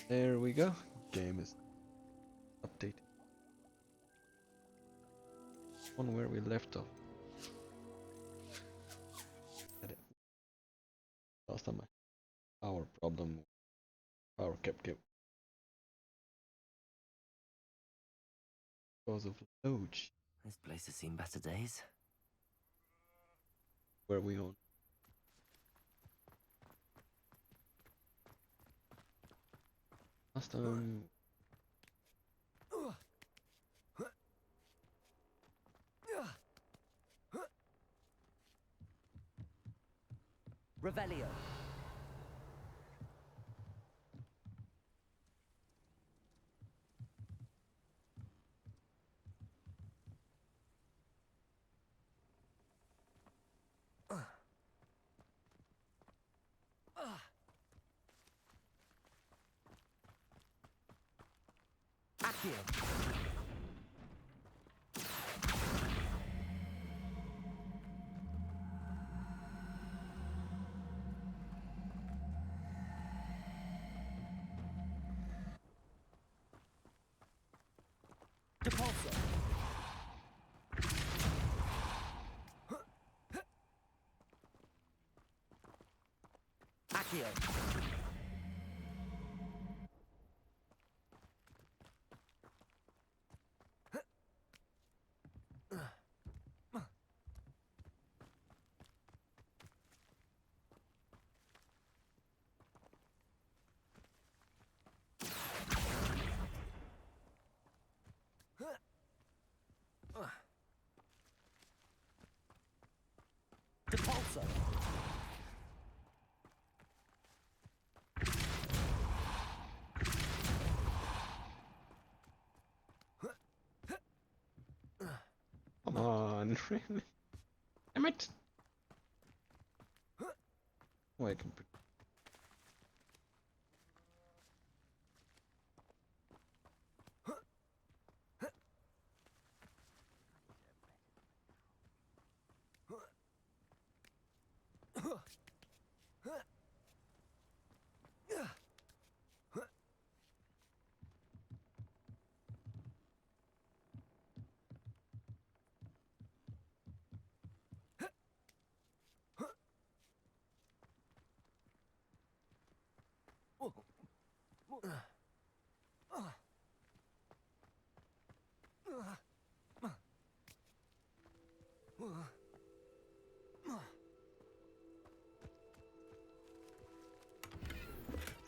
There we go. Game is updated. On where we left off. Last time our problem, power kept because of Loge. This place has seen better days. Where we on? Last time. Revelio. Accio. Depulso. Accio. Depulso. Come on, really? Damn it! Oh, I can.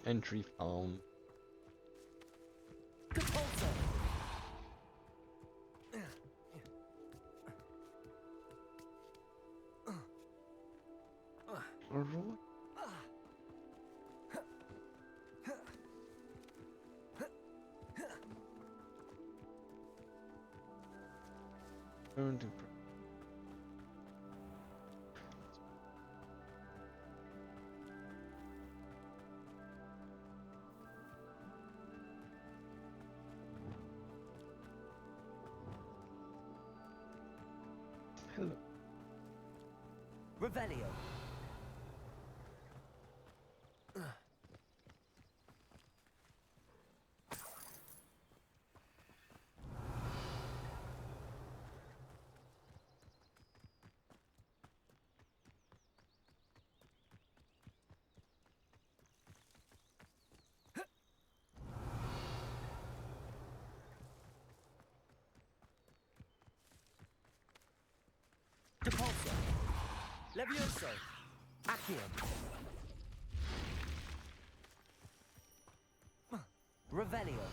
Entry found. Depulso. Alright. Turn to. Hello. Revelio. Depulso. Levioso. Accio. Revelio.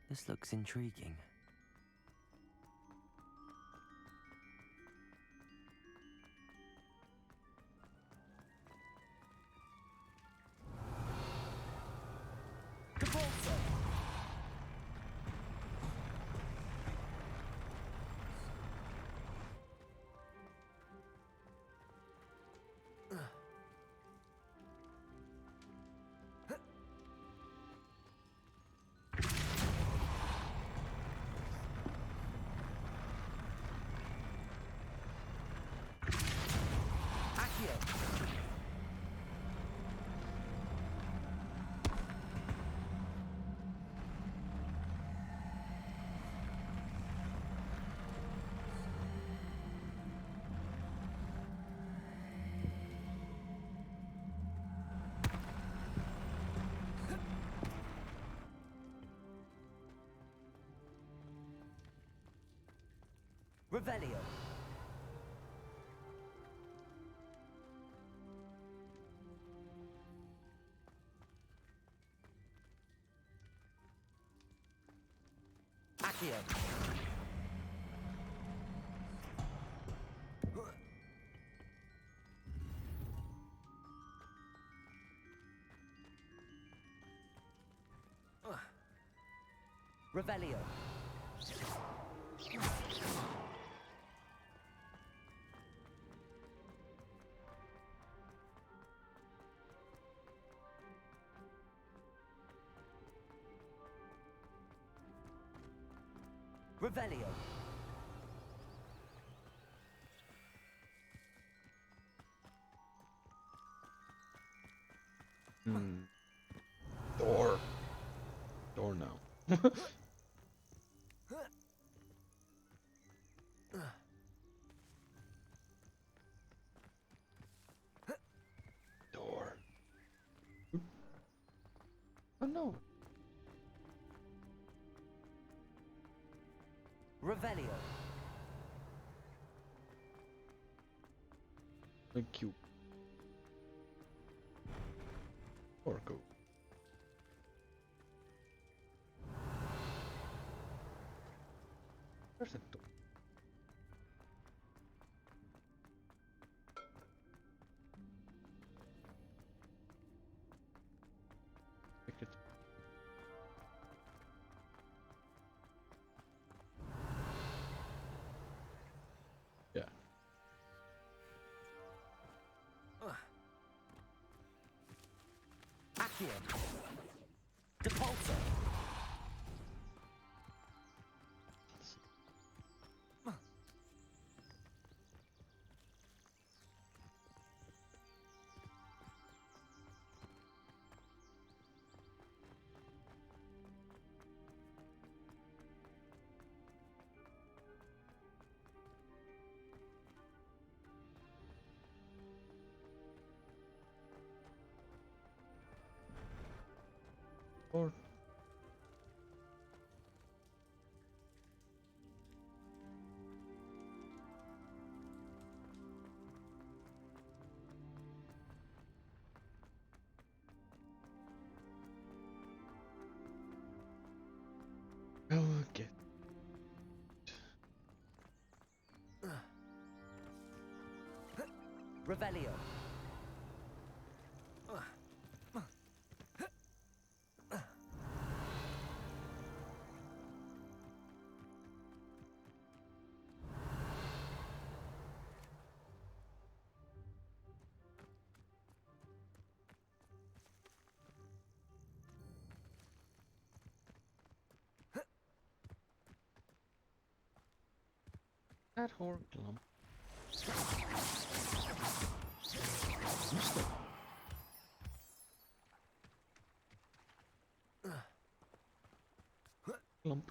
This looks intriguing. Depulso. Revelio. Accio. Revelio. Revelio. Hmm. Door. Door now. Door. Oh no. Revelio. Thank you. Or go. Where's the door? Take it. Yeah. Accio. Depulso. Door. Okay. Revelio. That horror clump. Clump.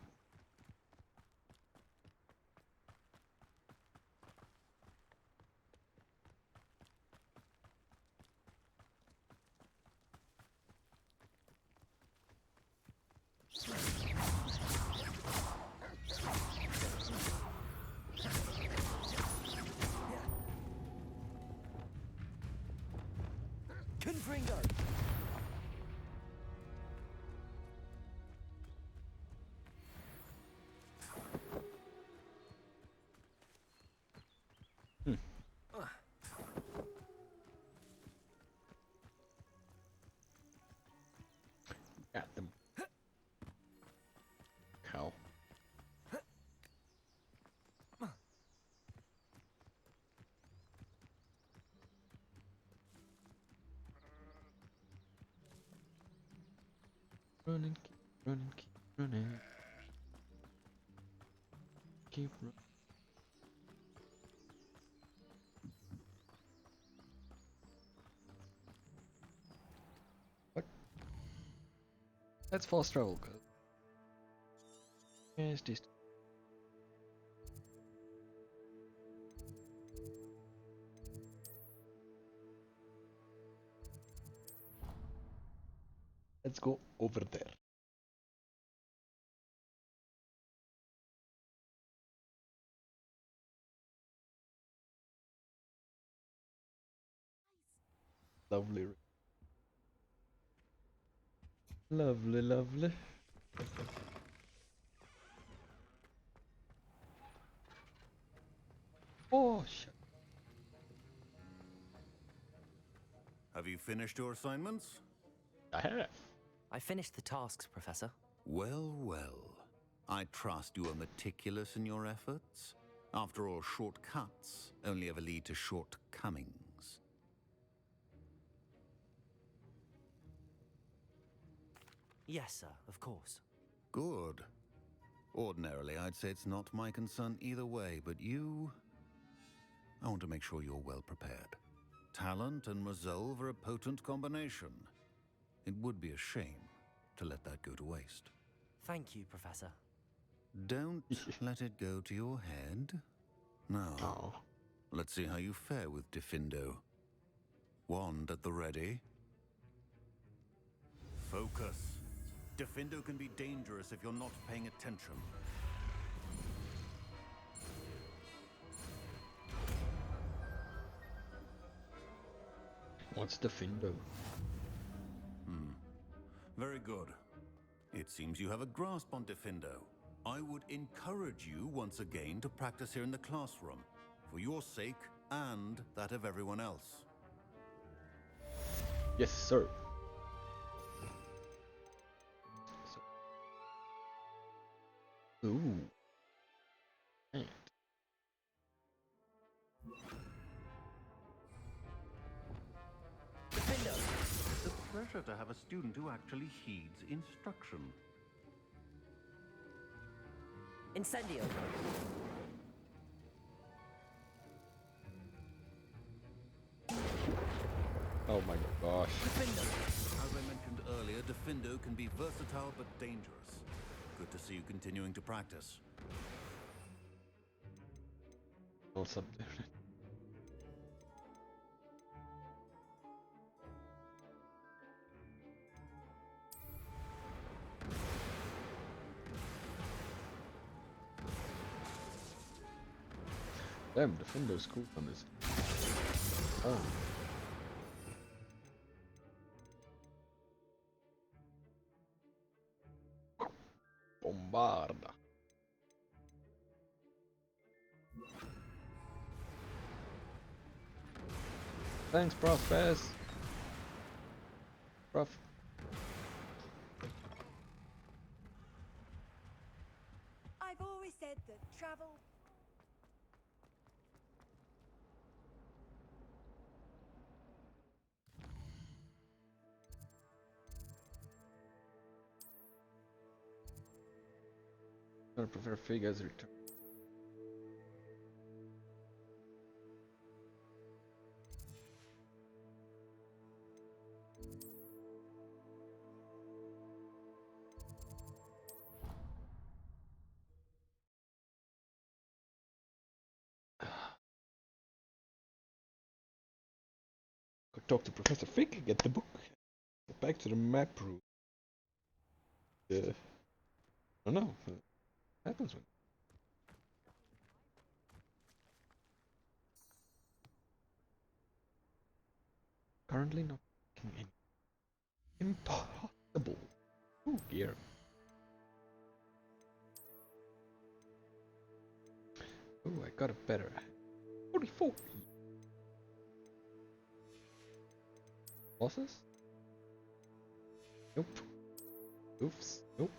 Confringo. Hmm. Got them. Cow. Running, keep running, keep running. Keep running. What? That's fast travel, cuz. Yes, this. Let's go over there. Lovely. Lovely, lovely. Oh, shit. Have you finished your assignments? I have. I finished the tasks, Professor. Well, well. I trust you are meticulous in your efforts. After all, shortcuts only ever lead to shortcomings. Yes, sir, of course. Good. Ordinarily, I'd say it's not my concern either way, but you... I want to make sure you're well prepared. Talent and resolve are a potent combination. It would be a shame to let that go to waste. Thank you, Professor. Don't let it go to your head. Now, Oh. let's see how you fare with Diffindo. Wand at the ready. Focus. Diffindo can be dangerous if you're not paying attention. What's the Findo? Very good. It seems you have a grasp on Diffindo. I would encourage you once again to practice here in the classroom, for your sake and that of everyone else. Yes, sir. Ooh. Right. Defendo! It's a pleasure to have a student who actually heeds instruction. Incendio! Oh my gosh. Defendo! As I mentioned earlier, Diffindo can be versatile but dangerous. Good to see you continuing to practice. All subdued. Damn, the Findo's cool on this. Oh. Bombarda. Thanks, Prof. Fez. Prof. I've always said that travel. I prefer Fig as return. Go talk to Professor Fig, get the book. Get back to the map room. I don't know. What happens when. Currently not making any. Impossible. Ooh, gear. Ooh, I got it better. 44. Bosses? Nope. Oofs. Nope.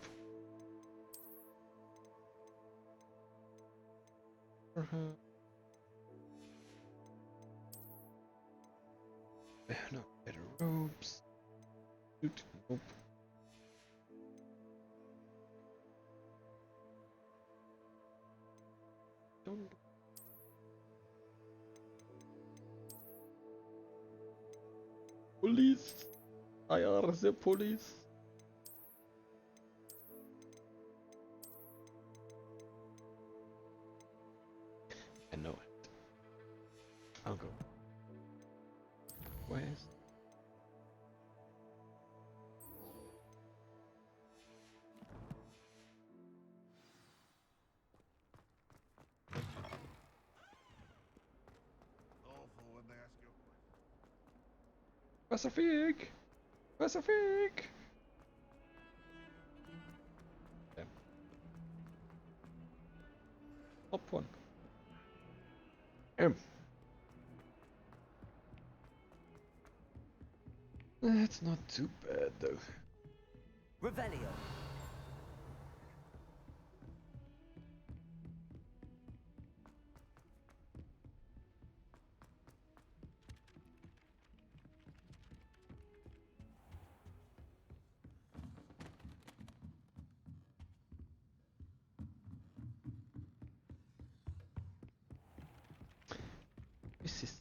No, better robes. Shoot. Nope. Don't. Police. I are the police. I know it. I'll go west. Professor Fig! Professor Fig! Yeah. Up one. That's not too bad though. Revelio. This is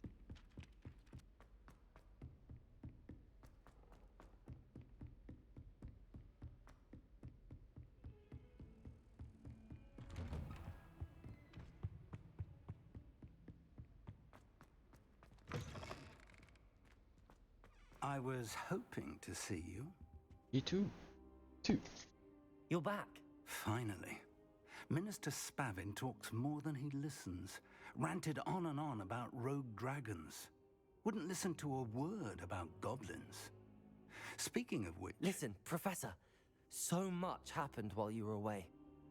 I was hoping to see you. me too. Two. You're back. Finally. Minister Spavin talks more than he listens. Ranted on and on about rogue dragons. Wouldn't listen to a word about goblins. Speaking of which... Listen, Professor. So much happened while you were away.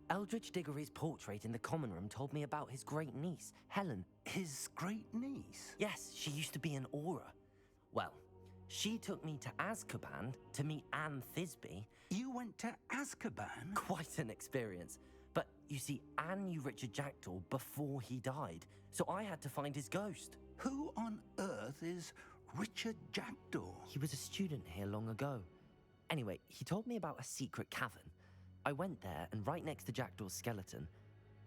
Eldridge Diggory's portrait in the common room told me about his great niece, Helen. His great niece? Yes, she used to be an Auror. Well, she took me to Azkaban to meet Anne Thisbe. You went to Azkaban? Quite an experience. But you see, Anne knew Richard Jackdaw before he died, so I had to find his ghost. Who on earth is Richard Jackdaw? He was a student here long ago. Anyway, he told me about a secret cavern. I went there, and right next to Jackdaw's skeleton,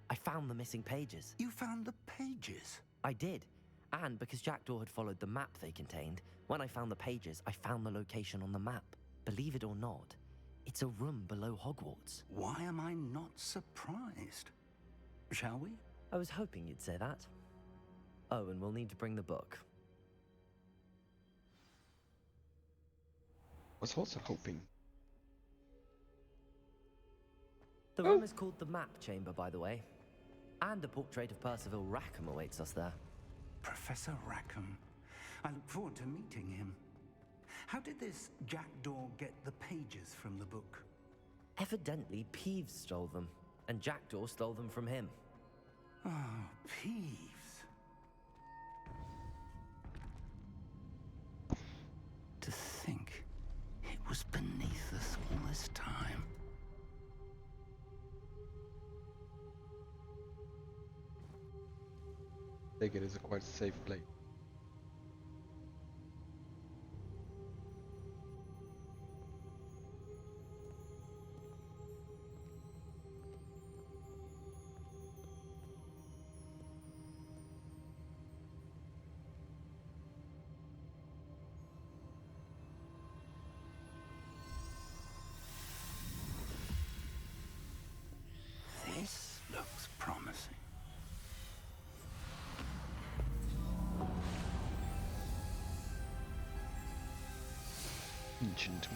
I found the missing pages. You found the pages? I did. And because Jackdaw had followed the map they contained, when I found the pages, I found the location on the map. Believe it or not, it's a room below Hogwarts. Why am I not surprised? Shall we? I was hoping you'd say that. Oh, and we'll need to bring the book. Was also hoping. The room is called the Map Chamber, by the way. And a portrait of Percival Rackham awaits us there. Professor Rackham. I look forward to meeting him. How did this Jackdaw get the pages from the book? Evidently, Peeves stole them, and Jackdaw stole them from him. Oh, Peeves. To think it was beneath us all this time. Take it as a quite safe place. This looks promising. Ancient.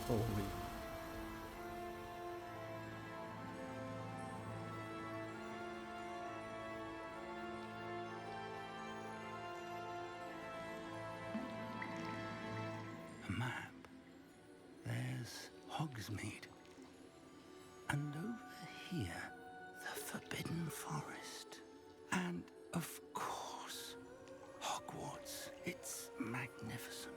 Holy. A map. There's Hogsmeade. And over here, the Forbidden Forest. And, of course, Hogwarts. It's magnificent.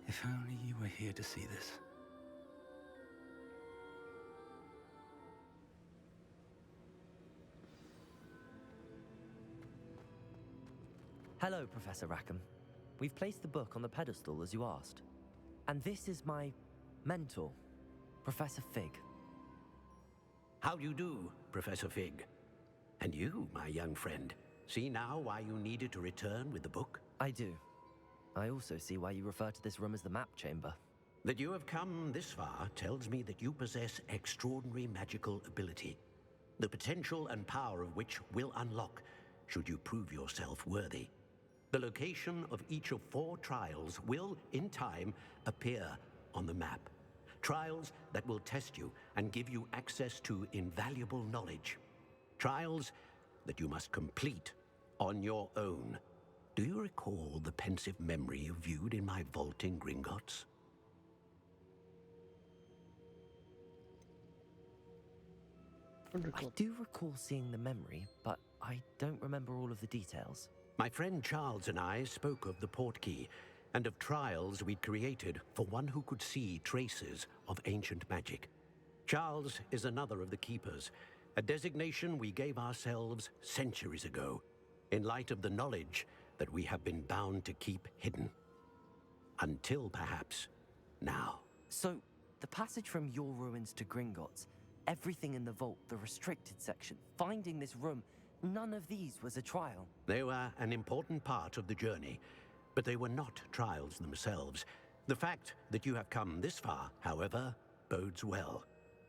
If only you were here to see this. Hello, Professor Rackham. We've placed the book on the pedestal as you asked. And this is my mentor, Professor Fig. How do you do, Professor Fig? And you, my young friend, see now why you needed to return with the book? I do. I also see why you refer to this room as the Map Chamber. That you have come this far tells me that you possess extraordinary magical ability, the potential and power of which will unlock should you prove yourself worthy. The location of each of 4 trials will, in time, appear on the map. Trials that will test you and give you access to invaluable knowledge. Trials that you must complete on your own. Do you recall the pensive memory you viewed in my vault in Gringotts? I do recall seeing the memory, but I don't remember all of the details. My friend Charles and I spoke of the portkey and of trials we'd created for one who could see traces of ancient magic. Charles is another of the keepers, a designation we gave ourselves centuries ago, in light of the knowledge that we have been bound to keep hidden. Until perhaps now. So, the passage from your ruins to Gringotts, everything in the vault, the restricted section, finding this room, none of these was a trial. They were an important part of the journey, but they were not trials themselves. The fact that you have come this far, however, bodes well.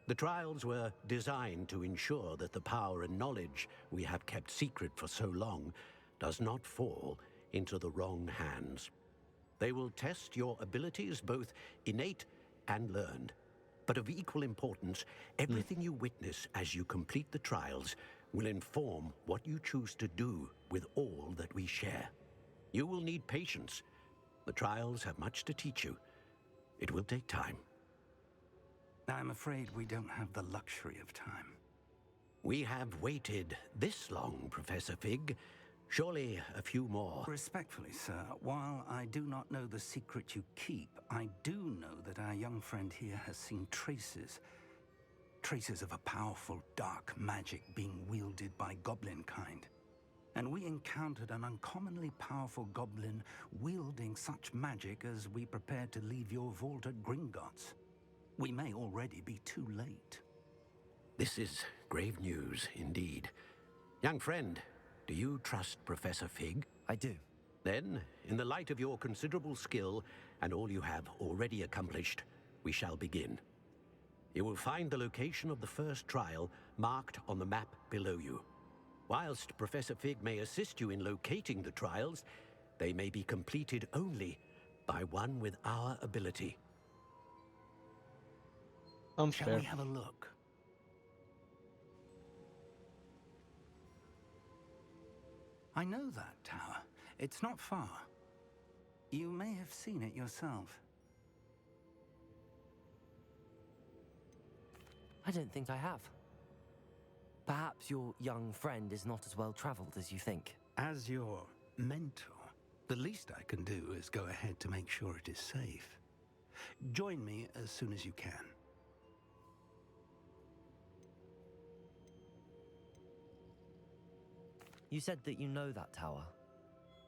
The trials were designed to ensure that the power and knowledge we have kept secret for so long does not fall into the wrong hands. They will test your abilities, both innate and learned. But of equal importance, everything you witness as you complete the trials will inform what you choose to do with all that we share. You will need patience. The trials have much to teach you. It will take time. I'm afraid we don't have the luxury of time. We have waited this long, Professor Fig. Surely a few more. Respectfully, sir, while I do not know the secret you keep, I do know that our young friend here has seen traces of a powerful dark magic being wielded by goblin kind. And we encountered an uncommonly powerful goblin wielding such magic as we prepared to leave your vault at Gringotts. We may already be too late. This is grave news indeed. Young friend, do you trust Professor Fig? I do. Then, in the light of your considerable skill and all you have already accomplished, we shall begin. You will find the location of the first trial marked on the map below you. Whilst Professor Fig may assist you in locating the trials, they may be completed only by one with our ability. Shall we have a look? I know that tower. It's not far. You may have seen it yourself. I don't think I have. Perhaps your young friend is not as well traveled as you think. As your mentor, the least I can do is go ahead to make sure it is safe. Join me as soon as you can. You said that you know that tower.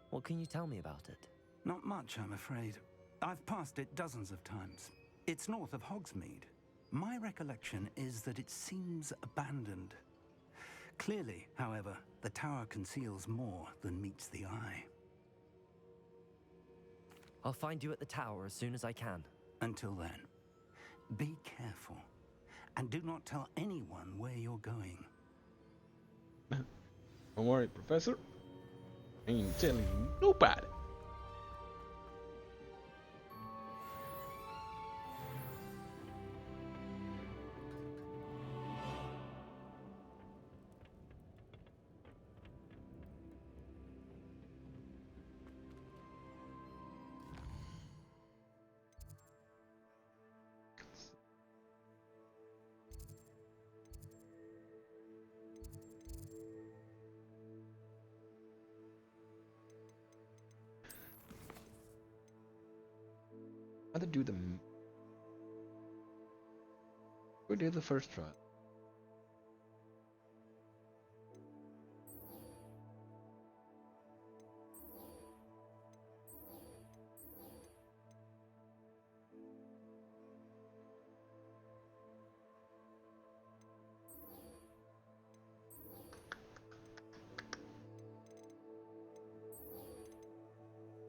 What can you tell me about it? Not much, I'm afraid. I've passed it dozens of times. It's north of Hogsmeade. My recollection is that it seems abandoned. Clearly, however, the tower conceals more than meets the eye. I'll find you at the tower as soon as I can. Until then, be careful, and do not tell anyone where you're going. Don't worry, Professor. Ain't telling nobody. How to do the? We did the first trial.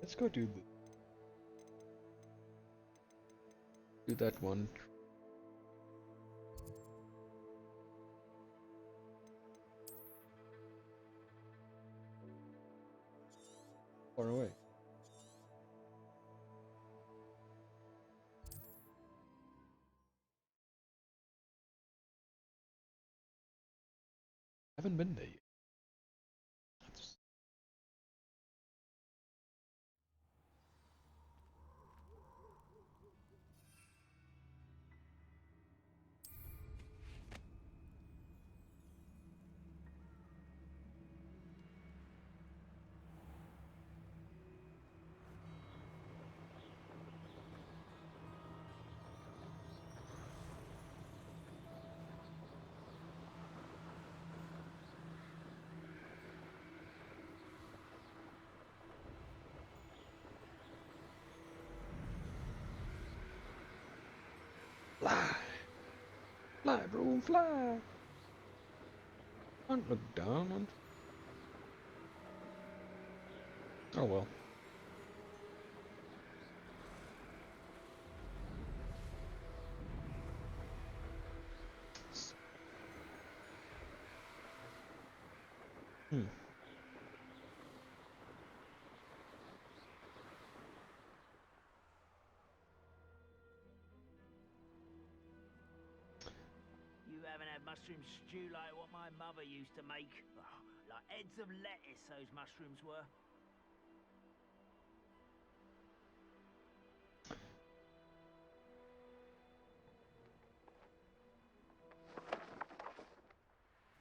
Let's go do the. Do that one. Far away. Haven't been there yet. Fly! Fly, bro, fly! Don't look down on. Oh well. Hmm. You haven't had mushroom stew like what my mother used to make. Oh, like heads of lettuce, those mushrooms were.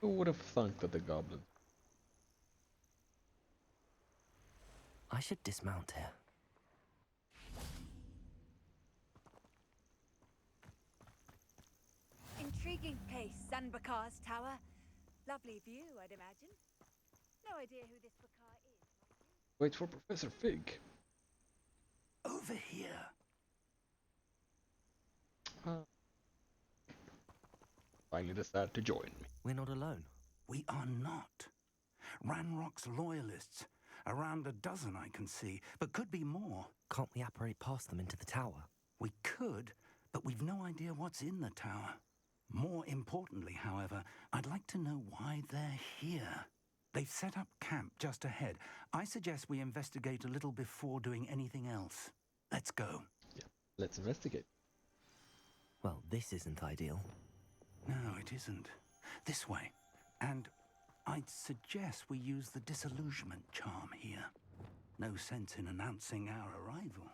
Who would have thunk that the goblin? I should dismount here. Intriguing place, Sanbakar's tower. Lovely view, I'd imagine. No idea who this Bakar is. Wait for Professor Fig. Over here. Finally decided to join me. We're not alone. We are not. Ranrock's loyalists. Around a dozen I can see, but could be more. Can't we apparate past them into the tower? We could, but we've no idea what's in the tower. More importantly, however, I'd like to know why they're here. They've set up camp just ahead. I suggest we investigate a little before doing anything else. Let's go. Yeah, let's investigate. Well, this isn't ideal. No, it isn't. This way. And I'd suggest we use the disillusionment charm here. No sense in announcing our arrival.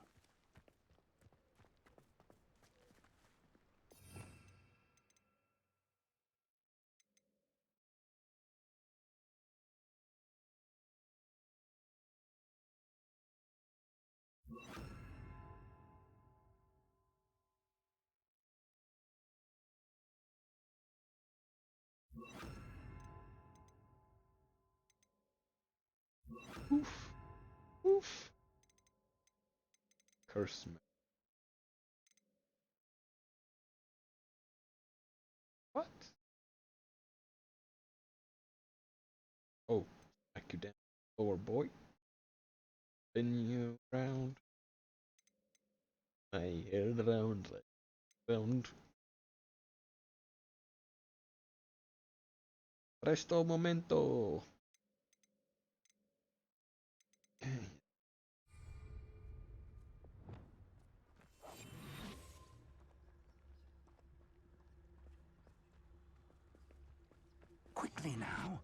Oof. Oof. Curse me. What? Oh, back you down. Lower boy. Spin you round. I hear the round. Round. Presto momento. Quickly now.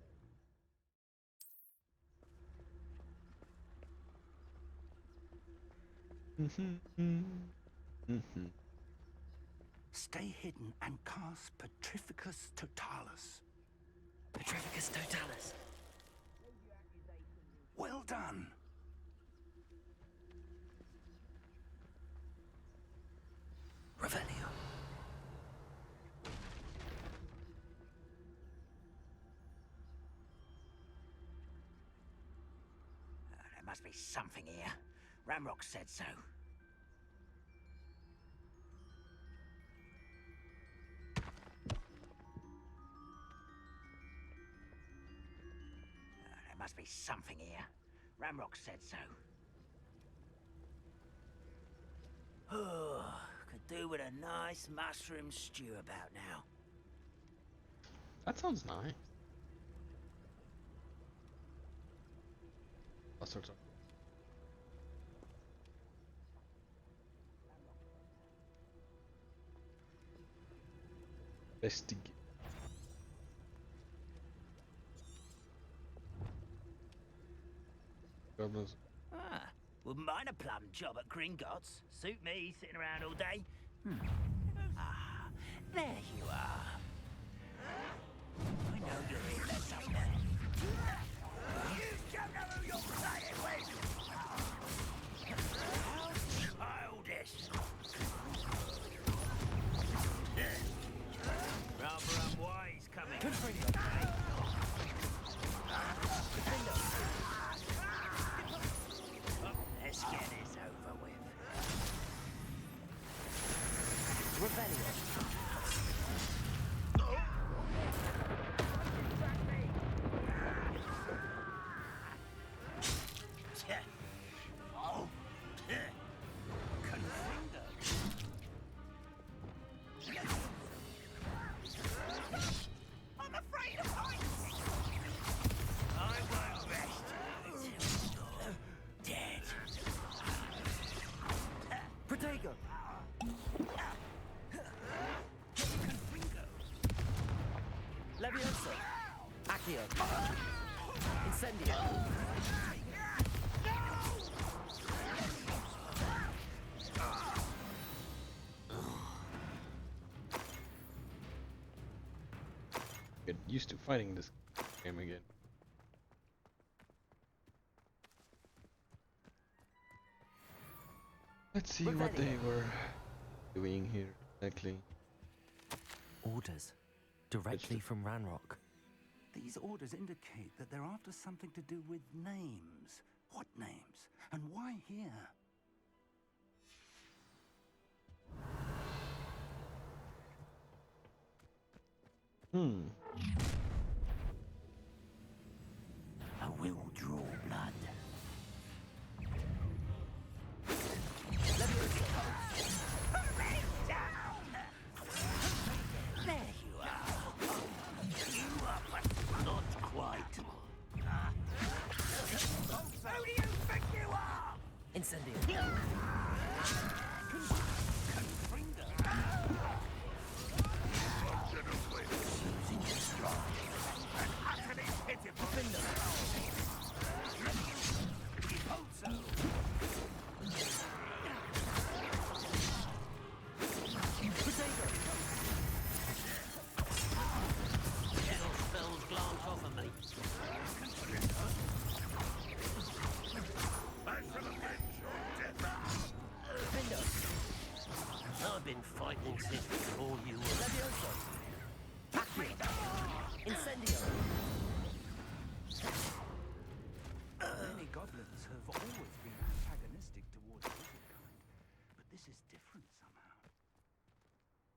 Stay hidden and cast Petrificus Totalis. Petrificus Totalis. Well done. Revelio. There must be something here. Ramrock said so. There must be something here. Ramrock said so. Oh, Could do with a nice mushroom stew about now. That sounds nice. All sorts of. Investigate. Goblins. Ah, wouldn't mind a plum job at Gringotts. Suit me, sitting around all day. Ah, there you are. I know you're in there somewhere. You don't know who you're playing with! How childish! Rather unwise coming. Let's get this over with. Revelio. Oh. Confringo. I'm afraid of heights. I won't rest until you're dead. Protego. Confringo. Leviosa. Accio. Incendio. Get used to fighting this game again. Let's see what they were doing here exactly. Orders. Directly from Ranrock. These orders indicate that they're after something to do with names. What names? And why here? I will draw blood. There you are. You are, but not quite. Who do you think you are? Incendio. Confringo. Losing your stride. And utterly pitiful. Repulso. Protego. Little spells glance off of me. I've been fighting since before you were. Leviosa. Accio. Incendio. Many goblins have always been antagonistic towards humankind, but this is different somehow.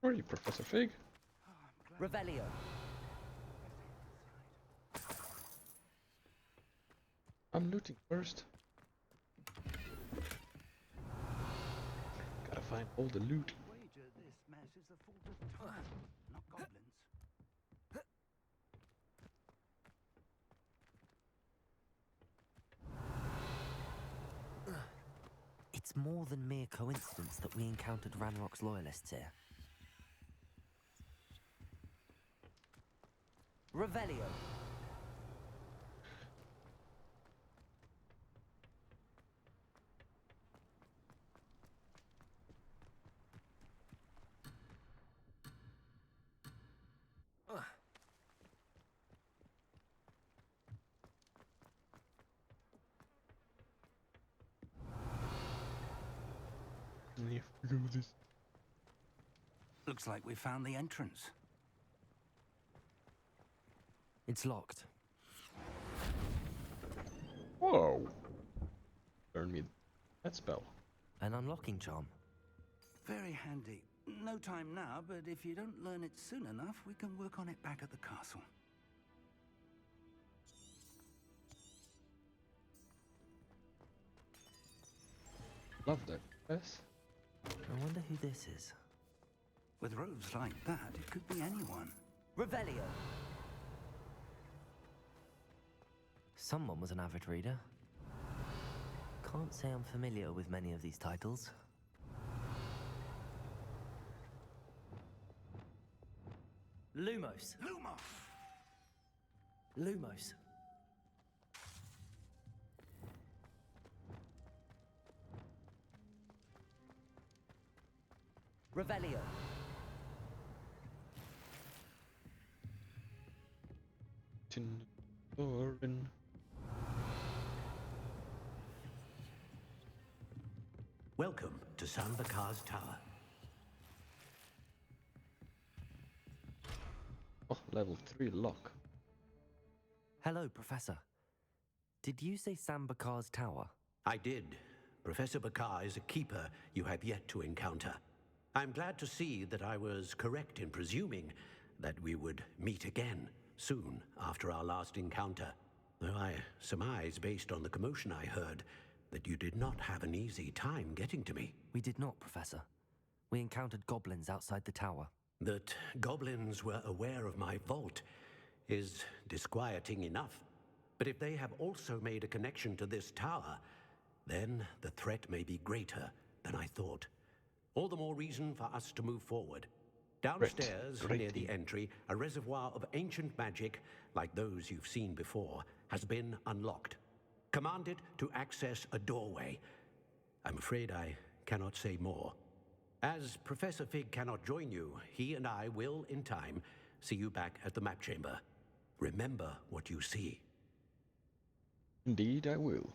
Where are you, Professor Fig? Oh, I'm glad Revelio. I'm looting first. Gotta find all the loot. wager this mess is the fault of time, not goblins. It's more than mere coincidence that we encountered Ranrock's loyalists here. Revelio. Yeah, forget with this. Looks like we found the entrance. It's locked. Whoa! Learn me that spell. An unlocking charm. Very handy. No time now, but if you don't learn it soon enough, we can work on it back at the castle. Love that. Yes. I wonder who this is. With robes like that, it could be anyone. Revelio! Someone was an avid reader. Can't say I'm familiar with many of these titles. Lumos! Lumos! Lumos. Revelio. Tindorin. Welcome to Sanbakar's Tower. Oh, level 3 lock. Hello, Professor. Did you say Sambakar's tower? I did. Professor Bakar is a keeper you have yet to encounter. I'm glad to see that I was correct in presuming that we would meet again soon after our last encounter. Though I surmise, based on the commotion I heard, that you did not have an easy time getting to me. We did not, Professor. We encountered goblins outside the tower. That goblins were aware of my vault is disquieting enough. But if they have also made a connection to this tower, then the threat may be greater than I thought. All the more reason for us to move forward. Downstairs, near the entry, a reservoir of ancient magic, like those you've seen before, has been unlocked. Command it to access a doorway. I'm afraid I cannot say more. As Professor Fig cannot join you, he and I will, in time, see you back at the map chamber. Remember what you see. Indeed, I will.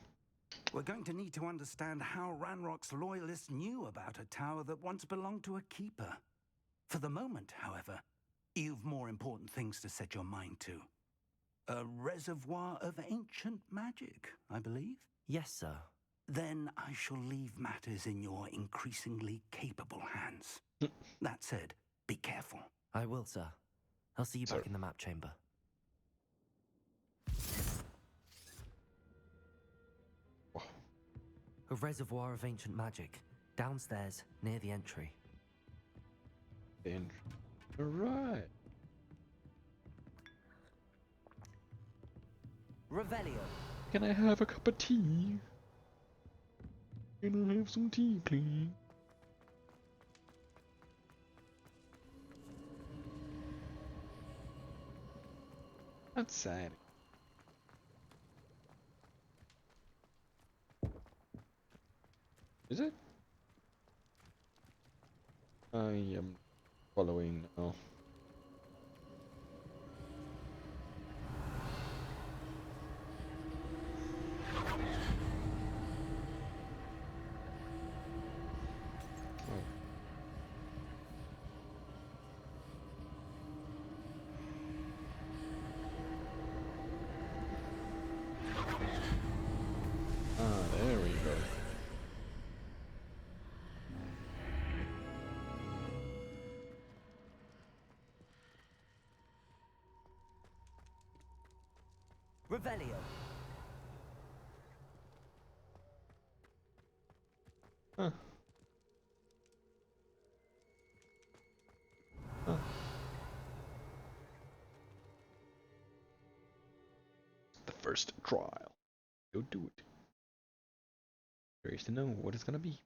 We're going to need to understand how Ranrock's loyalists knew about a tower that once belonged to a keeper. For the moment, however, you've more important things to set your mind to. A reservoir of ancient magic, I believe? Yes, sir. Then I shall leave matters in your increasingly capable hands. That said, be careful. I will, sir. I'll see you back in the map chamber. A reservoir of ancient magic, downstairs, near the entry. Alright. Revelio. Can I have a cup of tea? Can I have some tea, please? That's sad. Is it? I am following now. There we go. Revelio. Huh. Huh. The first trial. Go do it. Curious to know what it's gonna be.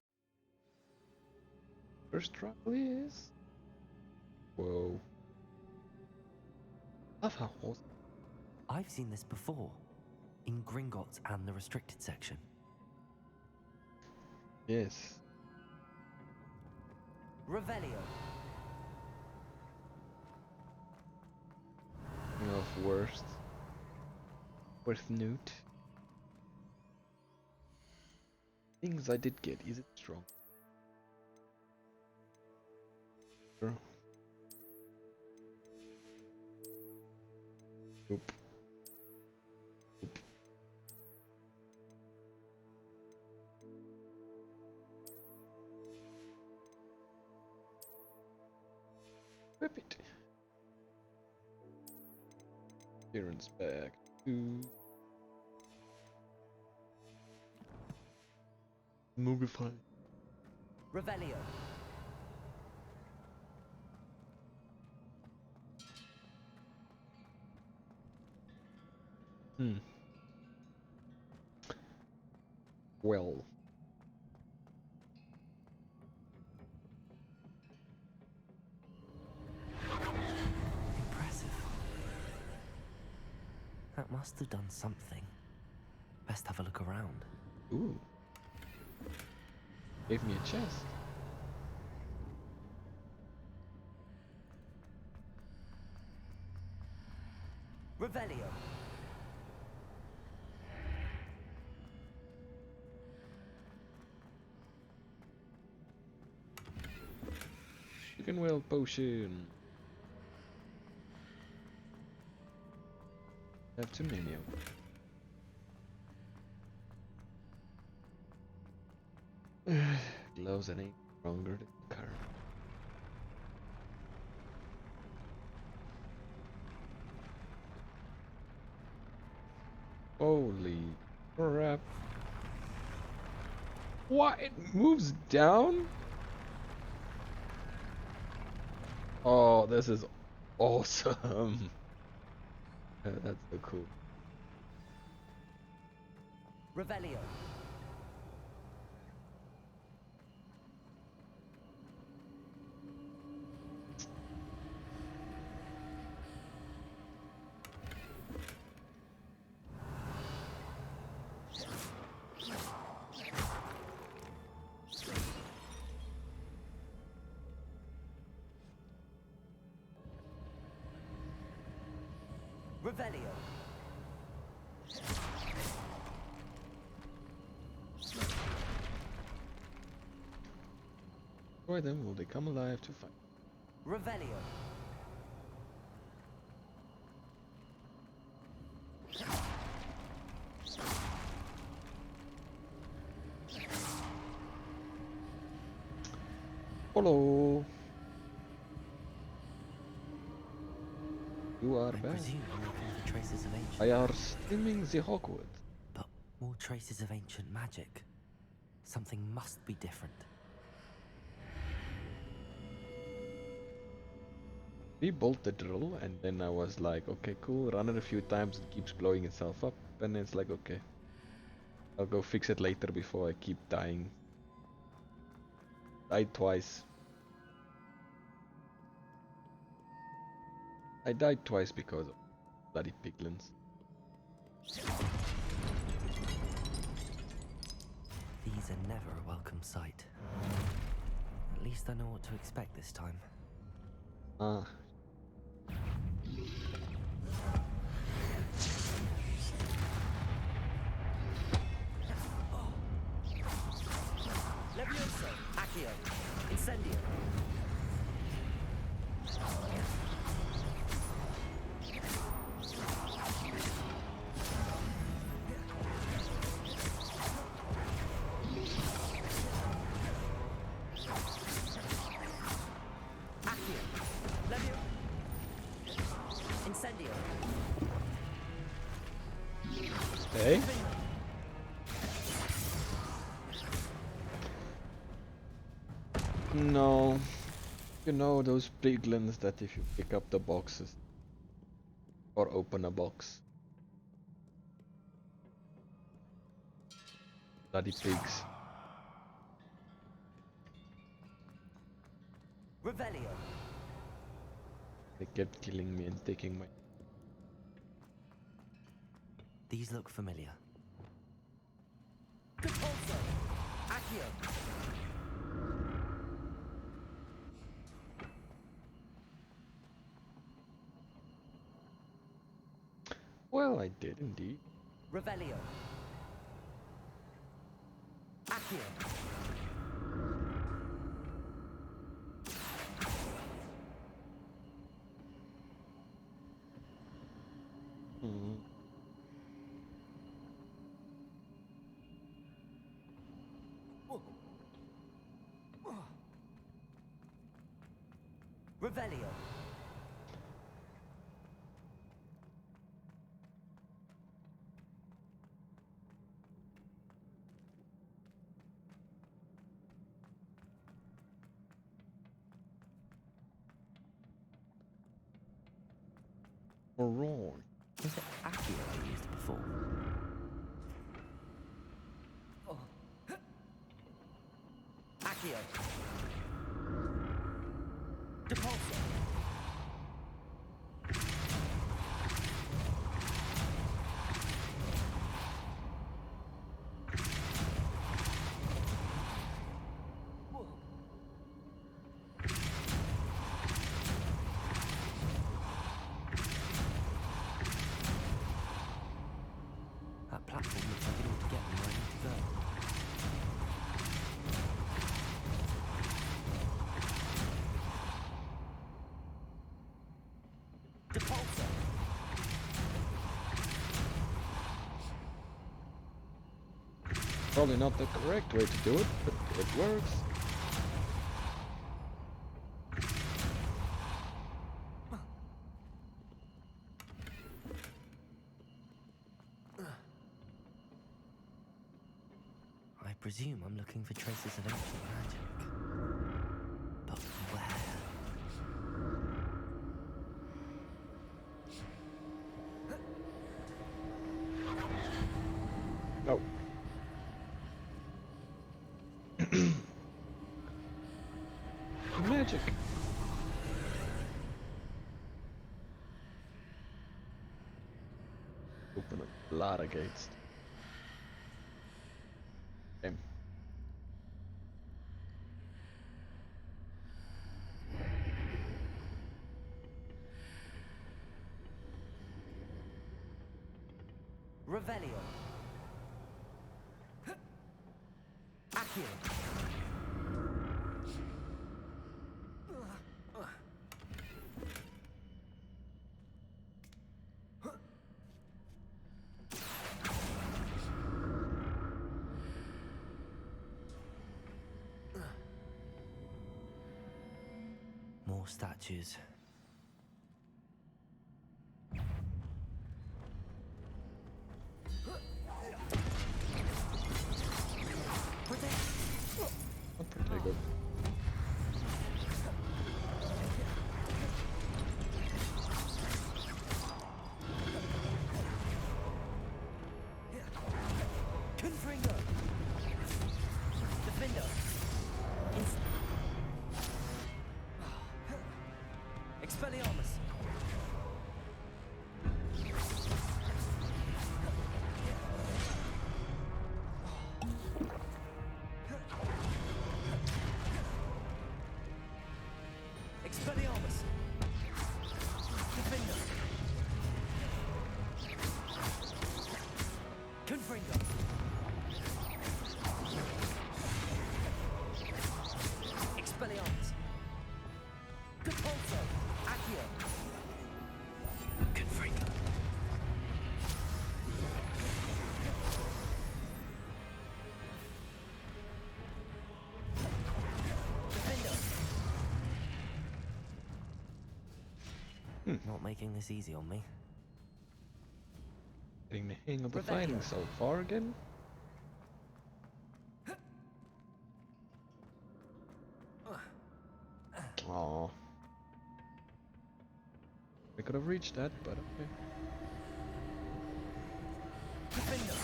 First trial is. Whoa. Love how awesome. I've seen this before. In Gringotts and the restricted section. Yes. Revelio. Of worst. Worth note. Things I did get. Is it strong? Sure. Nope. Nope. Whip it. Appearance back to Mogify. Revelio. Hmm. Well. Impressive. That must have done something. Best have a look around. Ooh. Gave me a chest. Revelio. Chicken whale potion. I have too many of them. Gloves that ain't stronger than current. Holy crap. What? It moves down? Oh, this is awesome. That's so cool. Revelio. Revelio. Destroy them, will they come alive to fight? Revelio. Hello. You are I back. presume you're looking for traces of ancient. I are streaming the Hogwarts. But more traces of ancient magic. Something must be different. We bolt the drill, and then I was like, okay, cool, run it a few times, it keeps blowing itself up, and it's like, okay, I'll go fix it later before I keep dying. Died twice. I died twice because of bloody piglins. These are never a welcome sight. At least I know what to expect this time. Ah. Levioso, Accio, Incendio. Accio, Levio, Incendio. Hey? No. You know those piglins that if you pick up the boxes or open a box. Bloody pigs. Revelio. They kept killing me and taking my... These look familiar. Compulso, Accio. Well, I did indeed. Revelio. Accio. Hmm. Revelio. Alright. Was it Accio I used before? before. Accio. Depulso. That platform looks like it ought to get me where I need to go. Depulso. Probably not the correct way to do it, but it works. I presume I'm looking for traces of ancient magic. But where? Oh. Magic. Open a lot of gates. Okay. Revelio. Accio. More statues. Not pretty good. Confringo. Defender. Expelliarmus. Expelliarmus. Defender. Confringo. Expelliarmus. Depulso. Accio. Confringo. Defender. Not making this easy on me. Getting the hang of the fighting so far again. Aww. I could have reached that, but okay. Defender.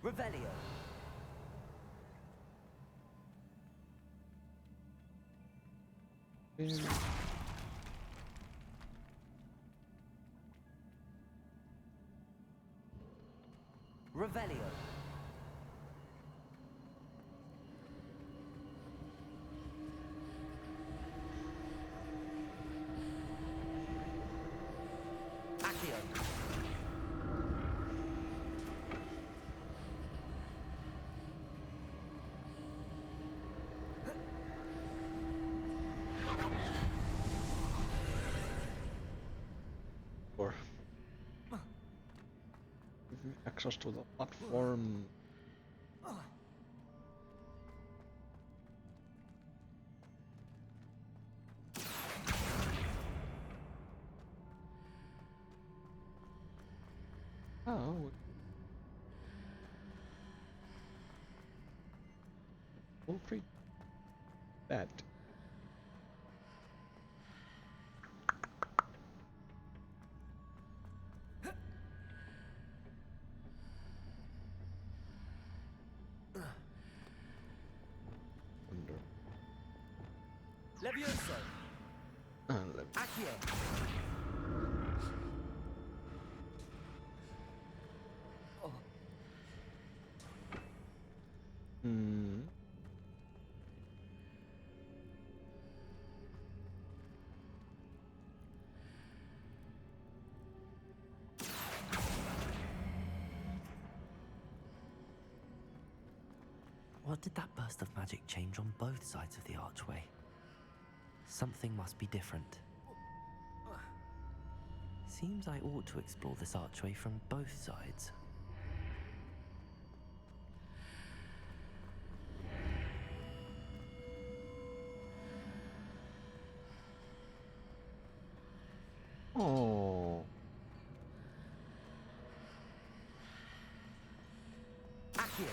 Revelio. Yeah. Revelio. Accio. Or give me access to the platform. Oh. We'll treat that. Levioso. Accio. Hmm. What did that burst of magic change on both sides of the archway? Something must be different. Seems I ought to explore this archway from both sides. Oh. Accio.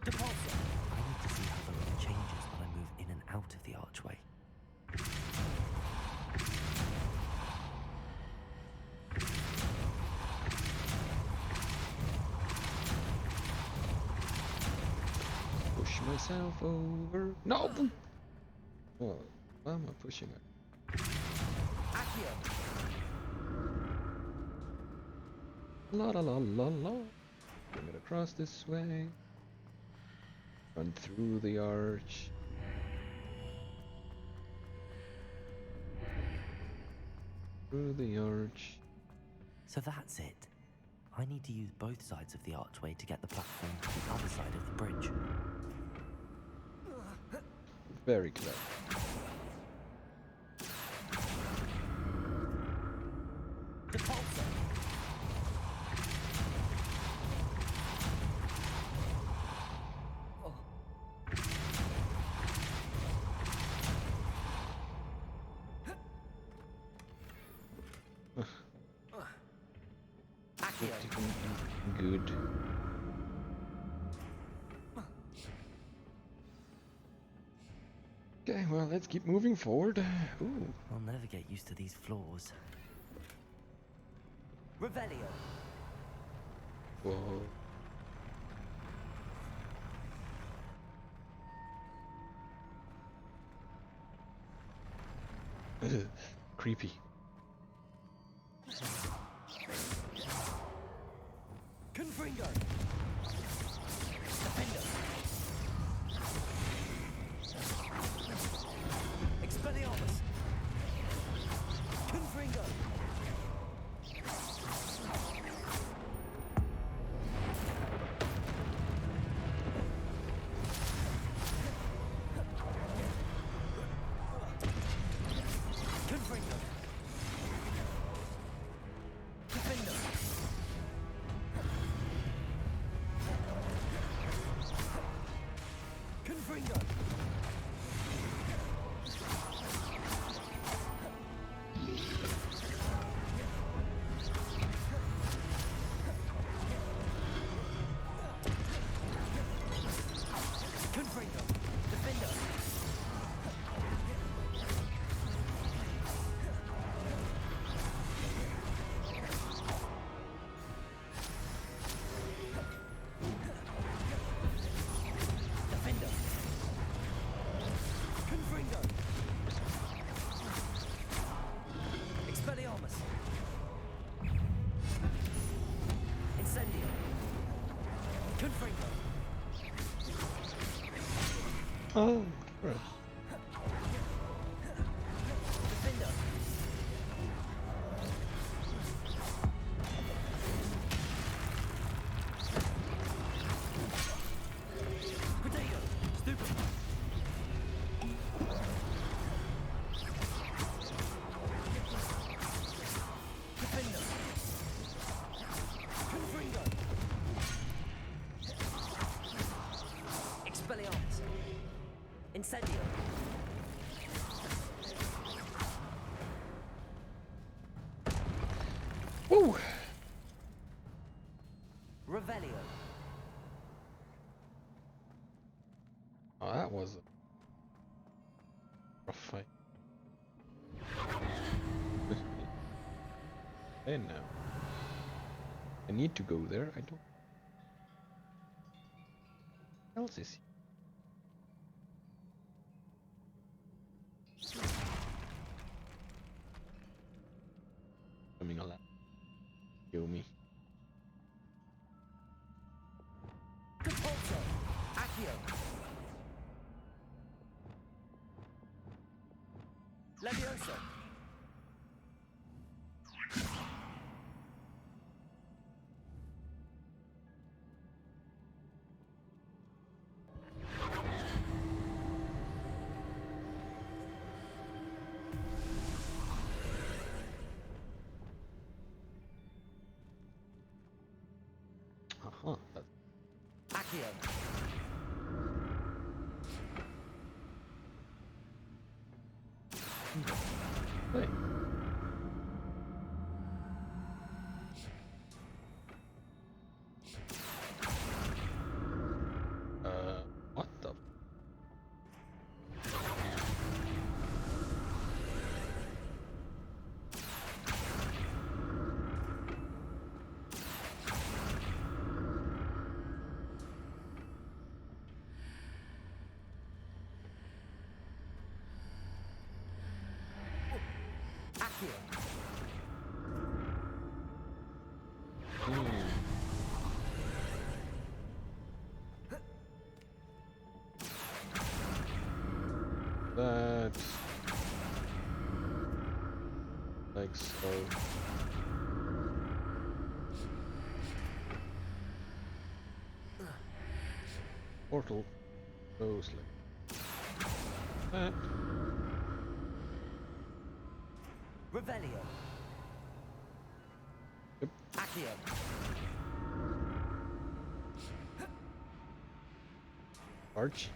Depulso. I need to see how the room changes when I move in and out of the archway. Push myself over. No! Oh, why am I pushing it? Accio. La la la la la. Bring it across this way. Run through the arch. Through the arch. So that's it. I need to use both sides of the archway to get the platform to the other side of the bridge. Very clever. Depulso. Accio. Good. Okay, well, let's keep moving forward. Ooh. I'll never get used to these floors. Revelio. Whoa. Ugh, creepy. Confringo. Defender. Expelliarmus. Confringo. Confringo. Defender. Confringo. Confringo. Defender. Defender. Confringo. Expelliarmus. Incendio. Confringo. Oh, right. Defender. Potato. Stupid. Defender. Confringo. Expelliarmus. Incendio. Woo! Revelio. Oh, that was a rough fight. And now I need to go there. I don't. What else is here? Coming alive. Kill me. Capulso! Accio! Levioso! Aha, that's Accio! hey. What the? Accio! Hmm. That's like so. Portal goes like that. Revelio! Yep. Accio! Arch.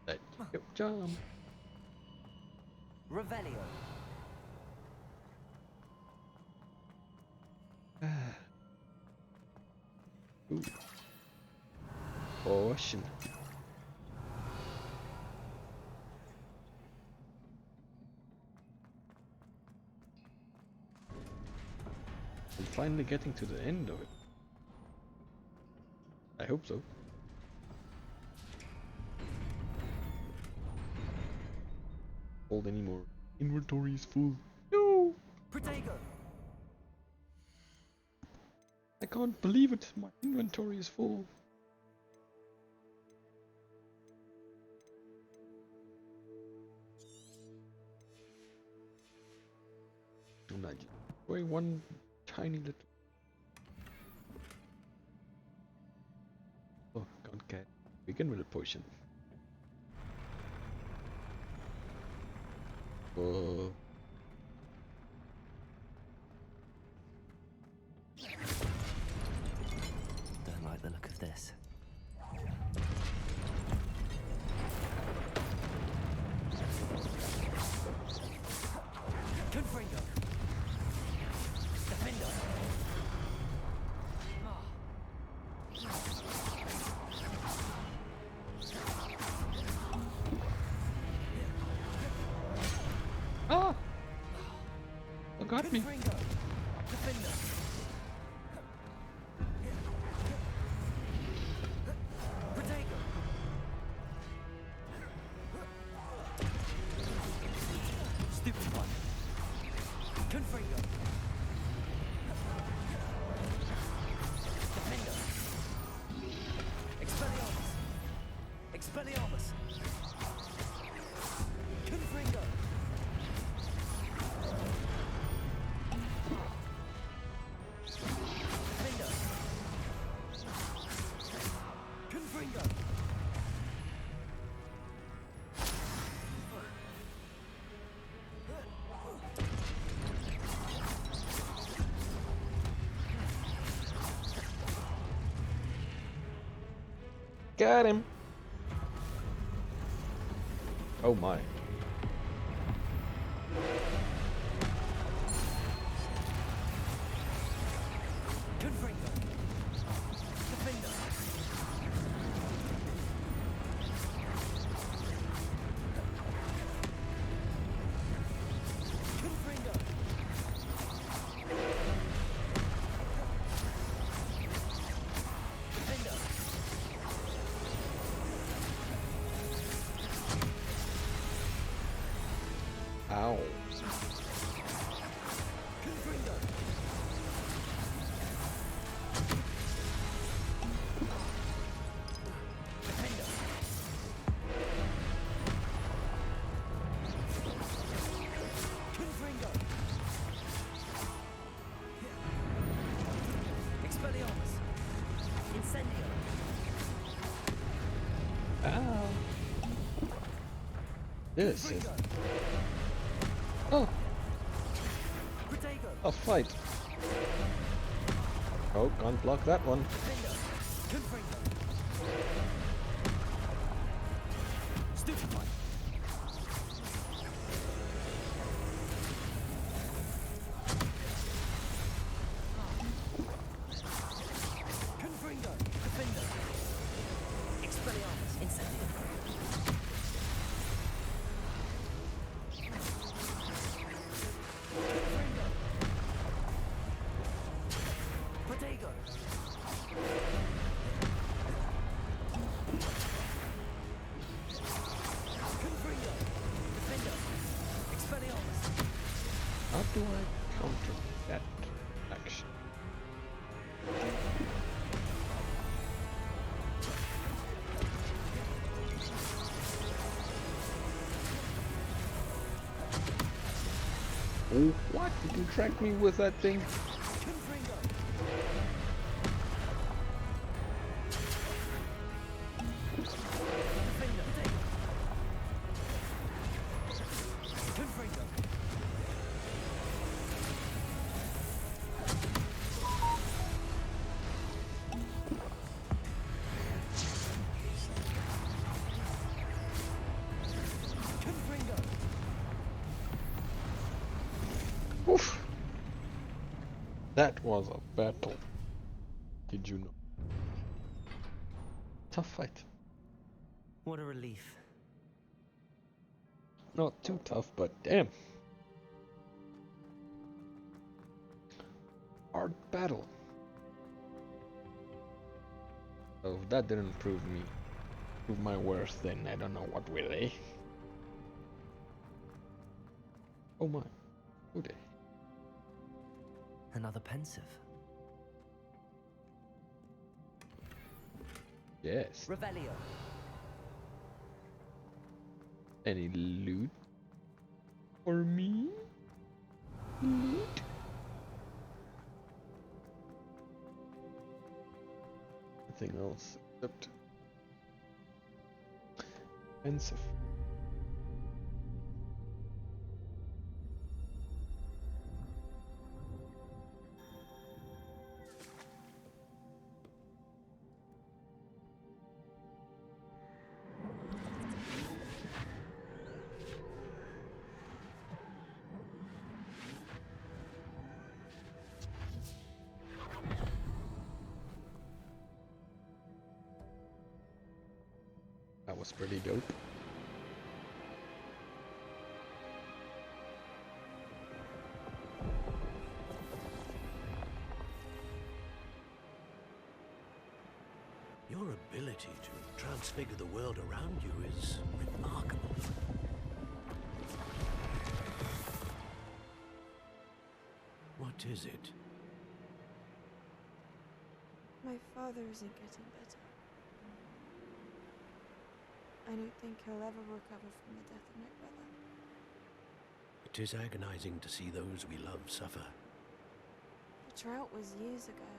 Let you jump. Revelio! Ooh. Caution. I'm finally getting to the end of it. I hope so. Hold anymore. Inventory is full. No! Protego! I can't believe it. My inventory is full. I'm not going one tiny little. Oh, can't get. Begin with a potion. Whoa. Don't like the look of this. Confringo! Defendo! Ah! What got me? Confringo! Defendo! Protego! Stupid one! Confringo! Defendo! Expelliarmus! Expelliarmus! Confringo! Defendo! Confringo! Got him! Oh my. Confringo! Defendo! Confringo! Ow. Ow. This is... Oh! A fight! Oh, can't block that one. How do I counter that action? Oh, what? Did you track me with that thing? Oof. That was a battle. Did you know? Tough fight. What a relief. Not too tough, but damn. Hard battle. So if that didn't prove my worth, then I don't know what will, eh? Oh my. Who did? Another pensive. Yes. Revelio. Any loot for me? Loot? Nothing else except pensive. That was pretty dope. Your ability to transfigure the world around you is remarkable. What is it? My father isn't getting better. I don't think he'll ever recover from the death of my brother. It is agonizing to see those we love suffer. The drought was years ago,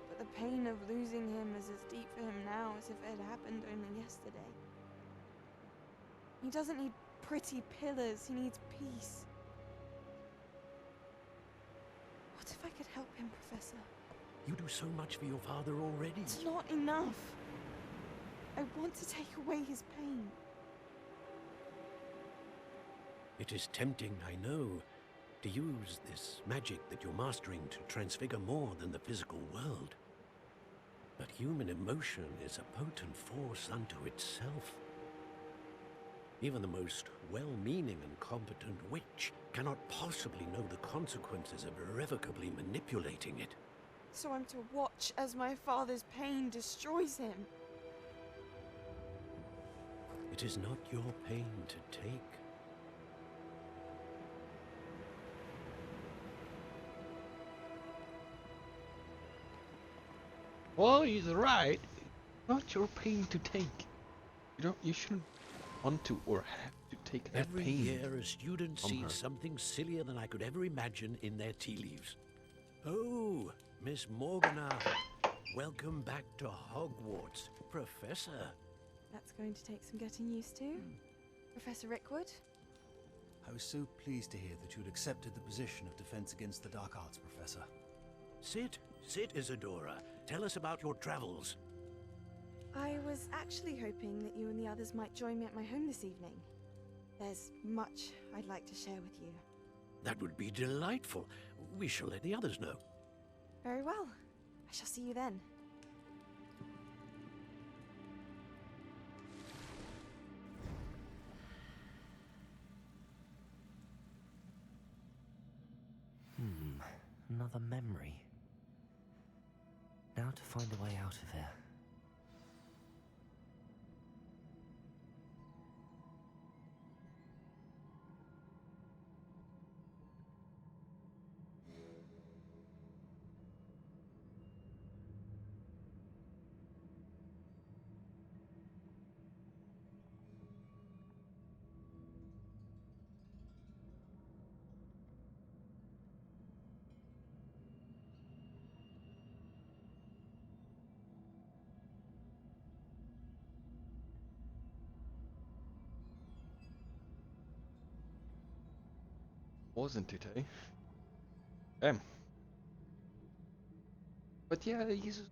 but the pain of losing him is as deep for him now as if it had happened only yesterday. He doesn't need pretty pillars, he needs peace. What if I could help him, Professor? You do so much for your father already. It's not enough. I want to take away his pain. It is tempting, I know, to use this magic that you're mastering to transfigure more than the physical world. But human emotion is a potent force unto itself. Even the most well-meaning and competent witch cannot possibly know the consequences of irrevocably manipulating it. So I'm to watch as my father's pain destroys him. It is not your pain to take. Well, he's right. Not your pain to take. You shouldn't want to or have to take that Every pain. year, a student from sees her. something sillier than I could ever imagine in their tea leaves. Oh, Miss Morgana, welcome back to Hogwarts, Professor. That's going to take some getting used to. Professor Rickwood? I was so pleased to hear that you'd accepted the position of Defense Against the Dark Arts, Professor. Sit, Isadora. Tell us about your travels. I was actually hoping that you and the others might join me at my home this evening. There's much I'd like to share with you. That would be delightful. We shall let the others know. Very well. I shall see you then. Another memory. Now to find a way out of here. Wasn't it, eh? Damn. But yeah, he's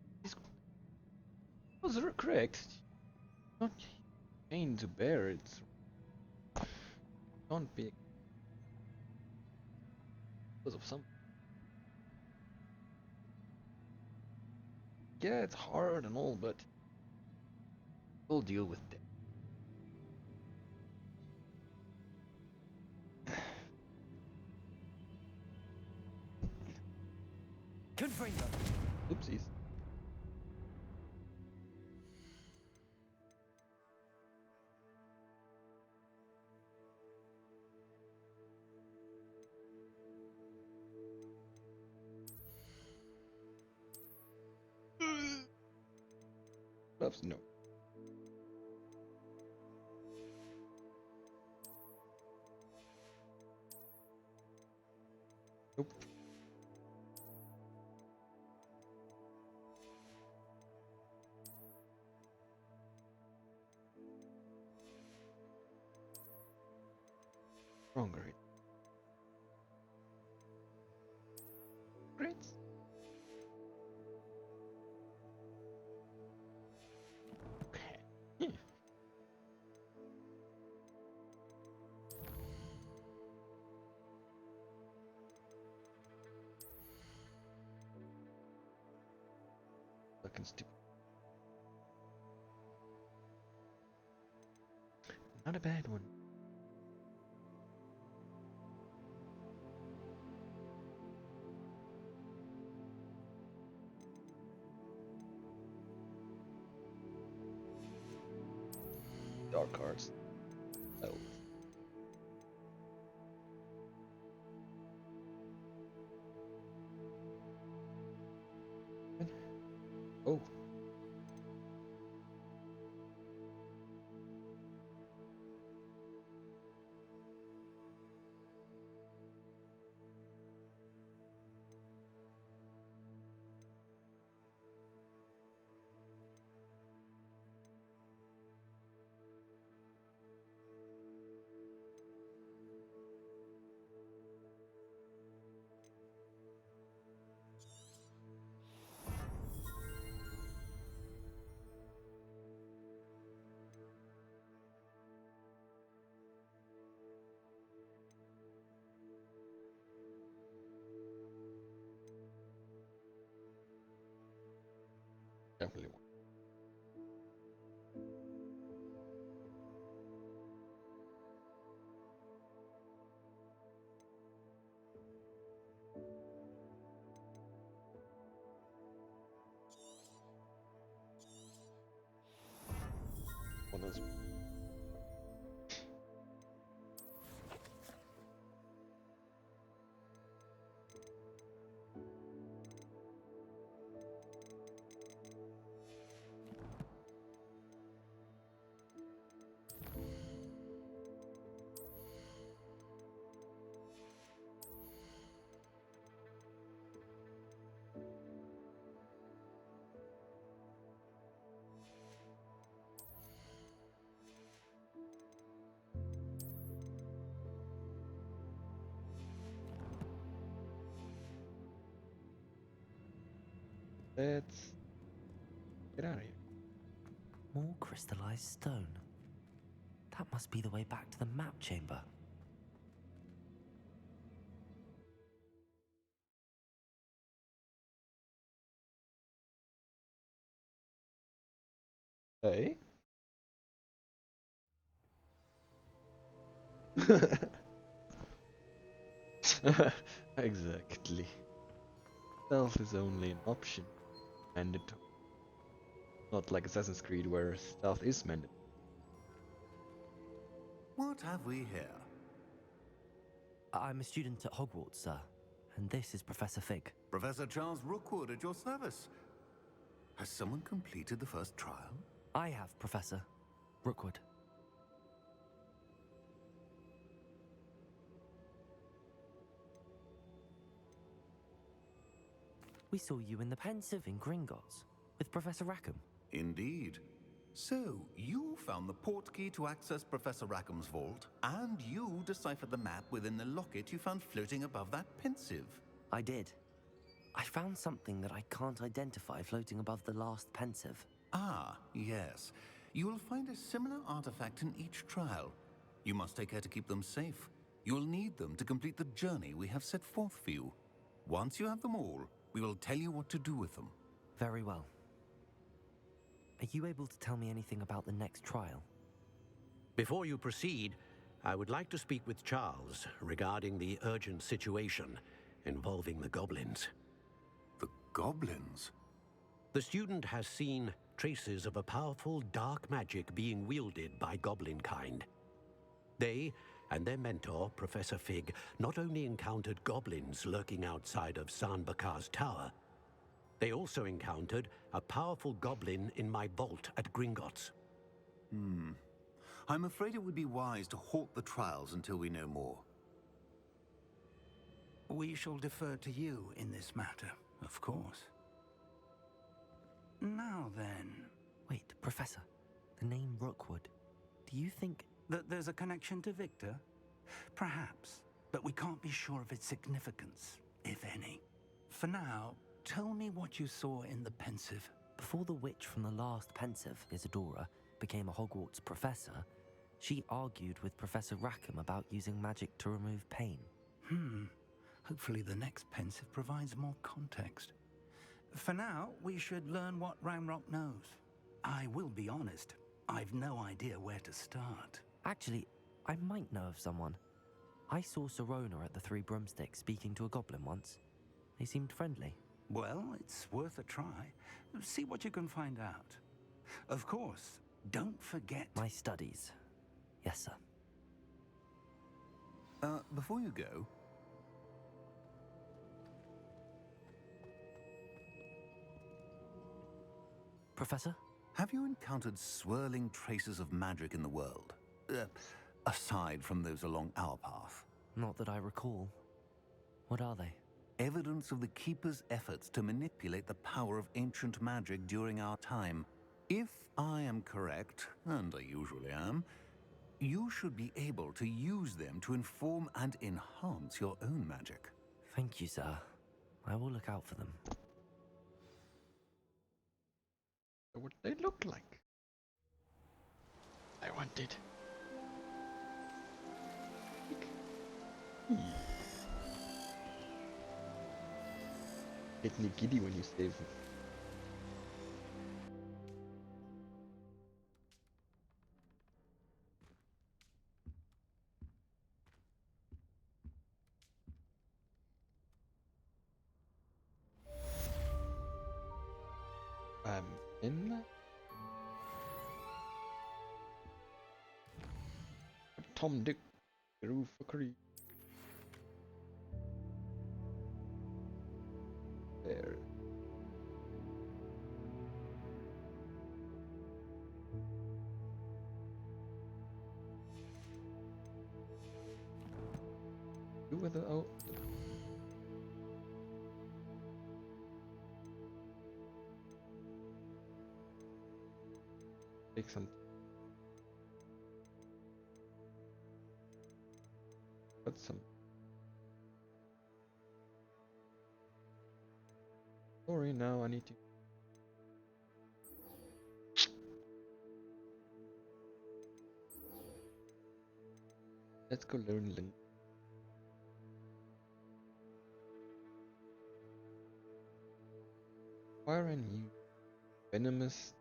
was correct. Not pain to bear. It's can't be because of some. Yeah, it's hard and all, but we'll deal with it. Confringo! Oopsies. Loves no. Nope. Stronger. Great. Okay. Yeah. Fucking stupid. Not a bad one. Dark cards. Oh. Oh. Definitely one. One is Let's get out of here. More crystallized stone. That must be the way back to the map chamber. Hey? Exactly. Stealth is only an option. Mandatory. Not like Assassin's Creed where stealth is mandatory. What have we here? I'm a student at Hogwarts, sir, and this is Professor Fig. Professor Charles Rookwood at your service. Has someone completed the first trial? I have, Professor Rookwood. We saw you in the Pensive in Gringotts with Professor Rackham. Indeed. So, you found the portkey to access Professor Rackham's vault, and you deciphered the map within the locket you found floating above that Pensive. I did. I found something that I can't identify floating above the last Pensive. Ah, yes. You will find a similar artifact in each trial. You must take care to keep them safe. You will need them to complete the journey we have set forth for you. Once you have them all, we will tell you what to do with them. Very well. Are you able to tell me anything about the next trial? Before you proceed, I would like to speak with Charles regarding the urgent situation involving the goblins. The goblins? The student has seen traces of a powerful dark magic being wielded by goblin kind. They and their mentor, Professor Fig, not only encountered goblins lurking outside of Sanbakar's tower, they also encountered a powerful goblin in my vault at Gringotts. I'm afraid it would be wise to halt the trials until we know more. We shall defer to you in this matter, of course. Now then, Wait, Professor. The name Rookwood. Do you think... that there's a connection to Victor? Perhaps, but we can't be sure of its significance, if any. For now, tell me what you saw in the Pensive. Before the witch from the last Pensive, Isadora, became a Hogwarts professor, she argued with Professor Rackham about using magic to remove pain. Hopefully the next Pensive provides more context. For now, we should learn what Ramrock knows. I will be honest, I've no idea where to start. Actually, I might know of someone. I saw Sirona at the Three Broomsticks speaking to a goblin once. They seemed friendly. Well, it's worth a try. See what you can find out. Of course, don't forget... My studies. Yes, sir. Before you go, Professor? have you encountered swirling traces of magic in the world? Aside from those along our path. Not that I recall. What are they? Evidence of the Keeper's efforts to manipulate the power of ancient magic during our time. If I am correct, and I usually am, you should be able to use them to inform and enhance your own magic. Thank you, sir. I will look out for them. What they look like. I want it. Get me giddy when you save them. In Tom Dick Roof Creek. There. You with the take some. Put some. Sorry, now I need to Let's go learn Link. Why are you venomous?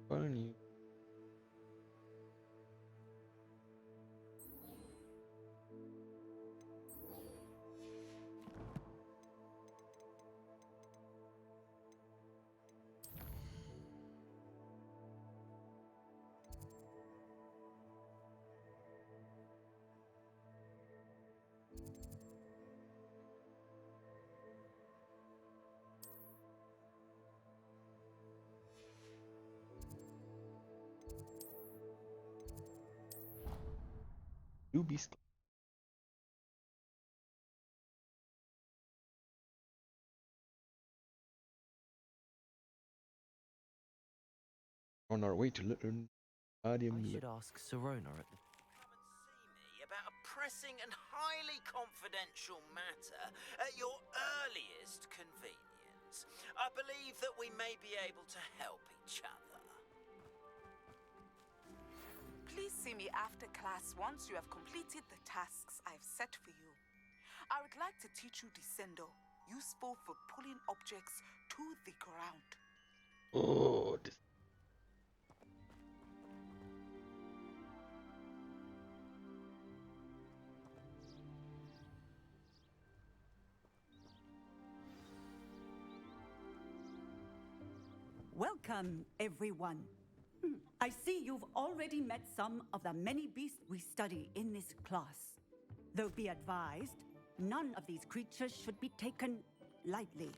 Why are you? You beast. On our way to learn I should ask Serona at the... Come and see me about a pressing and highly confidential matter at your earliest convenience. I believe that we may be able to help each other. Please see me after class once you have completed the tasks I've set for you. I would like to teach you Descendo, useful for pulling objects to the ground. Oh, this. Welcome, everyone. I see you've already met some of the many beasts we study in this class. Though be advised, none of these creatures should be taken lightly.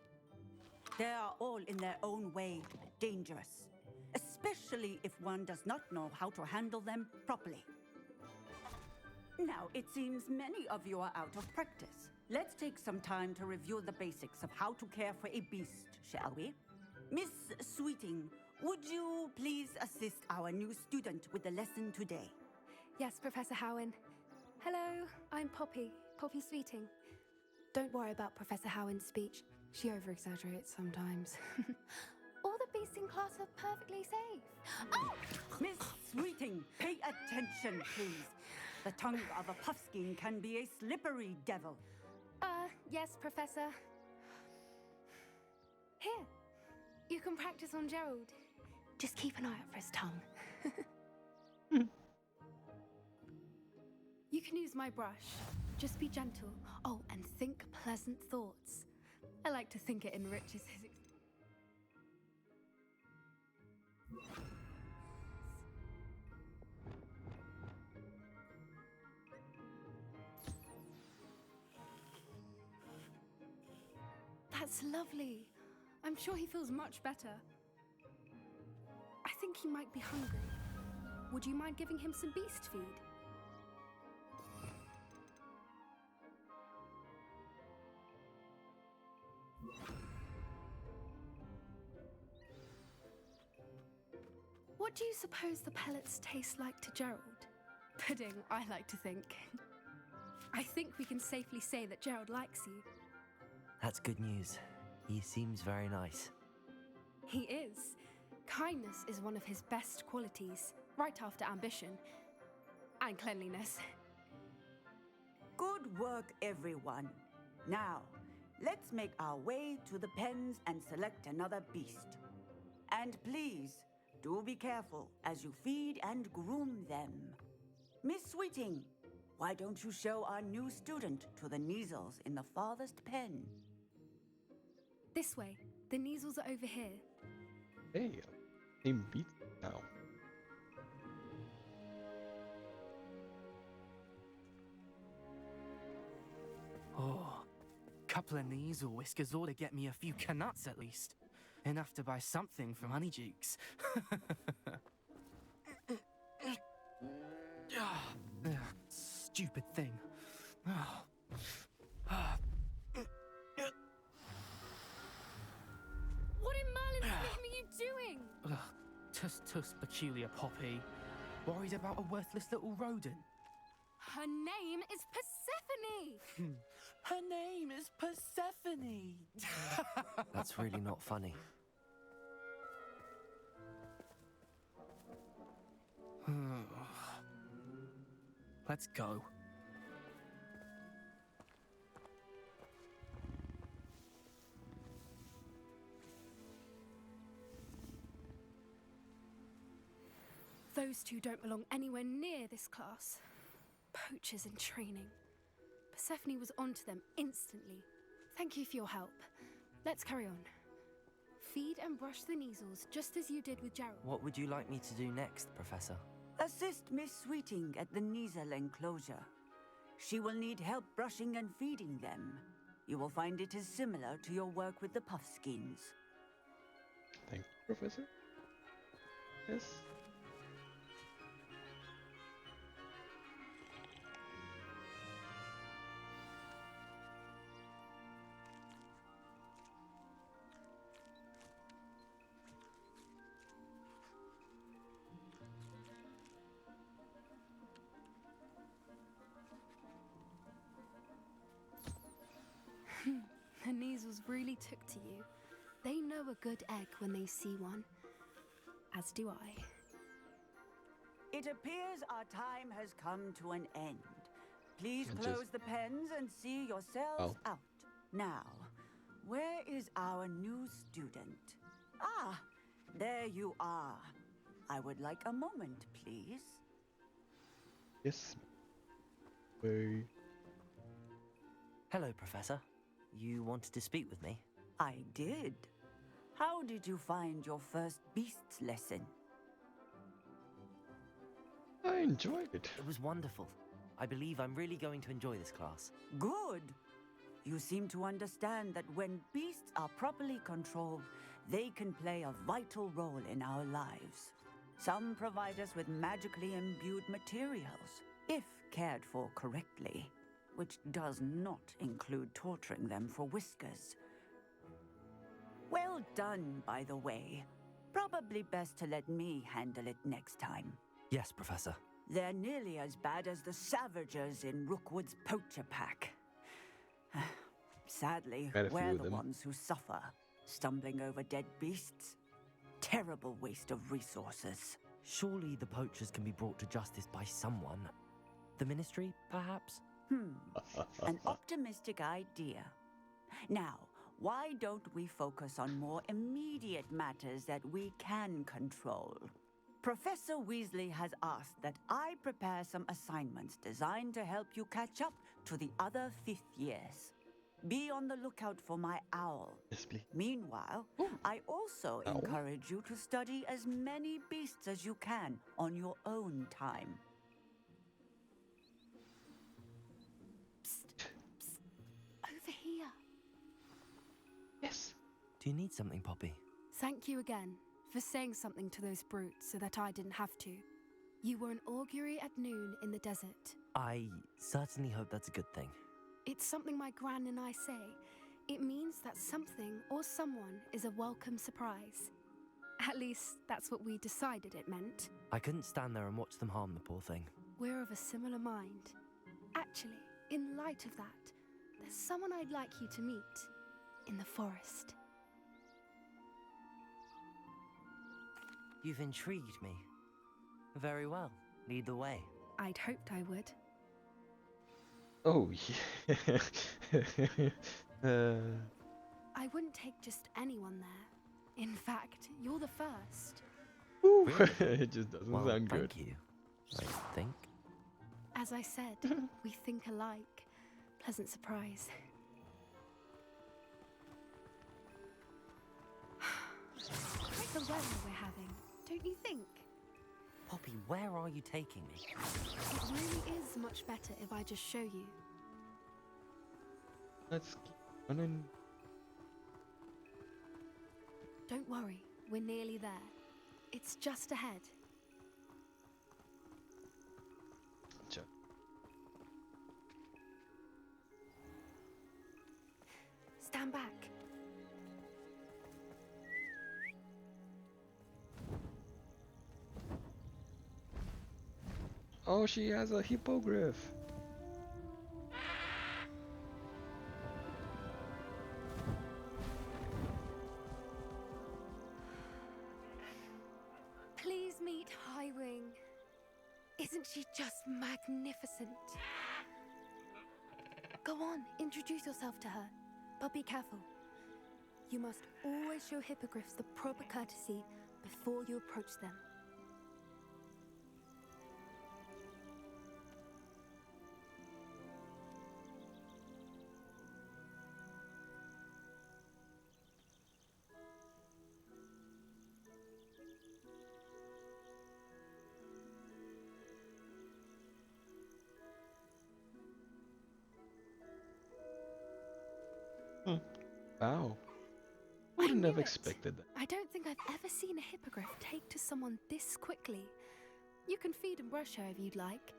They are all in their own way dangerous, especially if one does not know how to handle them properly. Now, it seems many of you are out of practice. Let's take some time to review the basics of how to care for a beast, shall we? Miss Sweeting, would you please assist our new student with the lesson today? Yes, Professor Howen. Hello, I'm Poppy Sweeting. Don't worry about Professor Howen's speech. She over-exaggerates sometimes. All the beasts in class are perfectly safe. Oh! Miss Sweeting, pay attention, please. The tongue of a puffskein can be a slippery devil. Yes, Professor. Here, you can practice on Gerald. Just keep an eye out for his tongue. You can use my brush. Just be gentle. Oh, and think pleasant thoughts. I like to think it enriches his experience. That's lovely. I'm sure he feels much better. I think he might be hungry. Would you mind giving him some beast feed? What do you suppose the pellets taste like to Gerald? Pudding, I like to think. I think we can safely say that Gerald likes you. That's good news. He seems very nice. He is. Kindness is one of his best qualities, right after ambition and cleanliness. Good work, everyone. Now, let's make our way to the pens and select another beast. And please, do be careful as you feed and groom them. Miss Sweeting, why don't you show our new student to the Neasels in the farthest pen? This way. The Neasels are over here. Hey, same beat now. Oh, couple of Neasel whiskers ought to get me a few canuts at least. Enough to buy something from Honeydukes. Stupid thing. What in Merlin's name are you doing? Tuss, peculiar Poppy. Worried about a worthless little rodent. Her name is Persephone! Her name is Persephone! That's really not funny. Let's go. Those two don't belong anywhere near this class. Poachers in training. Persephone was onto them instantly. Thank you for your help. Let's carry on. Feed and brush the Neasels just as you did with Gerald. What would you like me to do next, Professor? Assist Miss Sweeting at the Neasel enclosure. She will need help brushing and feeding them. You will find it is similar to your work with the Puffskins. Thank you, Professor. Yes. The Neasels really took to you. They know a good egg when they see one. As do I. It appears our time has come to an end. Please I close just- the pens and see yourselves out. Now, where is our new student? Ah, there you are. I would like a moment, please. Yes. Way. Hello, Professor. You wanted to speak with me? I did. How did you find your first beasts lesson? I enjoyed it. It was wonderful. I believe I'm really going to enjoy this class. Good. You seem to understand that when beasts are properly controlled, they can play a vital role in our lives. Some provide us with magically imbued materials, if cared for correctly, which does not include torturing them for whiskers. Well done, by the way. Probably best to let me handle it next time. Yes, Professor. They're nearly as bad as the Savagers in Rookwood's poacher pack. Sadly, Quite a few we're of the them. ones who suffer, stumbling over dead beasts. Terrible waste of resources. Surely the poachers can be brought to justice by someone. The Ministry, perhaps? An optimistic idea. Now, why don't we focus on more immediate matters that we can control? Professor Weasley has asked that I prepare some assignments designed to help you catch up to the other 5th years. Be on the lookout for my owl. Yes, please. Meanwhile, I also Owl? encourage you to study as many beasts as you can on your own time. Over here. Yes. Do you need something, Poppy? Thank you again for saying something to those brutes so that I didn't have to. You were an augury at noon in the desert. I certainly hope that's a good thing. It's something my gran and I say. It means that something or someone is a welcome surprise. At least, that's what we decided it meant. I couldn't stand there and watch them harm the poor thing. We're of a similar mind. Actually, in light of that, there's someone I'd like you to meet in the forest. You've intrigued me. Very well. Lead the way. I'd hoped I would. Oh, yeah. I wouldn't take just anyone there. In fact, you're the first. It just doesn't Well, sound good. thank you. I think. As I said, we think alike. Pleasant surprise. Quite the weather we're having, don't you think? Poppy, where are you taking me? It really is much better if I just show you. Let's keep running. Don't worry, we're nearly there. It's just ahead. Check. Stand back. Oh, she has a hippogriff. Please meet Highwing. It's Isn't she just magnificent? Go on, introduce yourself to her. But be careful. You must always show hippogriffs the proper courtesy before you approach them. Wow. I Wouldn't knew have it. expected that. I don't think I've ever seen a hippogriff take to someone this quickly. You can feed and brush her if you'd like.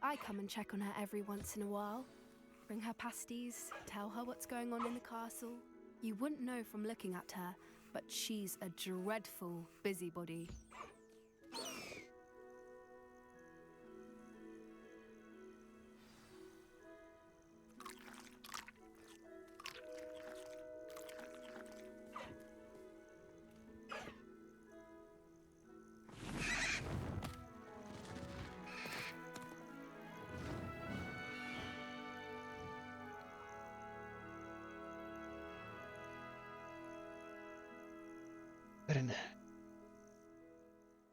I come and check on her every once in a while. Bring her pasties, tell her what's going on in the castle. You wouldn't know from looking at her, but she's a dreadful busybody. Very nice.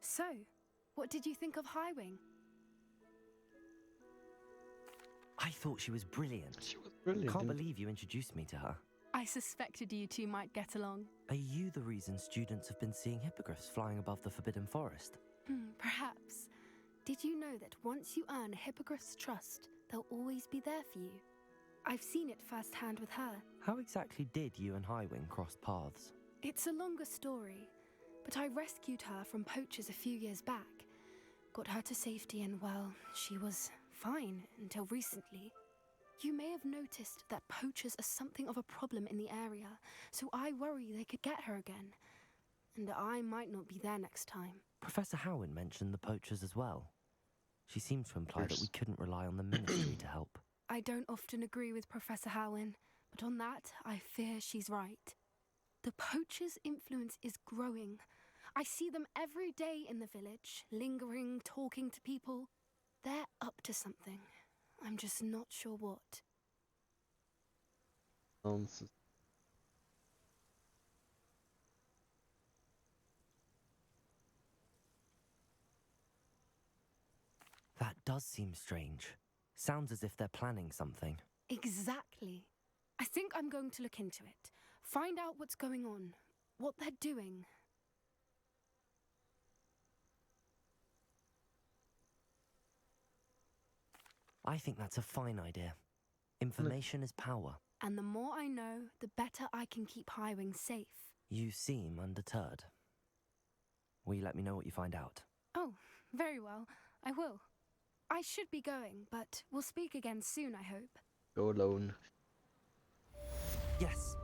So, what did you think of Highwing? I thought she was brilliant. She was brilliant. Can't believe you introduced me to her. I suspected you two might get along. Are you the reason students have been seeing hippogriffs flying above the Forbidden Forest? Perhaps. Did you know that once you earn a hippogriff's trust, they'll always be there for you? I've seen it firsthand with her. How exactly did you and Highwing cross paths? It's a longer story, but I rescued her from poachers a few years back. Got her to safety and, well, she was fine until recently. You may have noticed that poachers are something of a problem in the area, so I worry they could get her again. And I might not be there next time. Professor Howen mentioned the poachers as well. She seemed to imply that we couldn't rely on the ministry to help. I don't often agree with Professor Howen, but on that, I fear she's right. The poachers' influence is growing. I see them every day in the village, lingering, talking to people. They're up to something. I'm just not sure what. Nonsense. That does seem strange. Sounds as if they're planning something. Exactly. I think I'm going to look into it. Find out what's going on, what they're doing. I think that's a fine idea. Information is power. And the more I know, the better I can keep Highwing safe. You seem undeterred. Will you let me know what you find out? Oh, very well. I will. I should be going, but we'll speak again soon, I hope. Go alone. Yes.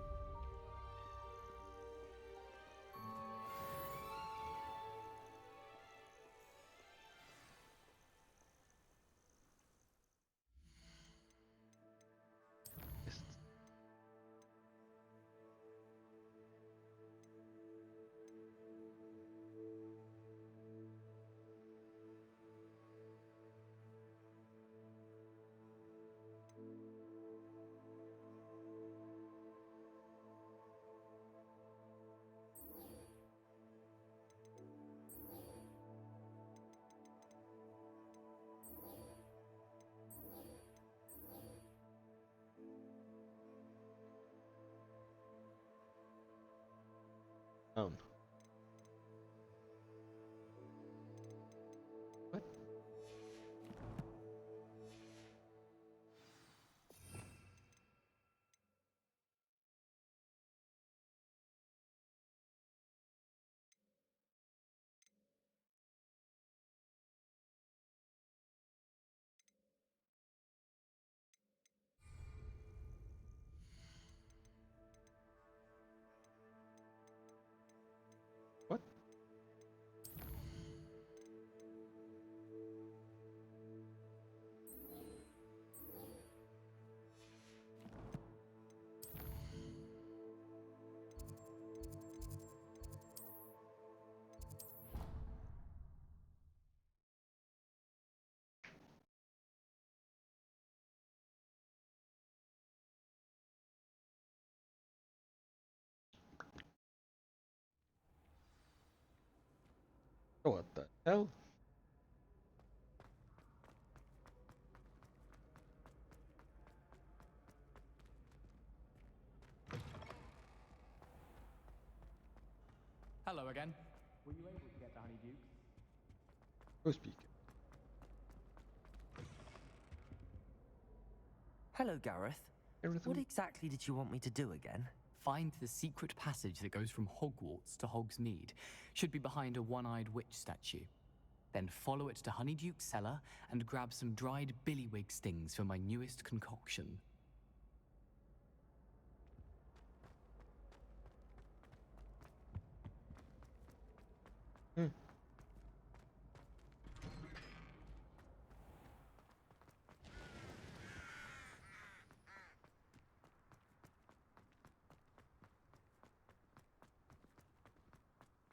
Down. What? Oh, what the hell? Hello again. Were you able to get the Honeydukes? Who's speaking? Hello, Gareth. Everything. What exactly did you want me to do again? Find the secret passage that goes from Hogwarts to Hogsmeade. Should be behind a one-eyed witch statue. Then follow it to Honeyduke's cellar and grab some dried billywig stings for my newest concoction.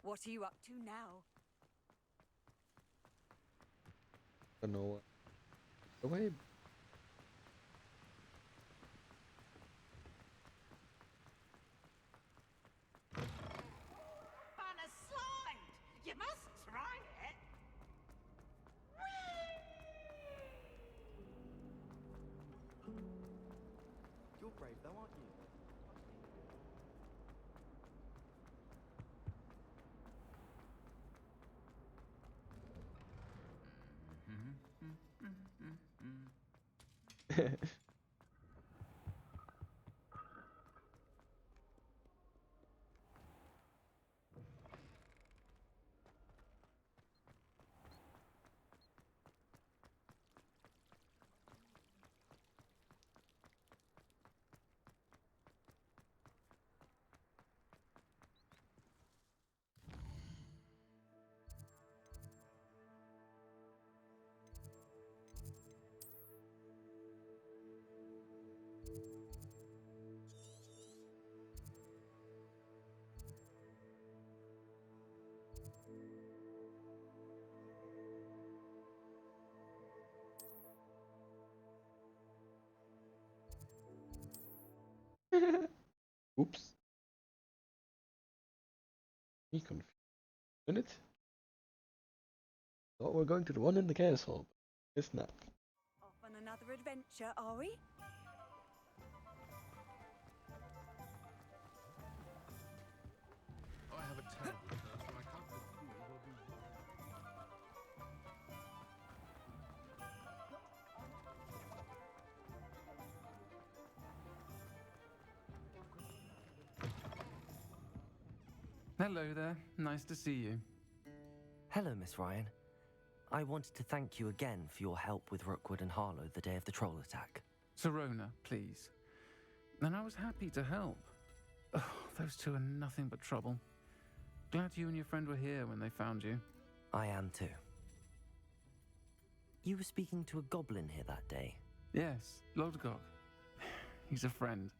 What are you up to now? Don't know. Away. On a slide! You must try it! You're brave though, aren't you? Oops. Me confused. Minute. Thought we're going to the one in the castle. It's not. Off on another adventure, are we? I have a terrible curse when I can't go through will be Hello there. Nice to see you. Hello, Miss Ryan. I wanted to thank you again for your help with Rookwood and Harlow the day of the troll attack. Serona, please. And I was happy to help. Oh, those two are nothing but trouble. Glad you and your friend were here when they found you. I am too. You were speaking to a goblin here that day. Yes, Lodgok. He's a friend.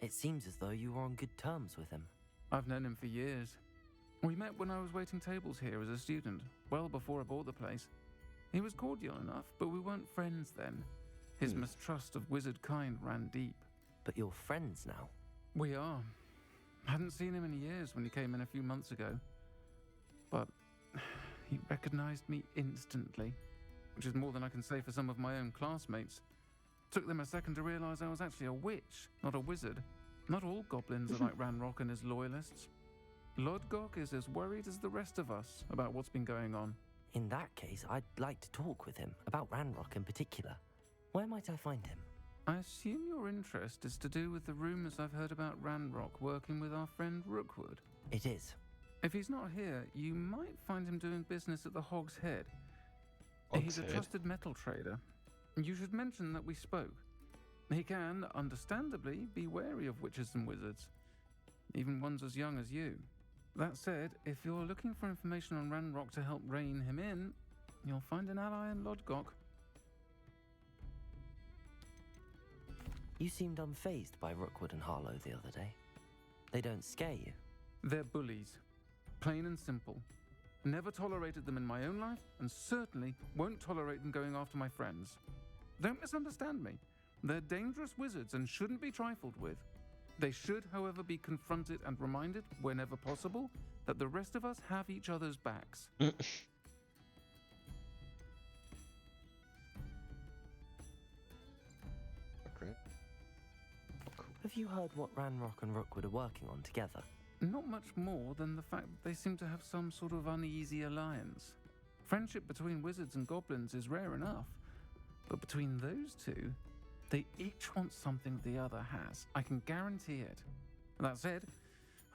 It seems as though you were on good terms with him. I've known him for years. We met when I was waiting tables here as a student, well before I bought the place. He was cordial enough, but we weren't friends then. His mistrust of wizard kind ran deep. But you're friends now? We are. Hadn't seen him in years when he came in a few months ago. But he recognized me instantly, which is more than I can say for some of my own classmates. Took them a second to realize I was actually a witch, not a wizard. Not all goblins are like Ranrock and his loyalists. Lodgok is as worried as the rest of us about what's been going on. In that case, I'd like to talk with him, about Ranrock in particular. Where might I find him? I assume your interest is to do with the rumors I've heard about Ranrock working with our friend Rookwood. It is. If he's not here, you might find him doing business at the Hog's Head. He's a Head? trusted metal trader. You should mention that we spoke. He can, understandably, be wary of witches and wizards, even ones as young as you. That said, if you're looking for information on Ranrock to help rein him in, you'll find an ally in Lodgok. You seemed unfazed by Rookwood and Harlow the other day. They don't scare you? They're bullies. Plain and simple. Never tolerated them in my own life, and certainly won't tolerate them going after my friends. Don't misunderstand me. They're dangerous wizards and shouldn't be trifled with. They should, however, be confronted and reminded, whenever possible, that the rest of us have each other's backs. Okay. Have you heard what Ranrock and Rookwood are working on together? Not much more than the fact that they seem to have some sort of uneasy alliance. Friendship between wizards and goblins is rare enough, but between those two, they each want something the other has. I can guarantee it. That said,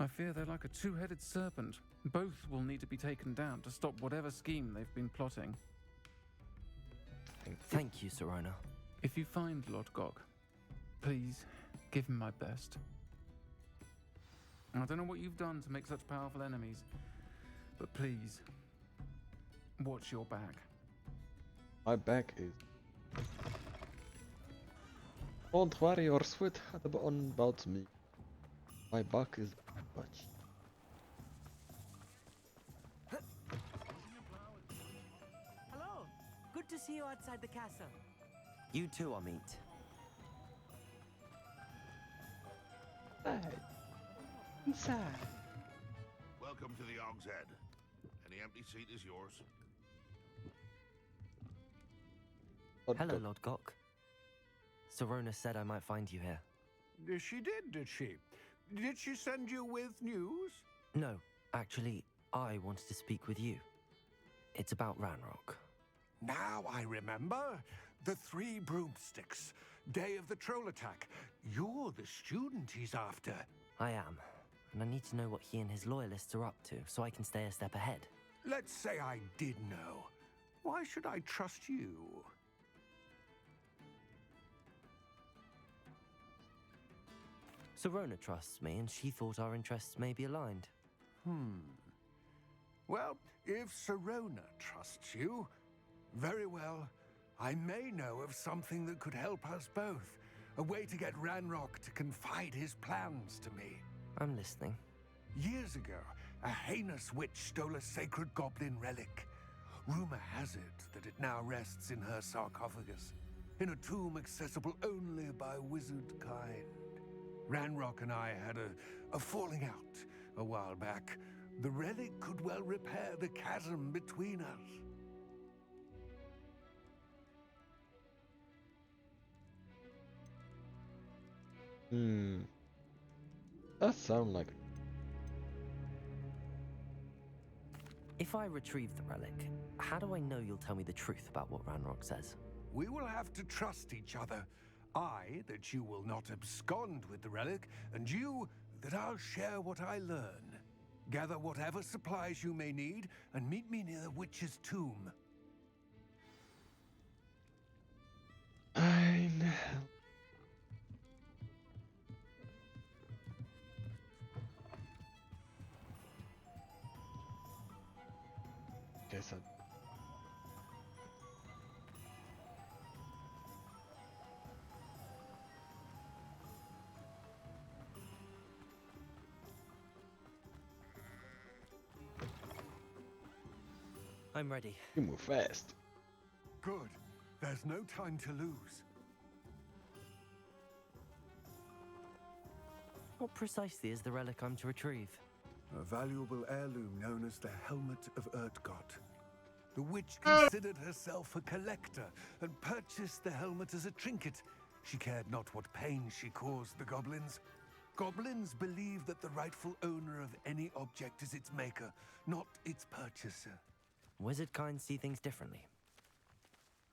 I fear they're like a two-headed serpent. Both will need to be taken down to stop whatever scheme they've been plotting. Thank you, Serona. If you find Lord Gog, please give him my best. I don't know what you've done to make such powerful enemies, but please, watch your back. My back is... Don't worry your sweat about me. My back is much. Hello. Good to see you outside the castle. You too, Amit. Hi. Inside. Welcome to the Og's Head. Any empty seat is yours. Hello, Lord Gok. Serona said I might find you here. She did she? Did she send you with news? No, actually, I wanted to speak with you. It's about Ranrock. Now I remember. The 3 broomsticks. Day of the troll attack. You're the student he's after. I am, and I need to know what he and his loyalists are up to, so I can stay a step ahead. Let's say I did know. Why should I trust you? Serona trusts me, and she thought our interests may be aligned. Well, if Serona trusts you, very well. I may know of something that could help us both. A way to get Ranrock to confide his plans to me. I'm listening. Years ago, a heinous witch stole a sacred goblin relic. Rumor has it that it now rests in her sarcophagus, in a tomb accessible only by wizard kind. Ranrock and I had a falling out a while back. The relic could well repair the chasm between us. That sounds like... If I retrieve the relic, how do I know you'll tell me the truth about what Ranrock says? We will have to trust each other. I, that you will not abscond with the relic, and you, that I'll share what I learn. Gather whatever supplies you may need, and meet me near the witch's tomb. Ein... Guess I... I'm ready. You move fast. Good. There's no time to lose. What precisely is the relic I'm to retrieve? A valuable heirloom known as the Helmet of Urtgott. The witch considered herself a collector and purchased the helmet as a trinket. She cared not what pain she caused the goblins. Goblins believe that the rightful owner of any object is its maker, not its purchaser. Wizard kind see things differently.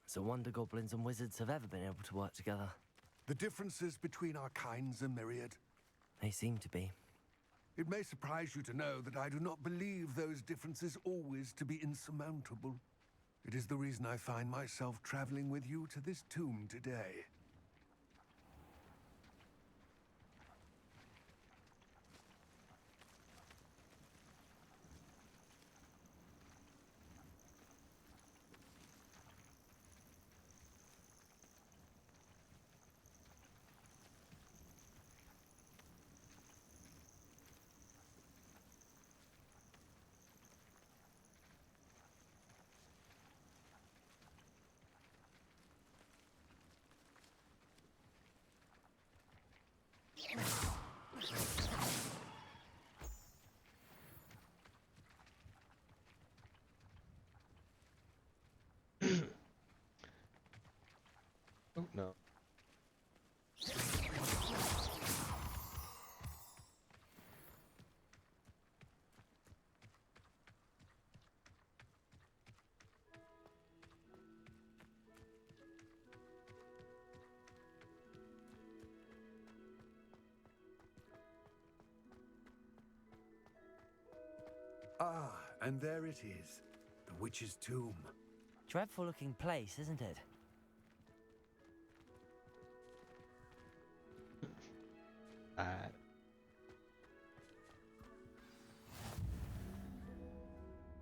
It's a wonder goblins and wizards have ever been able to work together. The differences between our kinds are myriad. They seem to be. It may surprise you to know that I do not believe those differences always to be insurmountable. It is the reason I find myself traveling with you to this tomb today. Oh no. Ah, and there it is. The witch's tomb. Dreadful looking place, isn't it?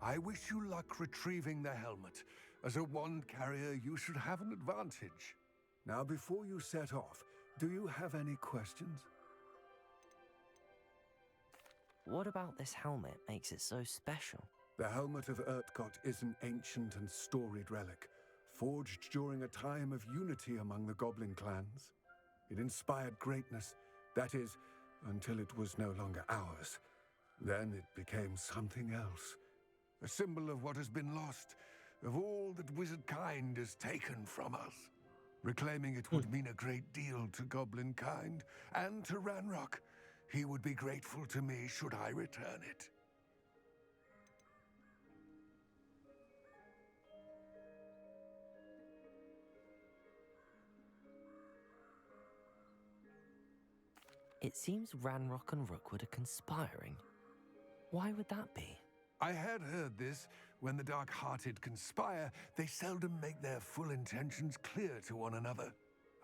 I wish you luck retrieving the helmet. As a wand carrier, you should have an advantage. Now, before you set off, do you have any questions? What about this helmet makes it so special? The helmet of Urtkot is an ancient and storied relic, forged during a time of unity among the goblin clans. It inspired greatness, that is, until it was no longer ours. Then it became something else. A symbol of what has been lost, of all that wizard kind has taken from us. Reclaiming it would mean a great deal to goblin kind, and to Ranrock. He would be grateful to me should I return it. It seems Ranrock and Rookwood are conspiring. Why would that be? I had heard this. When the dark-hearted conspire, they seldom make their full intentions clear to one another.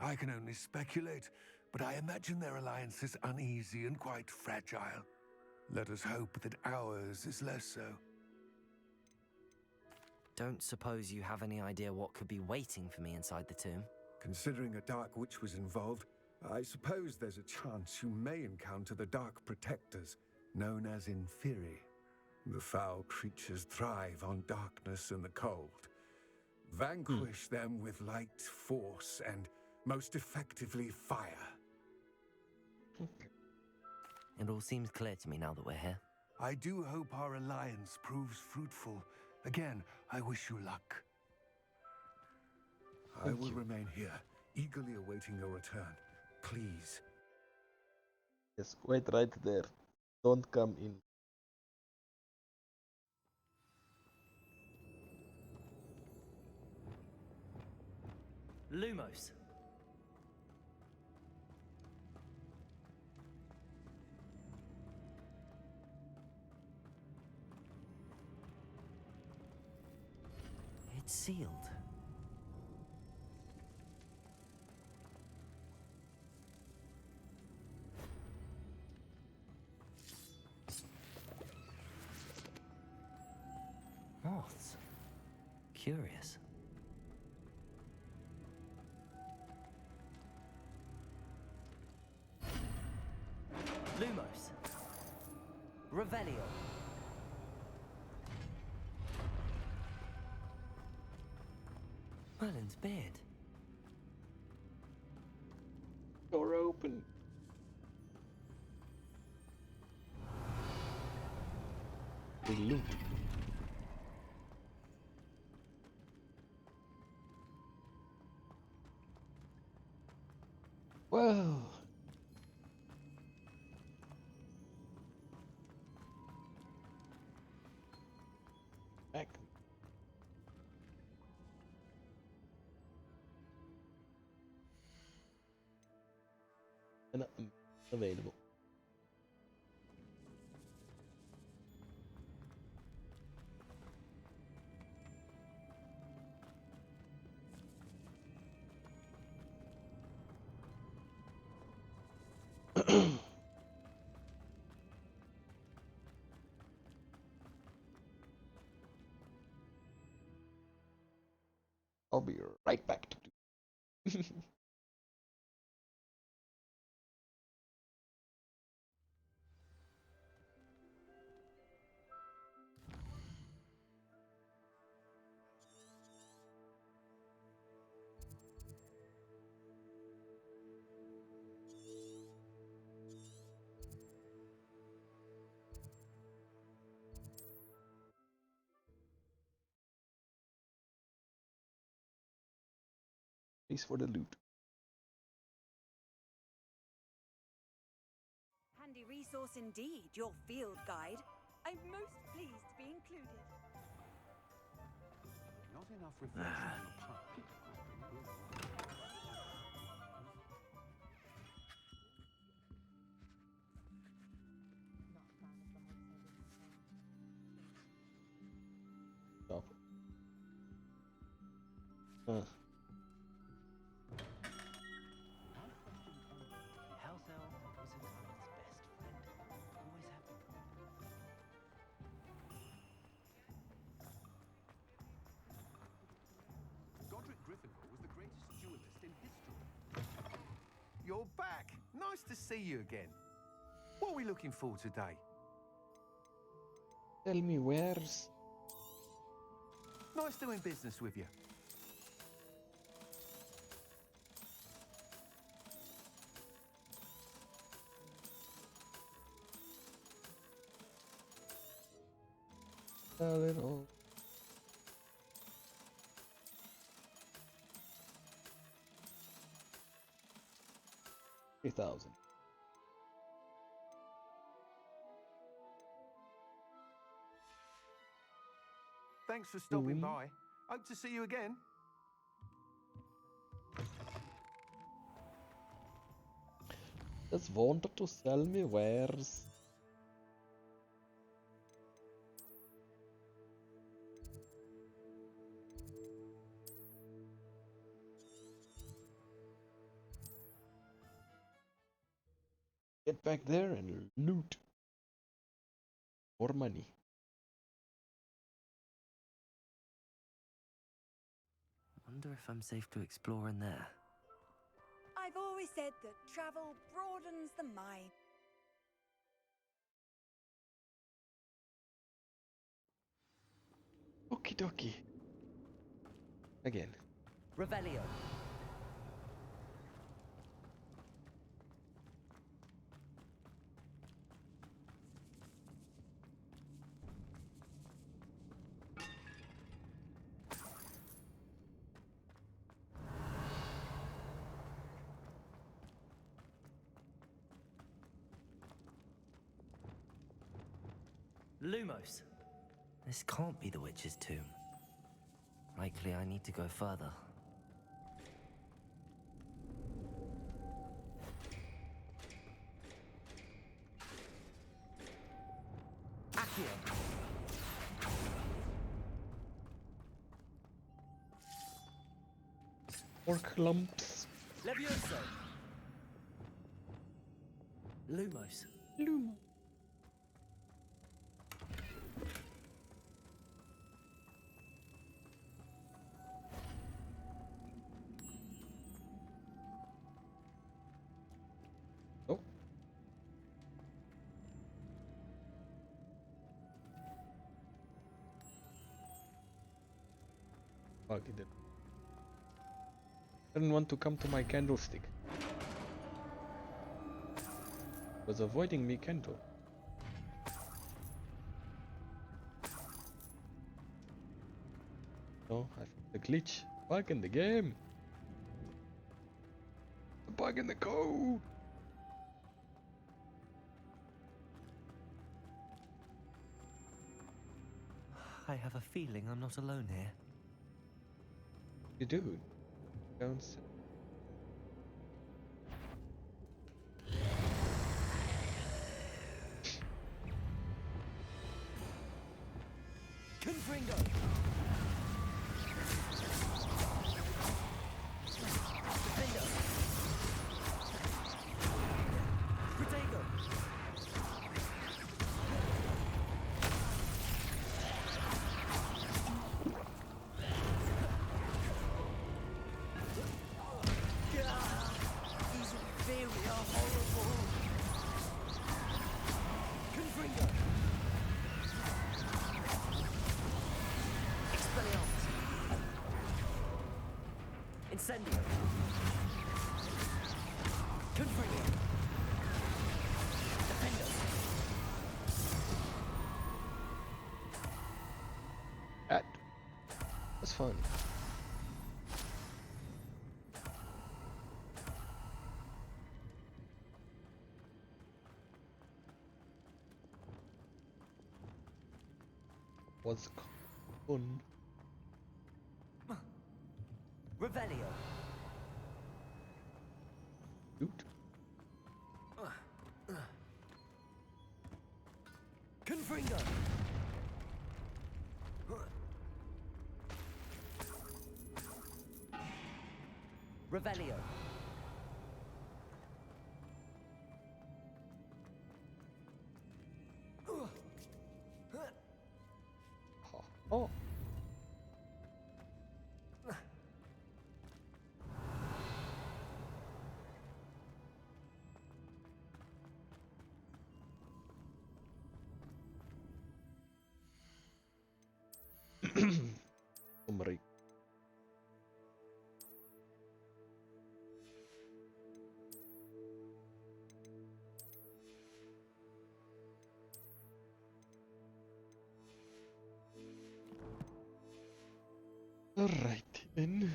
I can only speculate, but I imagine their alliance is uneasy and quite fragile. Let us hope that ours is less so. Don't suppose you have any idea what could be waiting for me inside the tomb? Considering a dark witch was involved, I suppose there's a chance you may encounter the Dark Protectors, known as Inferi. The foul creatures thrive on darkness and the cold. Vanquish them with light, force, and most effectively fire. It all seems clear to me now that we're here. I do hope our alliance proves fruitful. Again, I wish you luck. I will remain here, eagerly awaiting your return. Please. Yes, wait right there. Don't come in. Lumos. It's sealed. Moths. Curious. Lumos. Revelio. Merlin's beard. Door open. We loot. Well. Back. And available. I'll be right back. Thanks for the loot. Handy resource indeed, your field guide. I'm most pleased to be included. Not enough reflection on the past. Stop. House elf was a Tyler's best friend. Always have been. Godric Gryffindor was the greatest duelist in history. You're back! Nice to see you again. What are we looking for today? Tell me where's... Nice doing business with you. A little... 3,000. Thanks for stopping by. Hope to see you again. Just wanted to sell me wares. Get back there and loot. More money. Wonder if I'm safe to explore in there. I've always said that travel broadens the mind. Okie dokie. Again. Revelio. Lumos. This can't be the witch's tomb. Likely I need to go further. Accio. Orc lumps. Levioso. Lumos. Lumo. Oh. Fuck it. Didn't want to come to my candlestick. Was avoiding me candle. No, I found the glitch. Bug in the game. A bug in the code. I have a feeling I'm not alone here. You do. Don't say. Confringo! Defender! Protego! These inferior horrible! Confringo! Expelliarmus! Incendio! Confringo! Defender! That was fun. was fun. Revelio. Shoot. Confringo. Revelio. Oh. Summary. Alright then.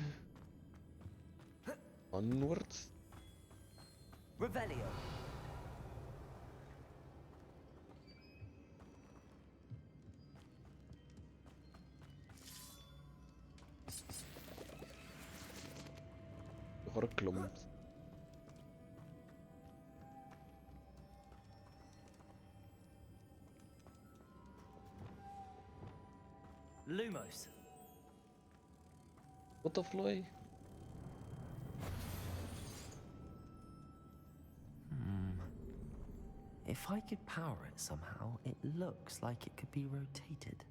Onwards. Revelio. Horklums. Lumos. Butterfly. If I could power it somehow, it looks like it could be rotated.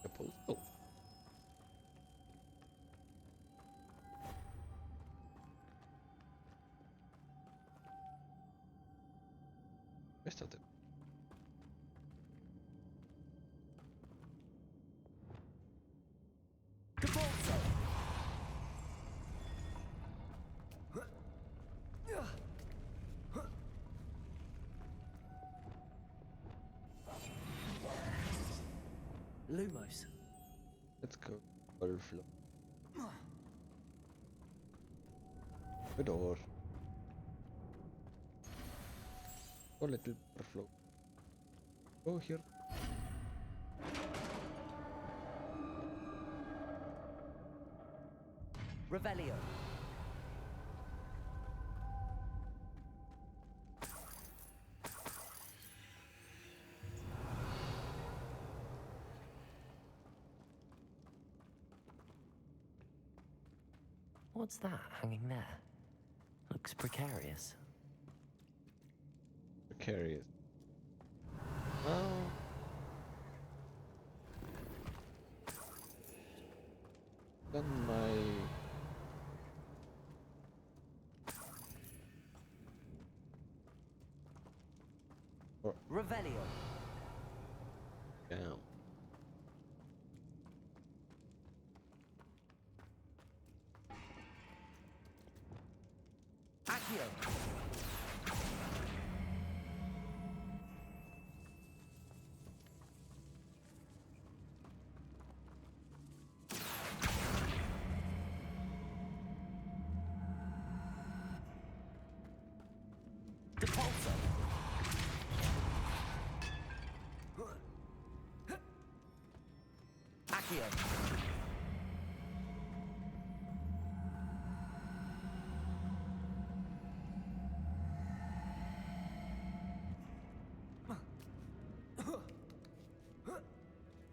Suppose so. Rest of them. Lumos. Let's go. Butterfly. Good door. Go little butterfly. Go here. Revelio. What's that hanging there? Looks precarious. Precarious. Oh. Then my Revelio. down. Accio. Depulso. Accio.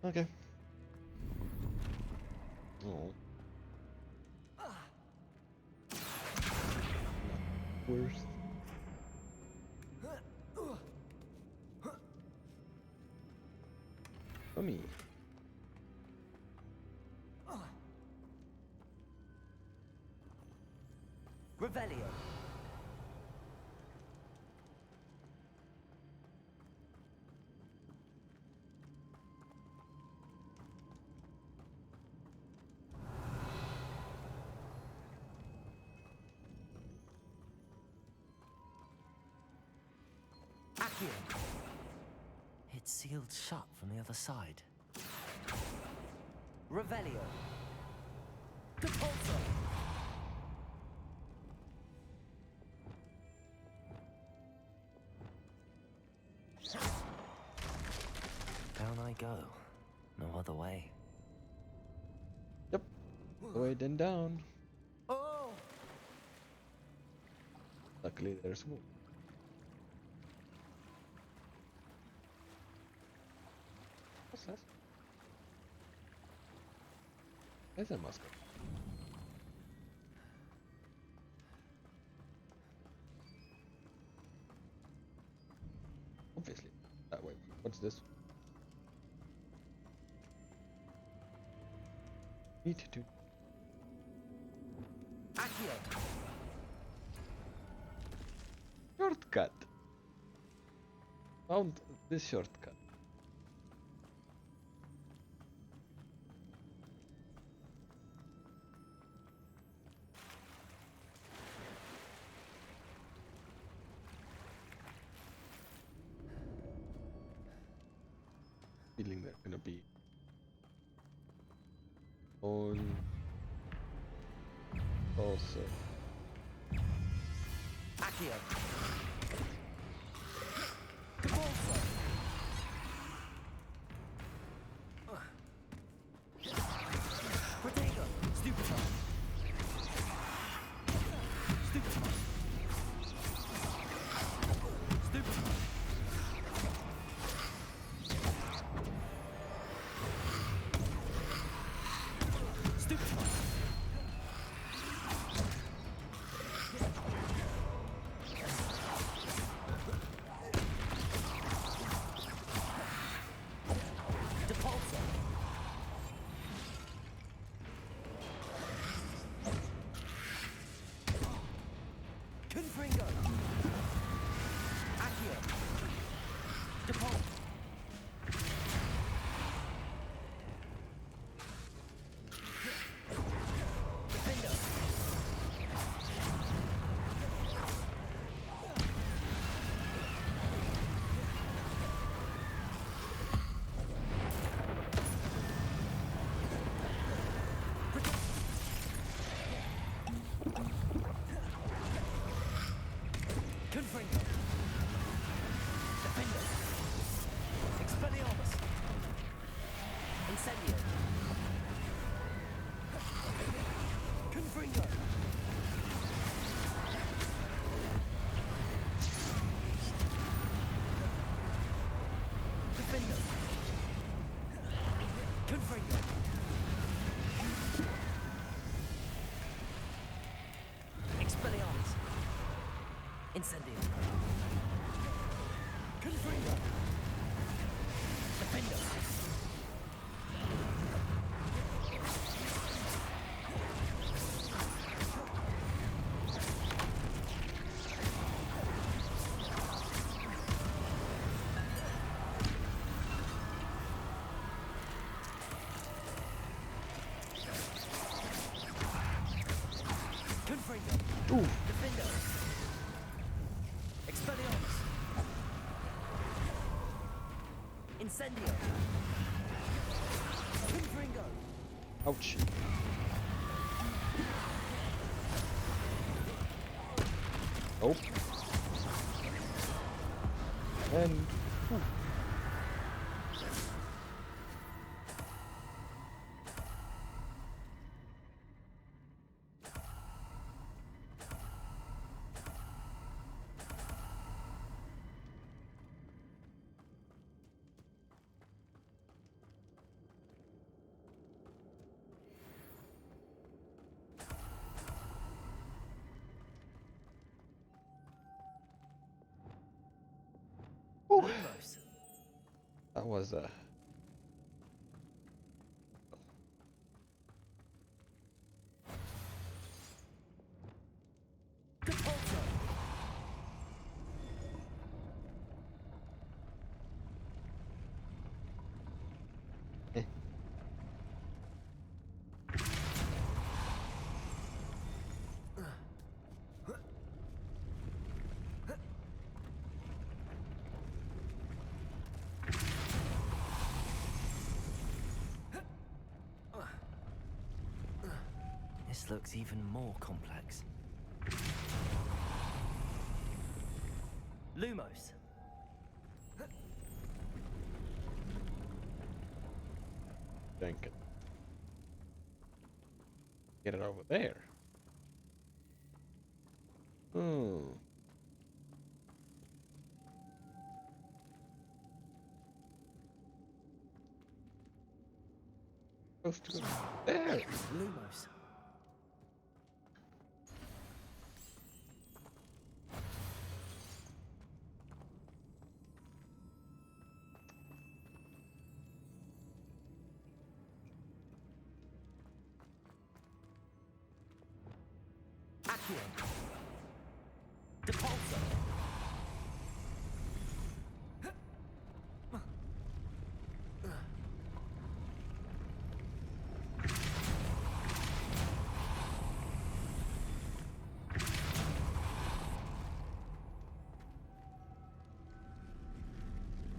Okay. Oh. Worst. Mummy. Revelio. Accio. It's sealed shut from the other side. Revelio. Depulso. Down I go. No other way. Yep. Way then down. Oh! Luckily there's more. What's that? There's a musket. Obviously, that way. What's this? Need to. Accio! Shortcut. Found this shortcut. Feeling they're gonna be on also. Accio! Protego! Stupefy! Stupefy! Stupefy! Stupefy! Depulso! Confringo! Accio! Depulso! Defendo! Confringo! Defendo! Expelliarmus! Incendio! Confringo! Defendo! Confringo! Expelliarmus! Incendio! Confringo! Defendo! Confringo! Ooh. Defendo! Expelliarmus! Incendio! Confringo! Ouch. Oh. And ooh. Lumos! That was Depulso! This looks even more complex. Lumos! Trinket. Get it over there. Hmm. Supposed to go there. Lumos. Accio. Depulso.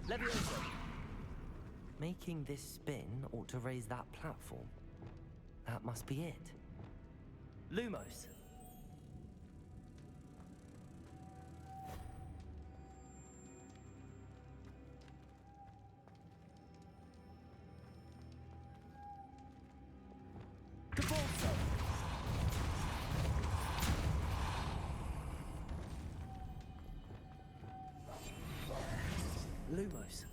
Levioso. Making this spin ought to raise that platform. That must be it. Lumos. Depulso. Lumos.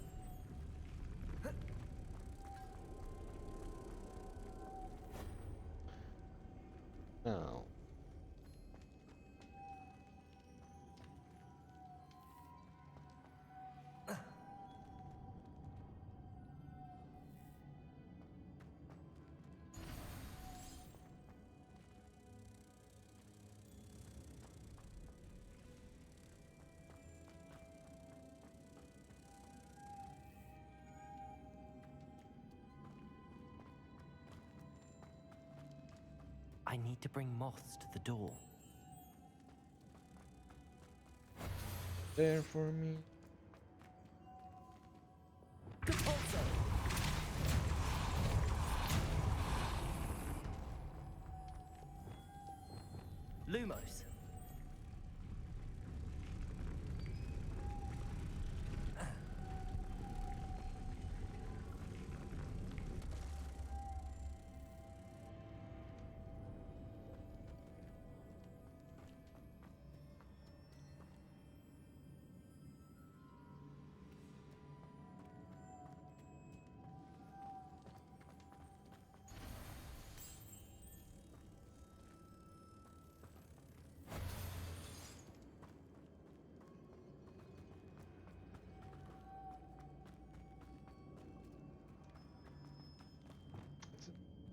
Now. I need to bring moths to the door. There for me. Depulso. Lumos.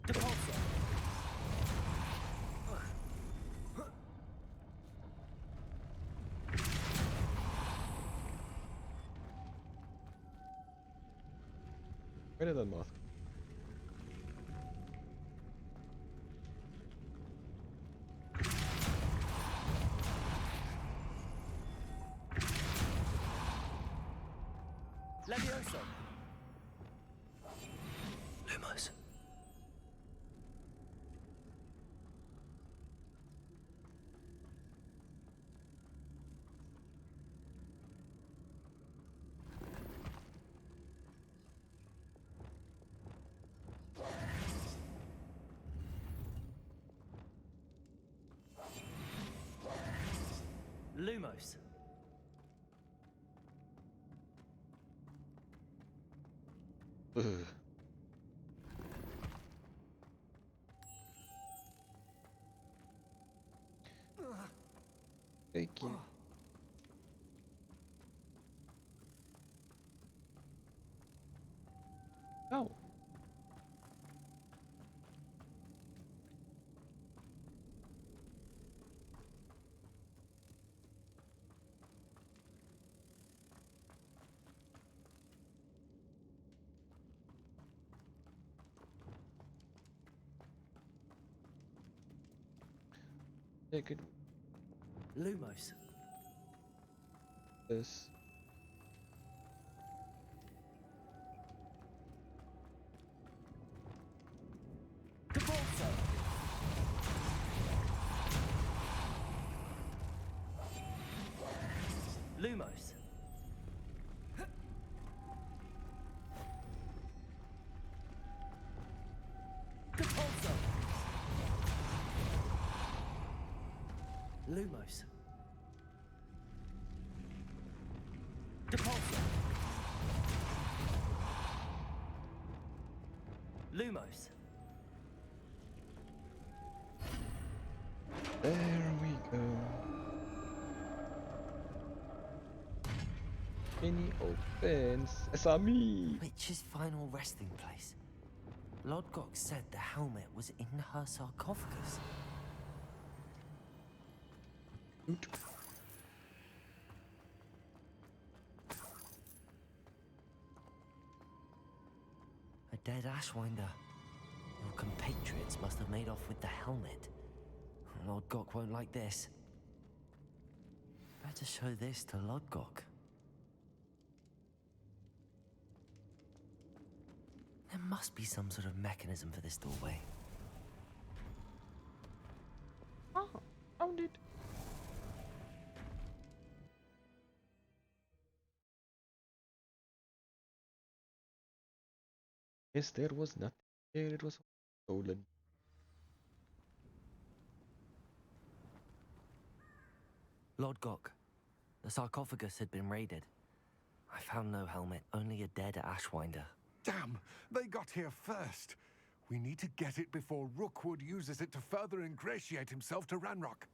Depulso. Where did that moth? Levioso. Lumos. Lumos. Ugh. Thank you. Oh. Yeah, good. Lumos. This. Depulso. Lumos. Lumos. Depulso. Lumos. There we go. Any opens Sesame. Witch's final resting place. Lodgok said the helmet was in her sarcophagus. A dead Ashwinder. Your compatriots must have made off with the helmet. Lodgok won't like this. Better show this to Lodgok. There must be some sort of mechanism for this doorway. Oh, found it. Yes, there was nothing there. It was stolen. Lodgok, the sarcophagus had been raided. I found no helmet, only a dead Ashwinder. Damn! They got here first. We need to get it before Rookwood uses it to further ingratiate himself to Ranrock.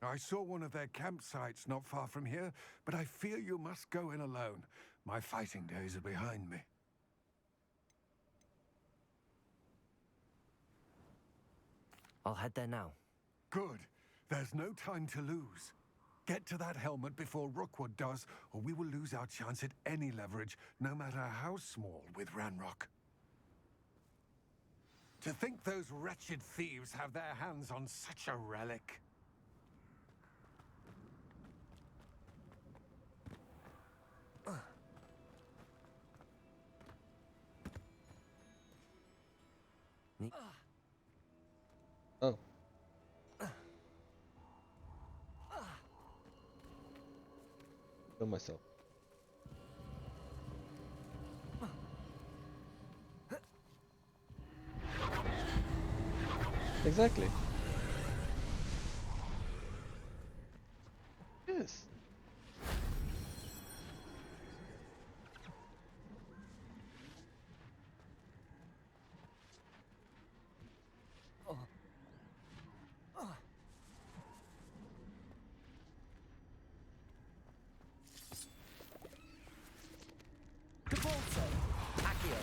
I saw one of their campsites not far from here, but I fear you must go in alone. My fighting days are behind me. I'll head there now. Good. There's no time to lose. Get to that helmet before Rookwood does, or we will lose our chance at any leverage, no matter how small, with Ranrock. To think those wretched thieves have their hands on such a relic. Oh. Kill myself. Exactly. Yes. Depulso. Accio.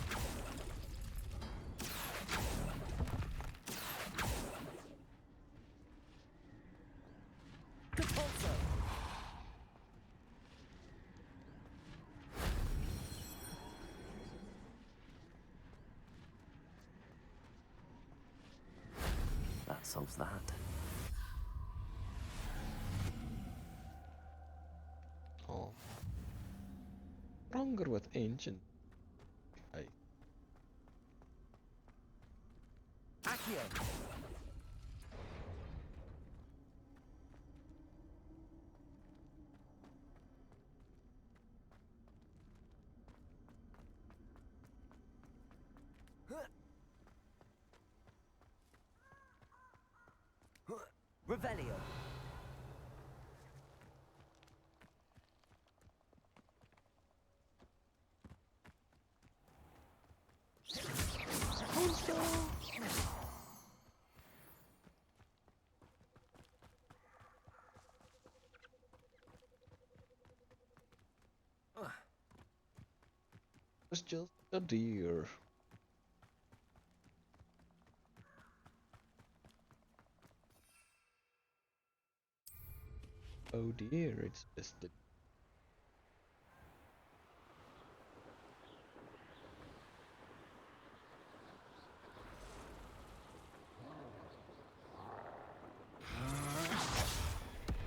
Depulso. That solves that. Oh. Stronger with ancient. Accio. Revelio. It's just a deer. Oh dear, it's just a...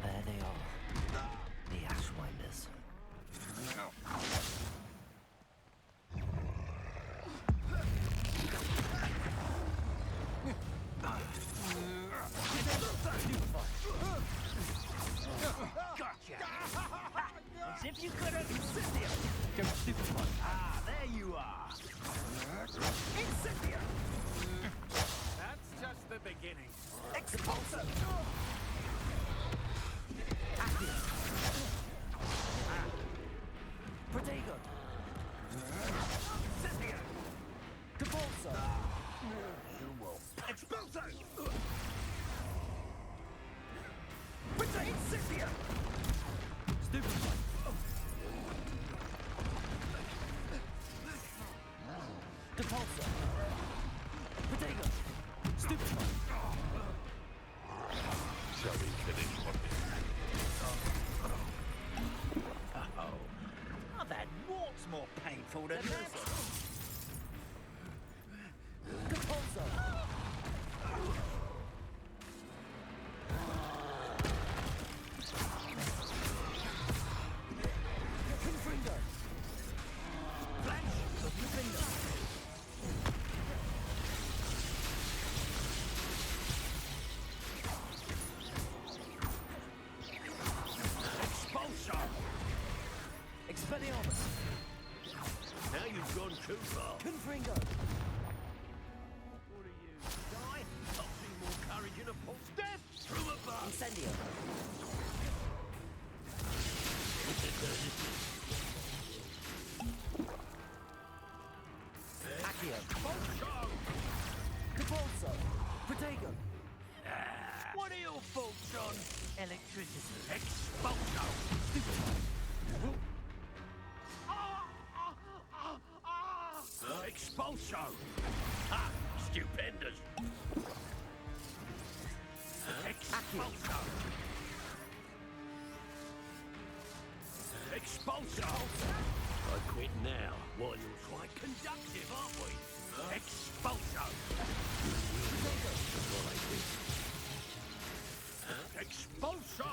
There they are. The Ashwinders. Gotcha! Incendia! Stupefy! Depulsor! Potato! Stupefy! Shall we finish what I've had warts more painful than that. Depulsor! Confringo! Flash of your finger! Expulsar! Expelliarmus! Now you've gone too far. Confringo! What are you, die? I've seen more courage in a pulse. Death from above. Incendio! Accio! Depulso! Protego! What are your faults on? Electricity! Expulso! Expulso! Ha! Stupendous! Expulso! Expulso! I quit now, while you're quite conductive, aren't we? Expulso! Expulso!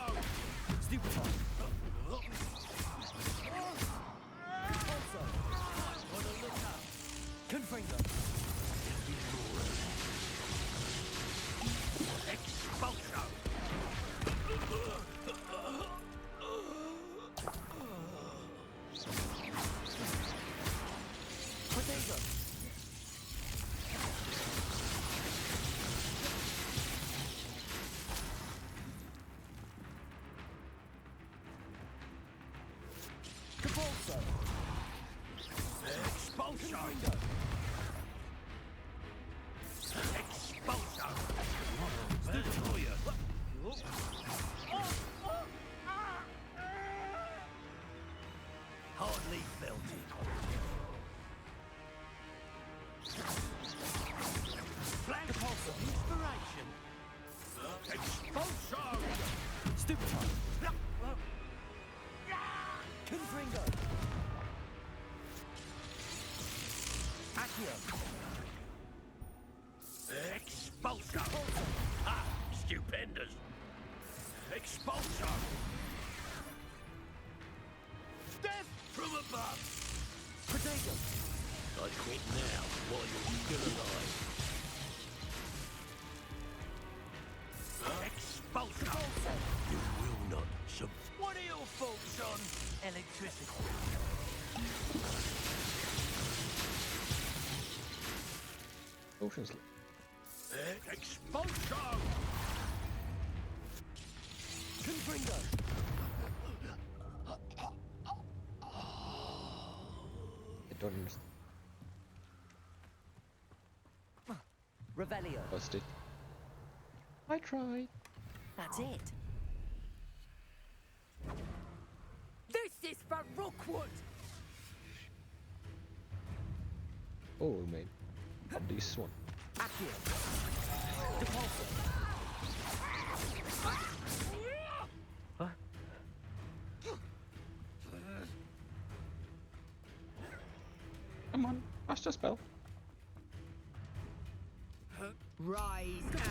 Stupefy! Confringo! Expulso! Potato! Depulso! Expulso! Expulso! Destroyer! Hardly felt it. Flash! Depulso! Inspiration! Expulso! Stupefy! Confringo! Accio! Expulso! Ha! Stupendous! Expulso! Death from above! Potato! I quit now, while you're still alive. Expulso! You will not sub... What are your faults on? Electricity! Ocean Slip. Expulso! Confringo! I don't understand. Revelio. Busted. I tried. That's it. This is for Rookwood! Oh, man. This one. Accio! Depulso! Come on, cast a spell. Rise and...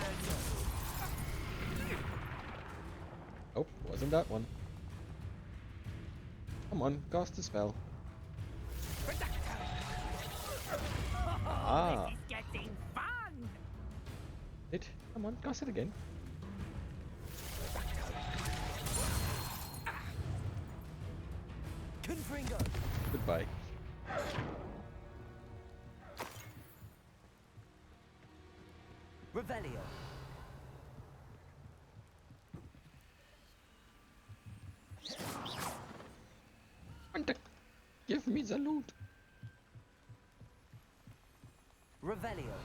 Oh, wasn't that one. Come on, cast a spell. Ah. This is getting fun! It. Come on, cast it again. Confringo! Goodbye. Revelio. Contact. Give me the loot. Revelio.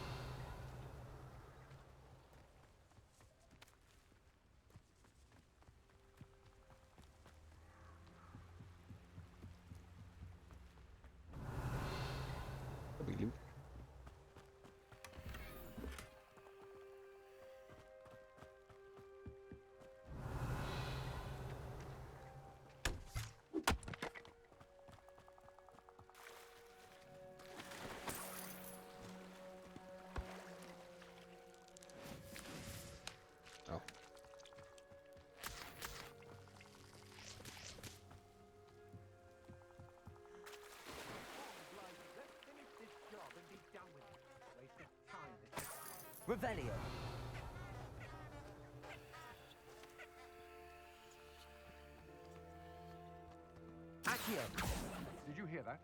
Revelio. Accio. Did you hear that?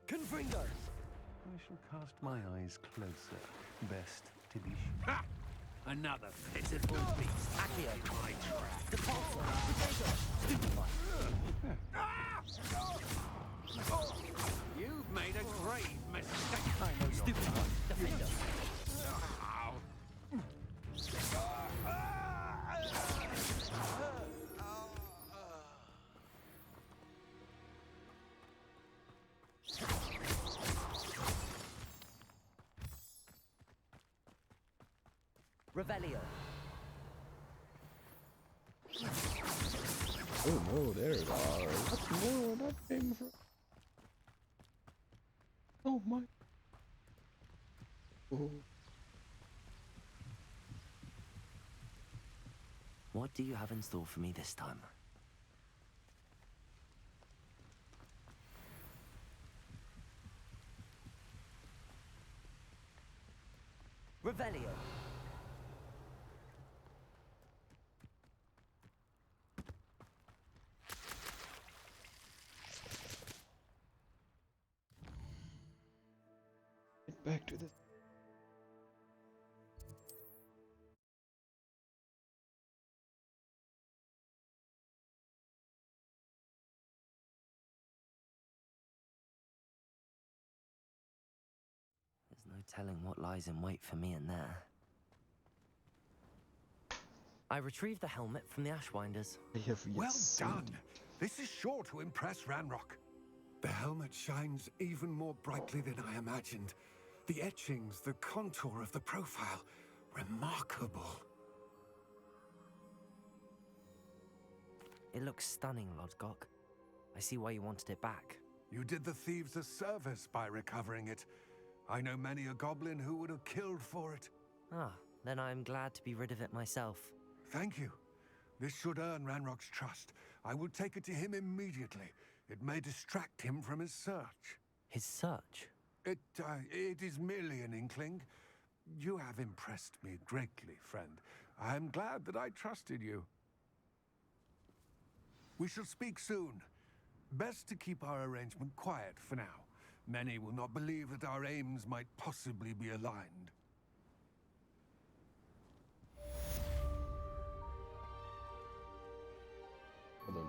Confringo. I shall cast my eyes closer. Best to be sure. Ha! Another pitiful beast. Accio. My trap. Depulso. Potato. Stupefy. You've made a grave mistake. Stupefy. Defendo. Revelio. Oh no, there it are. What's more that came from? Oh my. Oh. What do you have in store for me this time? Revelio. Get back to this. There's no telling what lies in wait for me in there. I retrieved the helmet from the Ashwinders. Well done! This is sure to impress Ranrock. The helmet shines even more brightly than I imagined. The etchings, the contour of the profile, remarkable. It looks stunning, Lodgok. I see why you wanted it back. You did the thieves a service by recovering it. I know many a goblin who would have killed for it. Ah, then I'm glad to be rid of it myself. Thank you. This should earn Ranrock's trust. I will take it to him immediately. It may distract him from his search. His search? It is merely an inkling. You have impressed me greatly, friend. I am glad that I trusted you. We shall speak soon. Best to keep our arrangement quiet for now. Many will not believe that our aims might possibly be aligned. Hold on.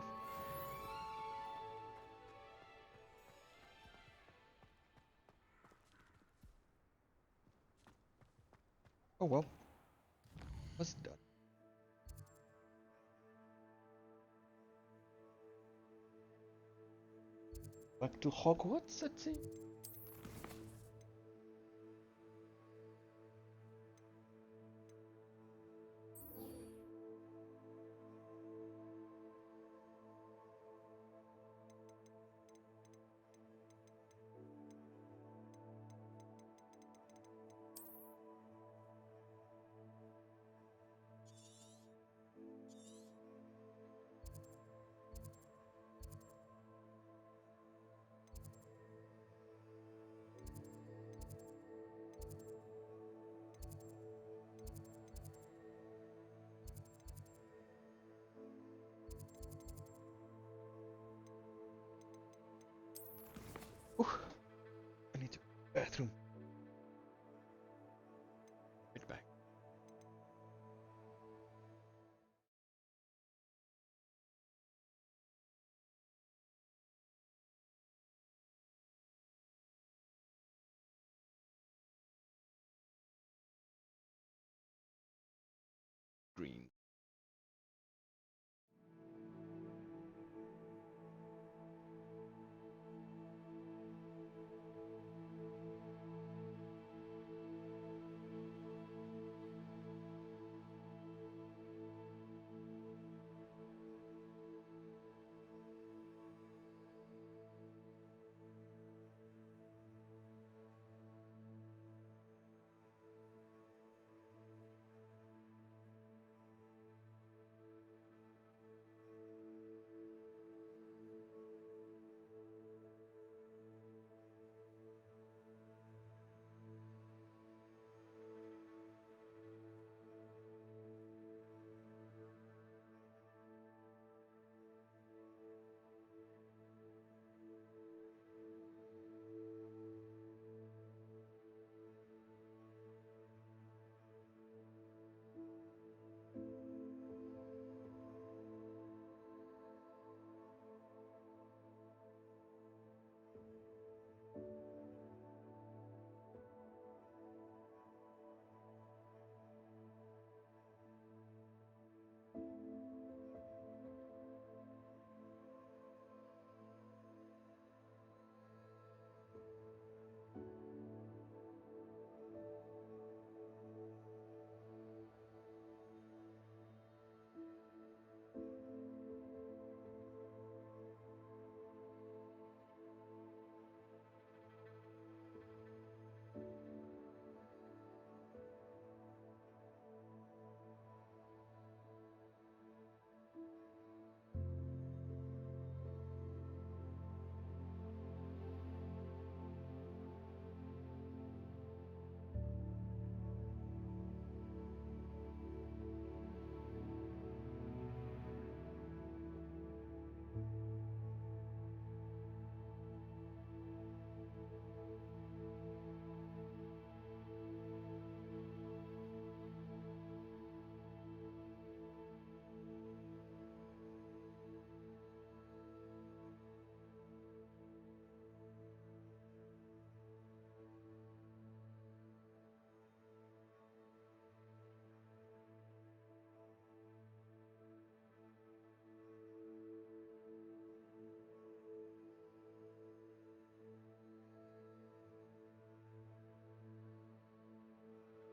Oh well. That's done. Back to Hogwarts, let's see.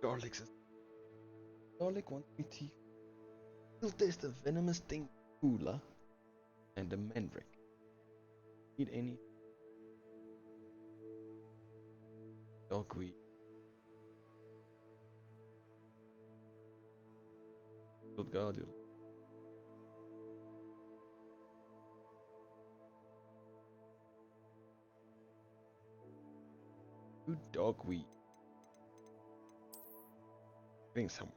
Garlic says, Garlic wants me to still taste the venomous thing, Hula, and the Mandrake. Need any dogweed? Good God, you. Good dogweed. Getting somewhere.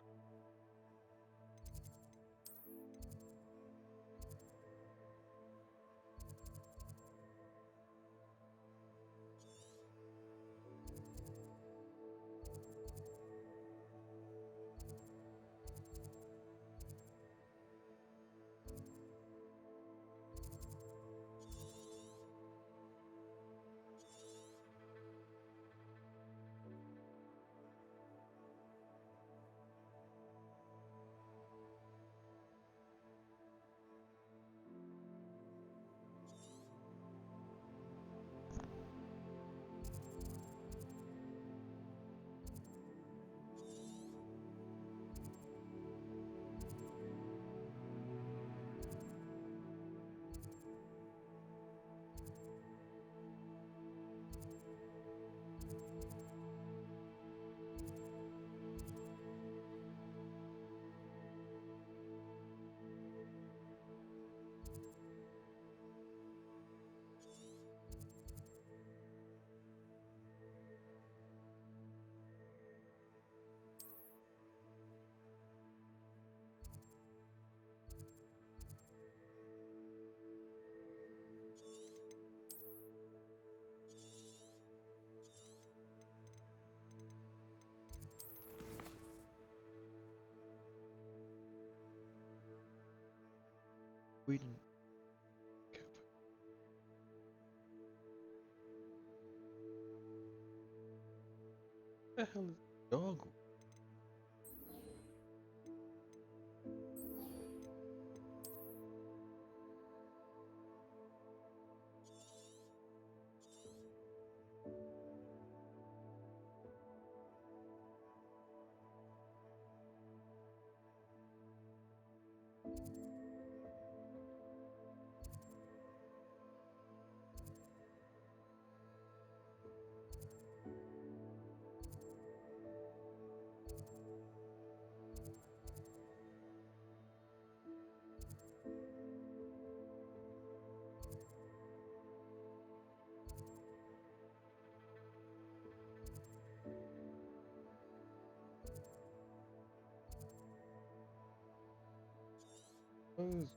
We didn't. What the hell is dog? Those.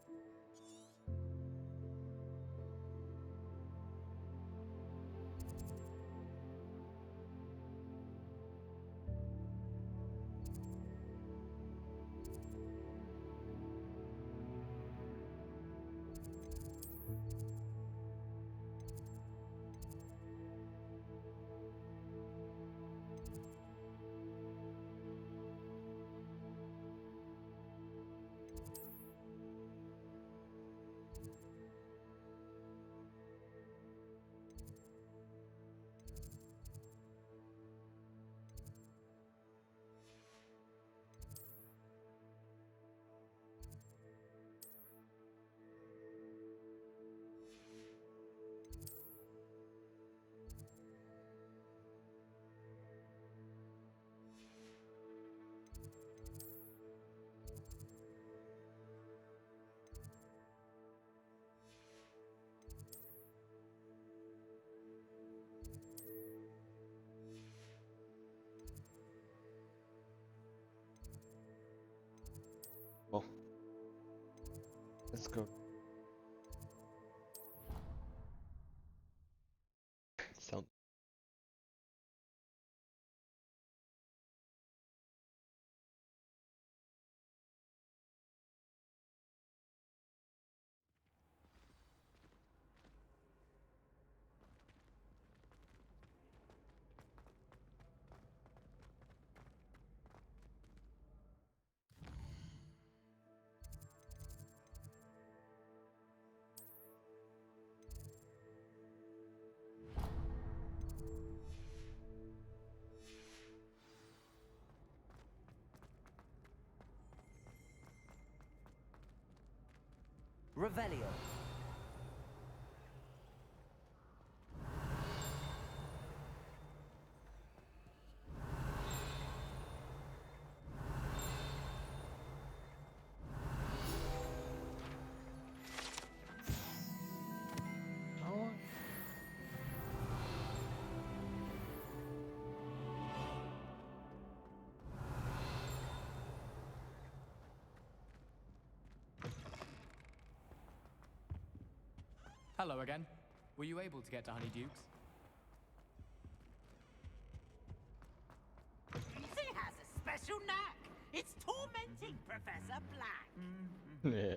Well, let's go. Sound. Revelio. Hello again. Were you able to get to Honeydukes? She has a special knack. It's tormenting Professor Black. Yeah.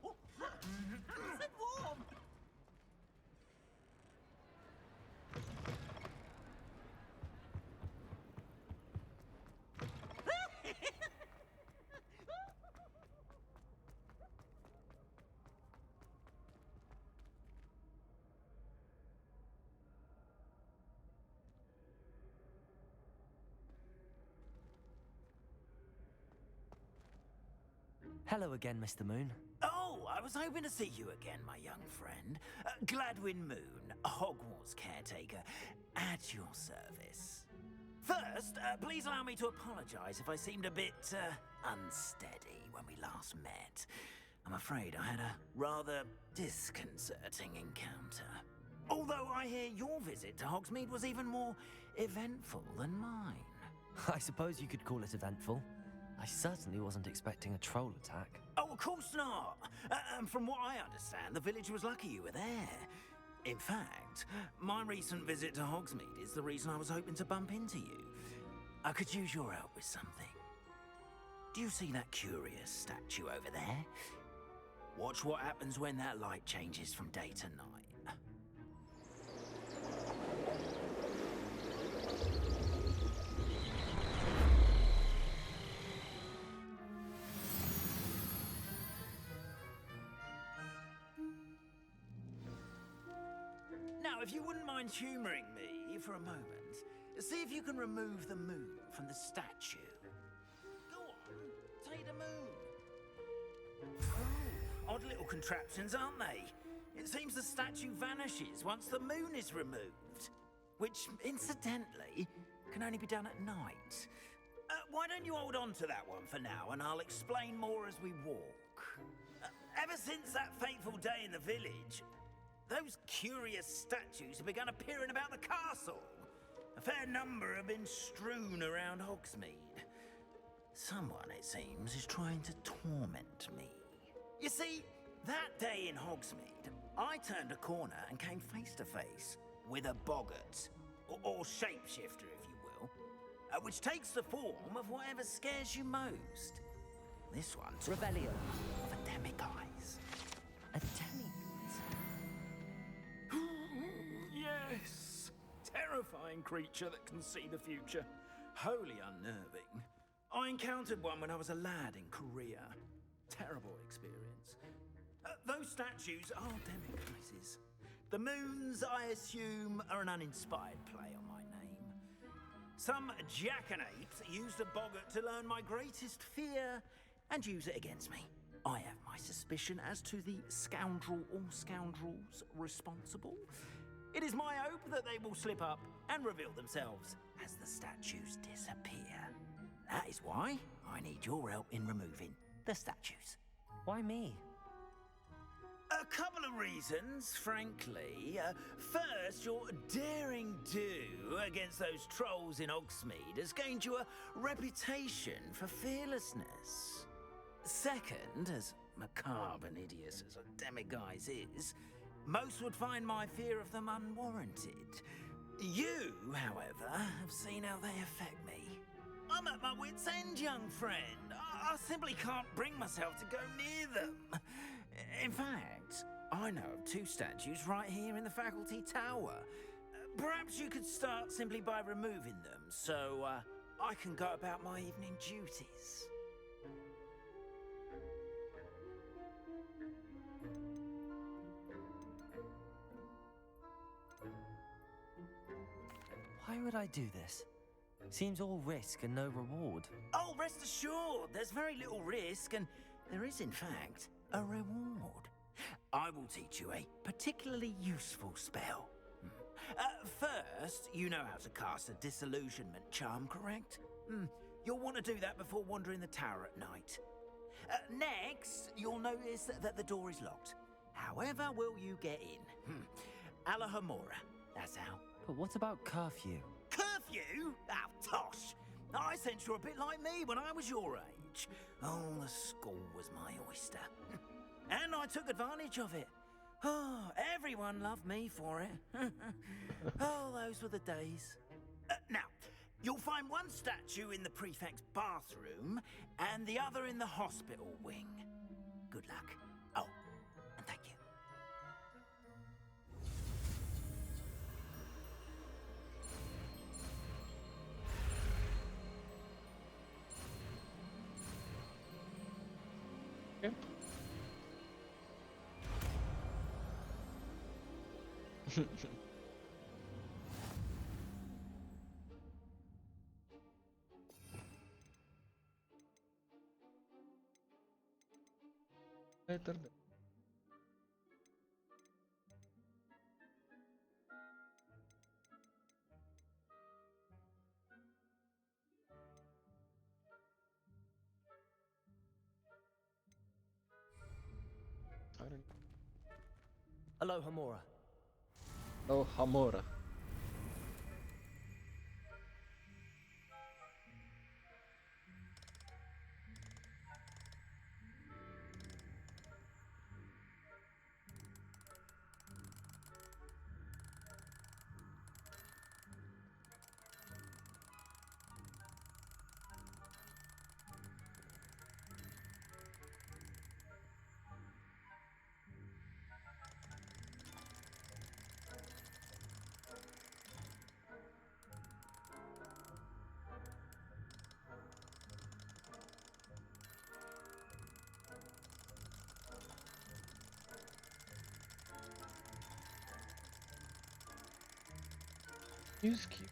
Nice and warm. Hello again, Mr. Moon. Oh, I was hoping to see you again, my young friend. Gladwin Moon, Hogwarts caretaker, at your service. First, please allow me to apologize if I seemed a bit unsteady when we last met. I'm afraid I had a rather disconcerting encounter. Although I hear your visit to Hogsmeade was even more eventful than mine. I suppose you could call it eventful. I certainly wasn't expecting a troll attack. Oh, of course not. And from what I understand, the village was lucky you were there. In fact, my recent visit to Hogsmeade is the reason I was hoping to bump into you. I could use your help with something. Do you see that curious statue over there? Watch what happens when that light changes from day to night. Now, if you wouldn't mind humouring me for a moment, see if you can remove the moon from the statue. Go on, take the moon. Oh, odd little contraptions, aren't they? It seems the statue vanishes once the moon is removed. Which, incidentally, can only be done at night. Why don't you hold on to that one for now, and I'll explain more as we walk. Ever since that fateful day in the village, those curious statues have begun appearing about the castle. A fair number have been strewn around Hogsmeade. Someone, it seems, is trying to torment me. You see, that day in Hogsmeade, I turned a corner and came face to face with a boggart, or shapeshifter, if you will, which takes the form of whatever scares you most. This one's Revelio. Of a demiguise. A demiguise? Yes! Terrifying creature that can see the future. Wholly unnerving. I encountered one when I was a lad in Korea. Terrible experience. Those statues are demiguises. The moons, I assume, are an uninspired play on my name. Some jackanapes used a boggart to learn my greatest fear and use it against me. I have my suspicion as to the scoundrel or scoundrels responsible. It is my hope that they will slip up and reveal themselves as the statues disappear. That is why I need your help in removing the statues. Why me? A couple of reasons, frankly. First, your daring do against those trolls in Hogsmeade has gained you a reputation for fearlessness. Second, as macabre and hideous as a demiguise is, most would find my fear of them unwarranted. You, however, have seen how they affect me. I'm at my wit's end, young friend. I simply can't bring myself to go near them. In fact, I know of two statues right here in the faculty tower. Perhaps you could start simply by removing them, so I can go about my evening duties. Why would I do this? Seems all risk and no reward. Oh, rest assured, there's very little risk, and there is, in fact, a reward. I will teach you a particularly useful spell. First, you know how to cast a disillusionment charm, correct? You'll want to do that before wandering the tower at night. Next, you'll notice that the door is locked. However will you get in? Alahomora, that's how. But what about curfew? Curfew? Ah, tosh! I sense you're a bit like me when I was your age. Oh, the school was my oyster. And I took advantage of it. Oh, everyone loved me for it. Oh, those were the days. Now, you'll find one statue in the prefect's bathroom and the other in the hospital wing. Good luck. Oh, and thank you. Okay. Better than I don't Hello, Hamora. know. Oh, Hamora. Use key.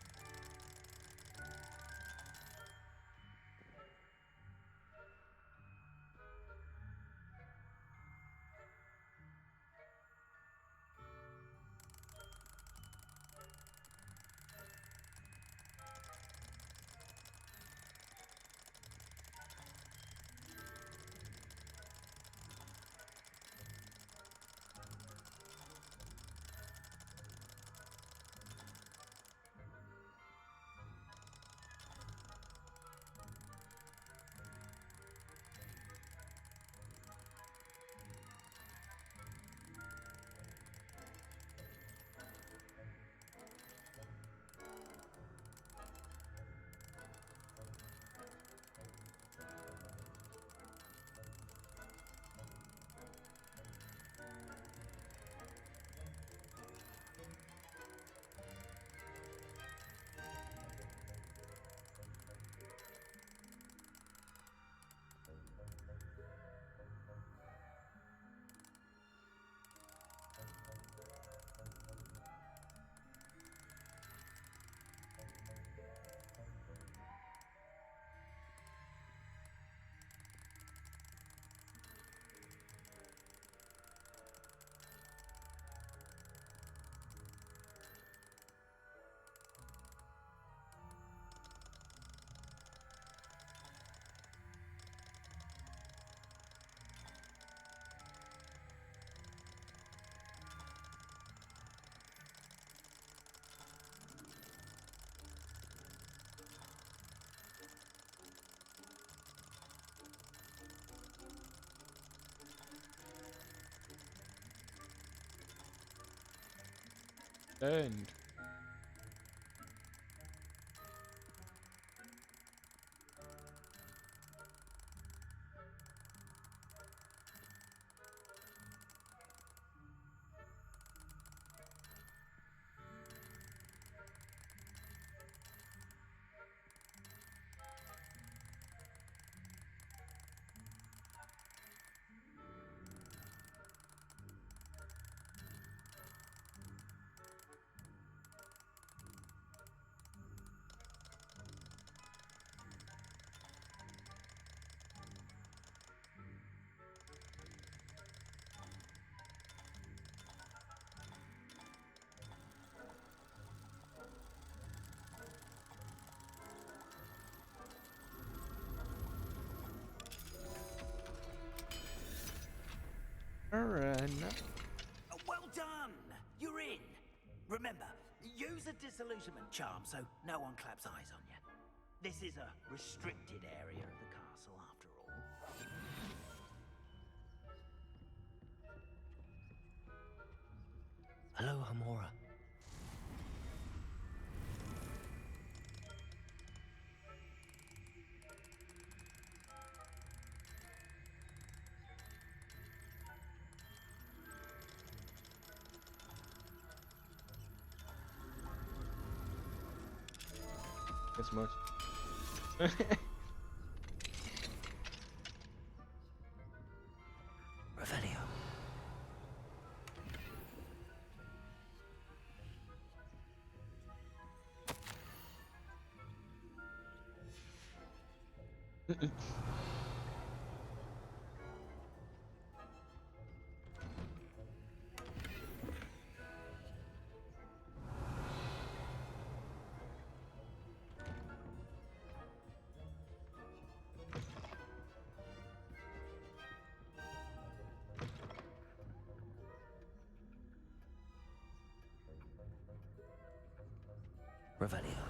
And Well done! You're in. Remember, use a disillusionment charm so no one claps eyes on you. This is a restricted area of the castle, after all. Hello, Hamora. As much. Revelio. Revelio.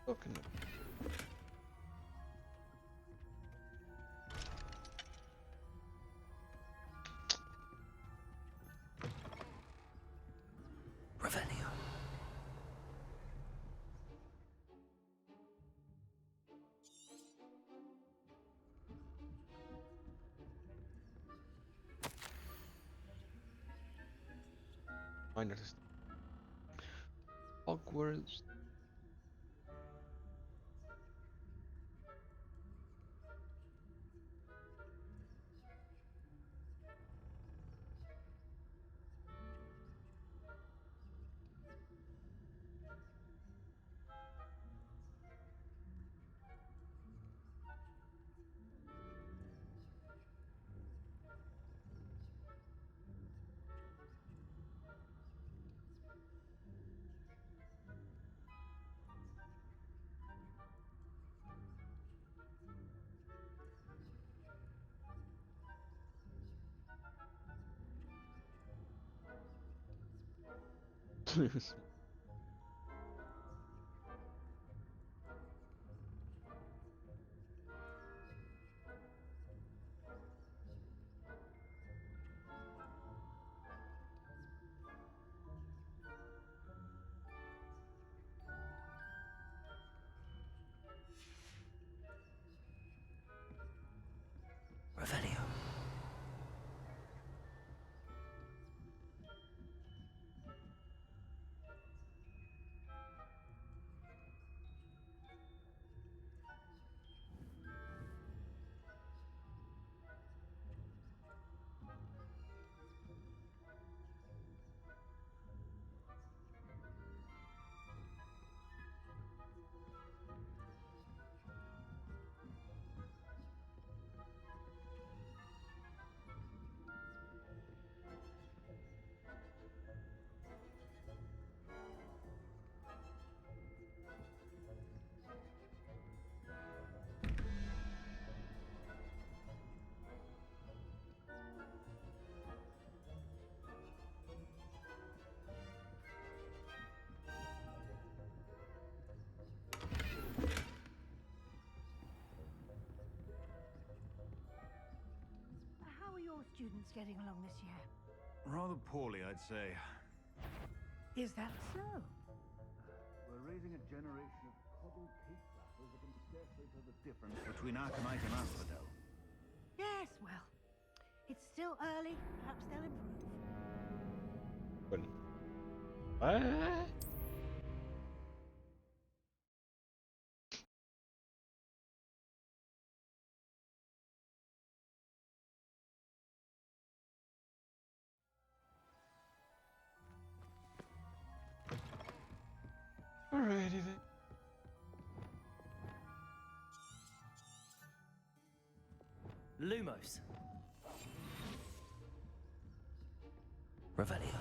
Coconut. Revelio. Miners. Hogwarts. Revelio. How are your students getting along this year? Rather poorly, I'd say. Is that so? We're raising a generation of coddled cake crackers that can scarcely tell the difference between Aconite and Asphodel. Yes, well, it's still early. Perhaps they'll improve. What? Alrighty then. Lumos. Revelio.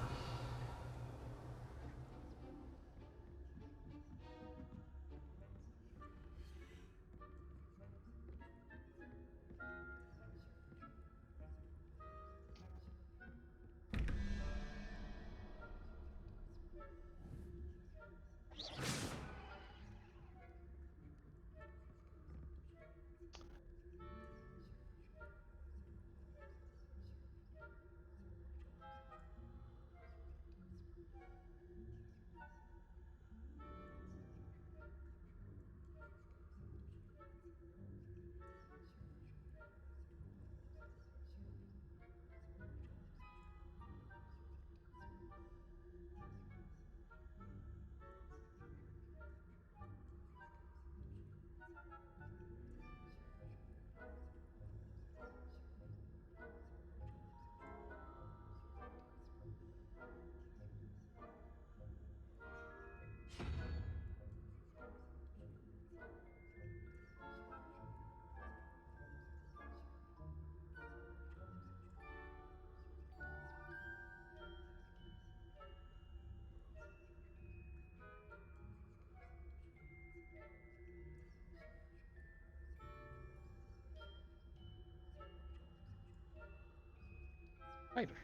Spider.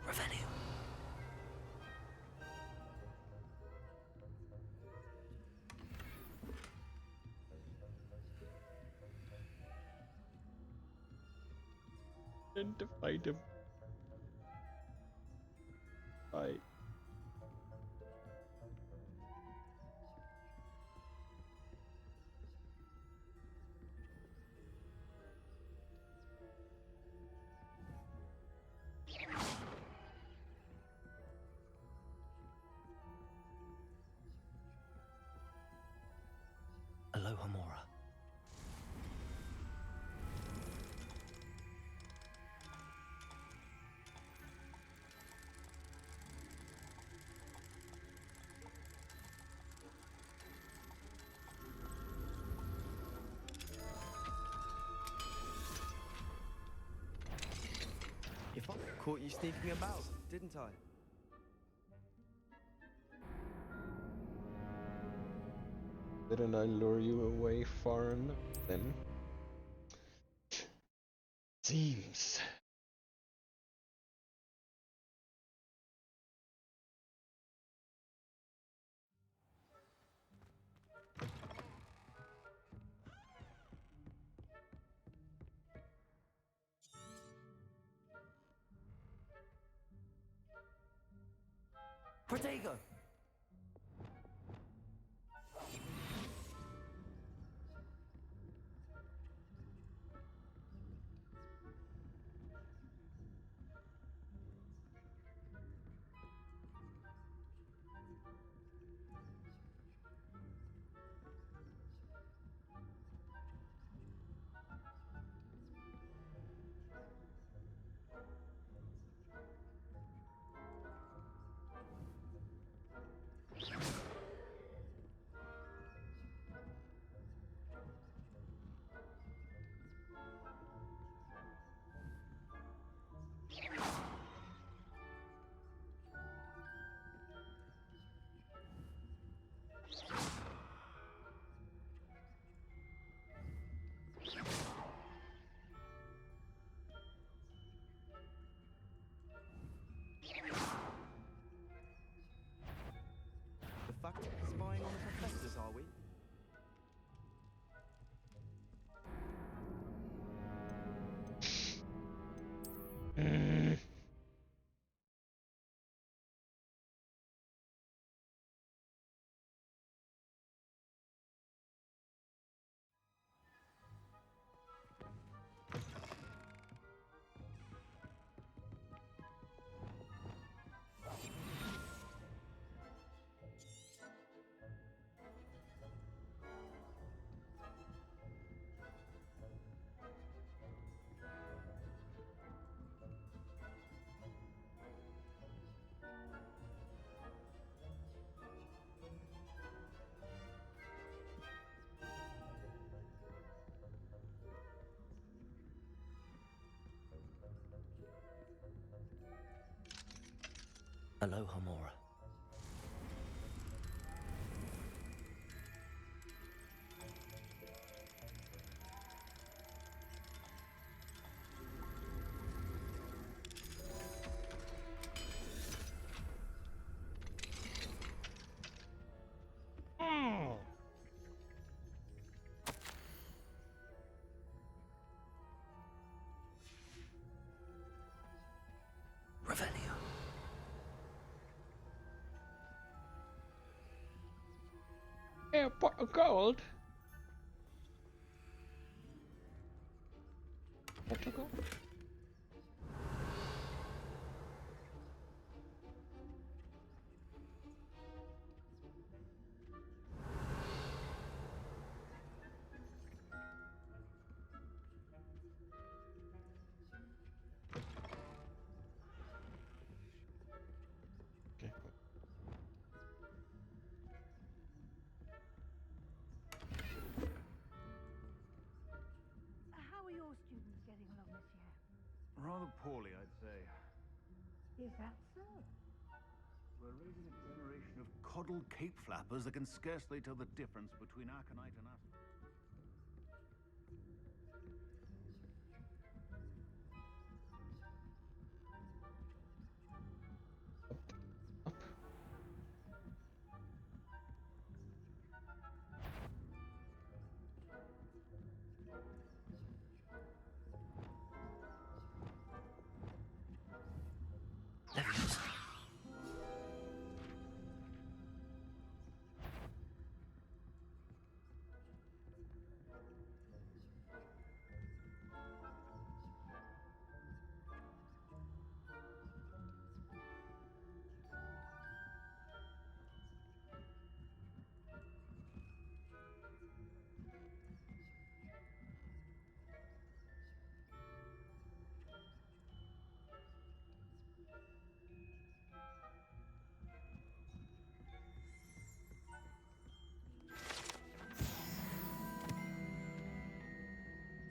Revelio. And to fight him. Bye. Aloha Mora. If I caught you sneaking about, didn't I? Didn't I lure you away far enough then? Seems. Protego! Aloha, Mora. Revelio. A pot of gold. Pot of gold. Okay. How are your students getting along this year? Rather poorly, I'd say. Is that so? We're raising a generation of coddled cape flappers that can scarcely tell the difference between aconite and us. Leviosa.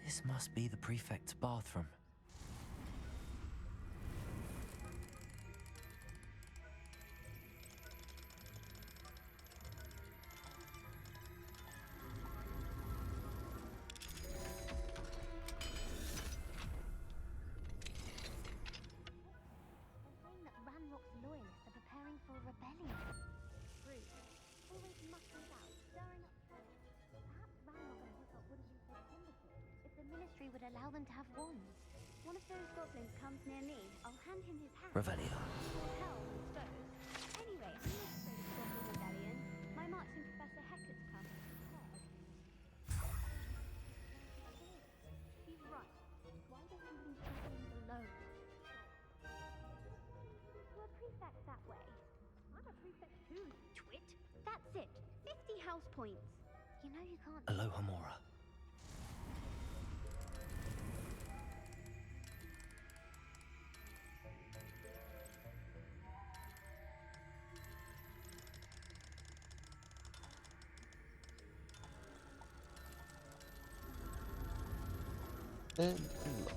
This must be the prefect's bathroom. Saying that Ranrock's loyalists are preparing for a rebellion. Rude. Always mucking about, stirring up trouble. Perhaps Ranrock and Hiccup wouldn't be so combative if the ministry would allow them to have wands. One of those goblins comes near me, I'll hand him his hat. Revelio. He will tell, I suppose. Anyway, I'm not afraid of Goblin Rebellion. My marching Professor Hecat's class is prepared. He's right. Why don't you leave goblins alone? Your prefect's that way. I'm a prefect too, you twit. That's it. 50 house points. You know you can't... Aloha, Mora. And unlock.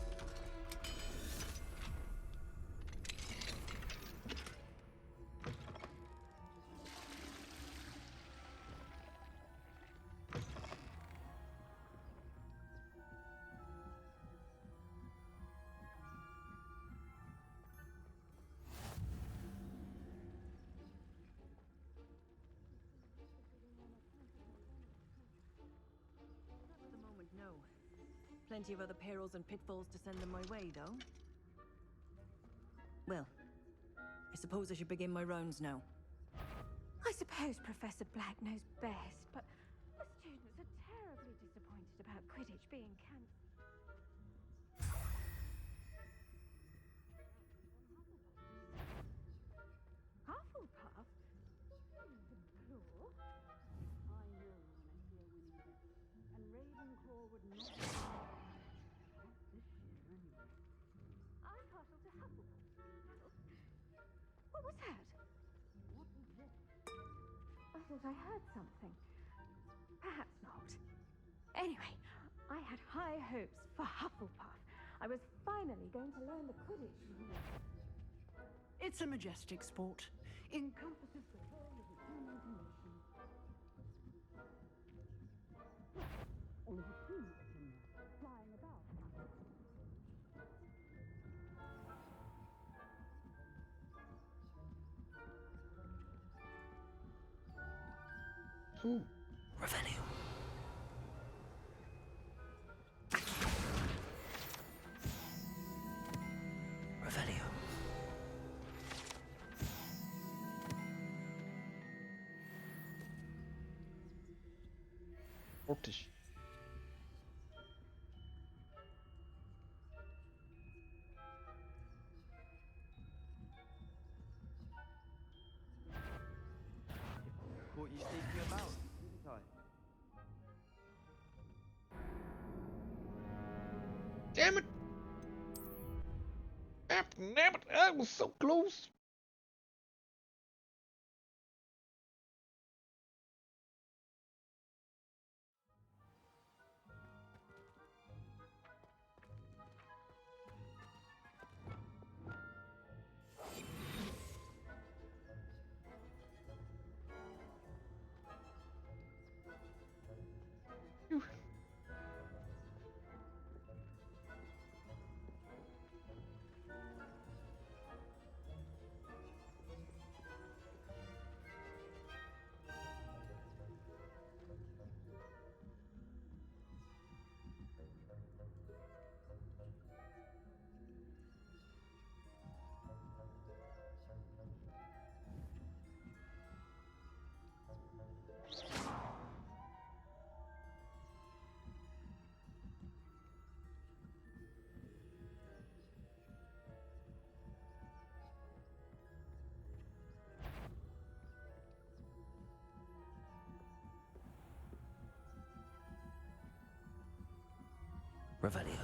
Not at the moment, no. Plenty of other perils and pitfalls to send them my way, though. Well, I suppose I should begin my rounds now. I suppose Professor Black knows best, but the students are terribly disappointed about Quidditch being cancelled. Hufflepuff? Ravenclaw? I know when I see a winning bet. And Ravenclaw would not... Not this year, anyway. I'm partial to Hufflepuff. What was that? What was this? I thought I heard something. Perhaps not. Anyway, I had high hopes for Hufflepuff. I was finally going to learn the Quidditch rules. It's a majestic sport. Encompasses the whole of the human condition. All of the peanuts in there, flying about. Ooh. Revelio. Revelio. Fortish. Caught you sneaking about, didn't I? Damn it! Damn it! I was so close. Phew. Revelio.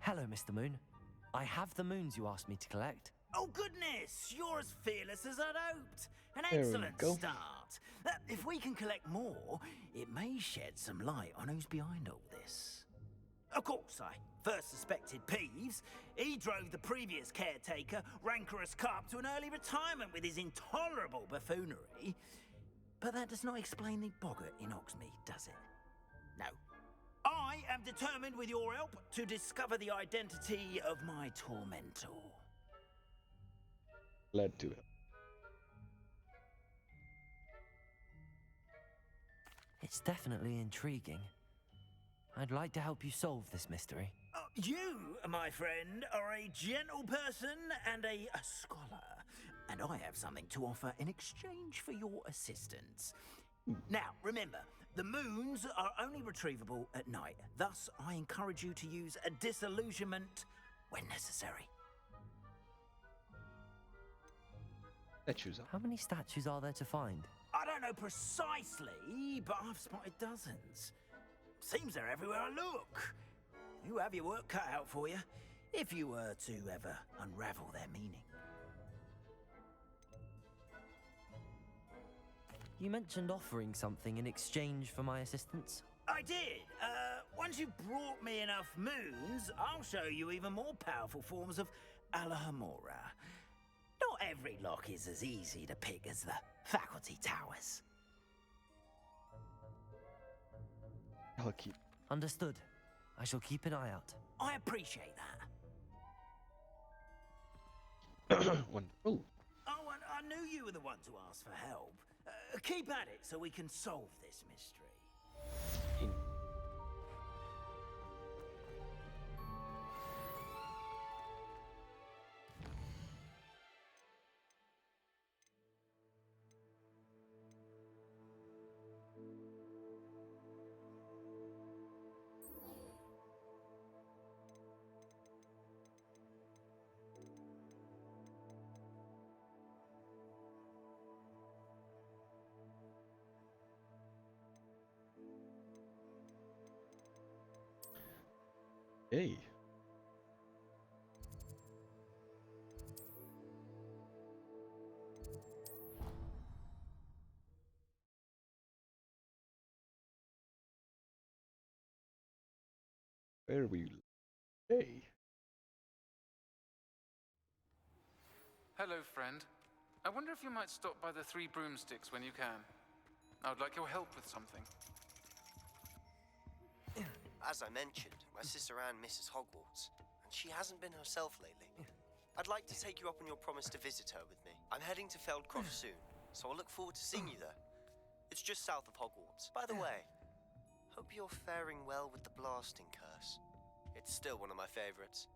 Hello, Mr. Moon. I have the moons you asked me to collect. Oh, goodness! You're as fearless as I'd hoped. An There we excellent go. start. If we can collect more, it may shed some light on who's behind all this. Of course, I first suspected Peeves. He drove the previous caretaker, Rancorous Carp, to an early retirement with his intolerable buffoonery. But that does not explain the boggart in Oxmead, does it? No. I am determined, with your help, to discover the identity of my tormentor. Glad to help. It's definitely intriguing. I'd like to help you solve this mystery. You, my friend, are a gentle person and a scholar, and I have something to offer in exchange for your assistance. Now, remember, the moons are only retrievable at night. Thus, I encourage you to use a disillusionment when necessary. Statues. How many statues are there to find? I don't know precisely, but I've spotted dozens. Seems they're everywhere I look. You have your work cut out for you, if you were to ever unravel their meaning. You mentioned offering something in exchange for my assistance. I did. Once you've brought me enough moons, I'll show you even more powerful forms of Alahamora. Not every lock is as easy to pick as the faculty towers. I'll keep. Understood. I shall keep an eye out. I appreciate that. Wonderful. Oh, and I knew you were the one to ask for help. Keep at it so we can solve this mystery. Hey. Where we? Hey. Hello, friend. I wonder if you might stop by the Three Broomsticks when you can. I would like your help with something. As I mentioned, my sister Anne misses Hogwarts, and she hasn't been herself lately. I'd like to take you up on your promise to visit her with me. I'm heading to Feldcroft soon, so I'll look forward to seeing you there. It's just south of Hogwarts. By the way, hope you're faring well with the blasting curse. It's still one of my favorites.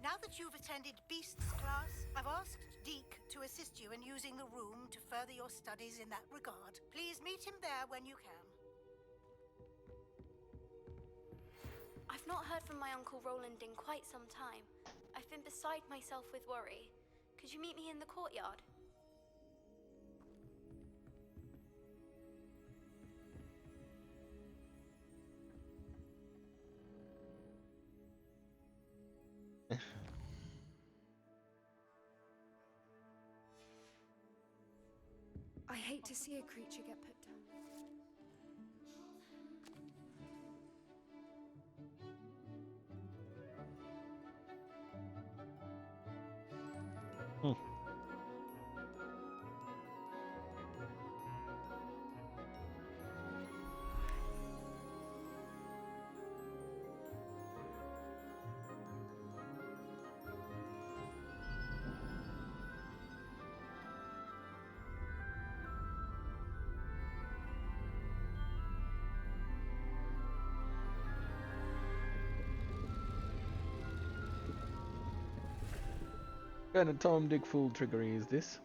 Now that you've attended Beasts class, I've asked Deke to assist you in using the room to further your studies in that regard. Please meet him there when you can. I've not heard from my Uncle Roland in quite some time. I've been beside myself with worry. Could you meet me in the courtyard? I hate to see a creature get put down. What kind of Tom Dick Fool trickery is this?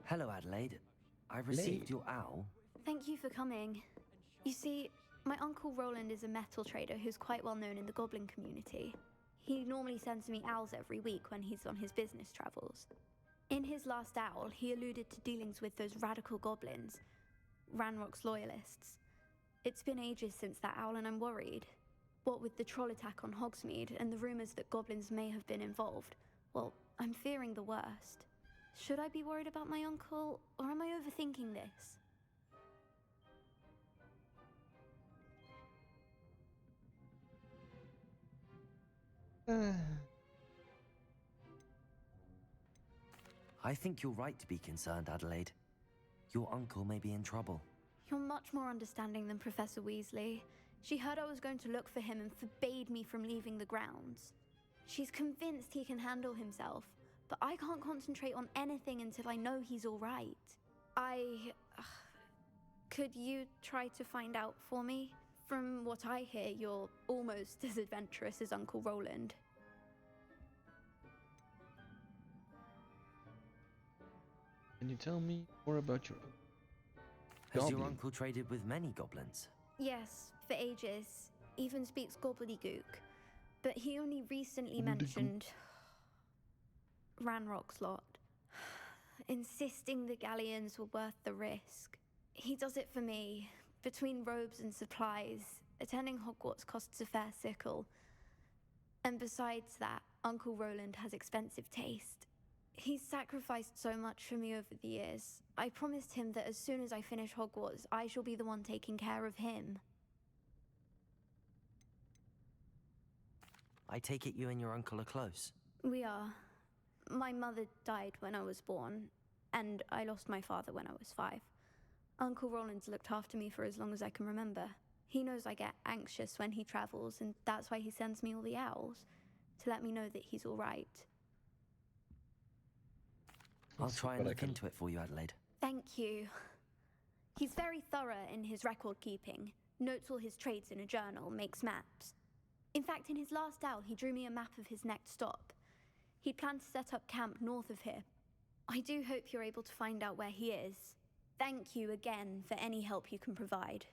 Hello, Adelaide. I received your owl. Thank you for coming. You see, my Uncle Roland is a metal trader who's quite well known in the goblin community. He normally sends me owls every week when he's on his business travels. In his last owl, he alluded to dealings with those radical goblins, Ranrock's loyalists. It's been ages since that owl and I'm worried. What with the troll attack on Hogsmeade and the rumors that goblins may have been involved, well, I'm fearing the worst. Should I be worried about my uncle, or am I overthinking this? I think you're right to be concerned, Adelaide. Your uncle may be in trouble. You're much more understanding than Professor Weasley. She heard I was going to look for him and forbade me from leaving the grounds. She's convinced he can handle himself, but I can't concentrate on anything until I know he's all right. Could you try to find out for me? From what I hear, you're almost as adventurous as Uncle Roland. Can you tell me more about your Has your goblin? uncle traded with many goblins? Yes, for ages. Even speaks gobbledygook. But he only recently Gobbledygook. mentioned Ranrock's lot, insisting the galleons were worth the risk. He does it for me. Between robes and supplies, attending Hogwarts costs a fair sickle. And besides that, Uncle Roland has expensive taste. He's sacrificed so much for me over the years. I promised him that as soon as I finish Hogwarts, I shall be the one taking care of him. I take it you and your uncle are close. We are. My mother died when I was born, and I lost my father when I was 5. Uncle Roland's looked after me for as long as I can remember. He knows I get anxious when he travels, and that's why he sends me all the owls, to let me know that he's all right. I'll try and look into it for you, Adelaide. Thank you. He's very thorough in his record keeping, notes all his trades in a journal, makes maps. In fact, in his last owl, he drew me a map of his next stop. He planned to set up camp north of here. I do hope you're able to find out where he is. Thank you again for any help you can provide.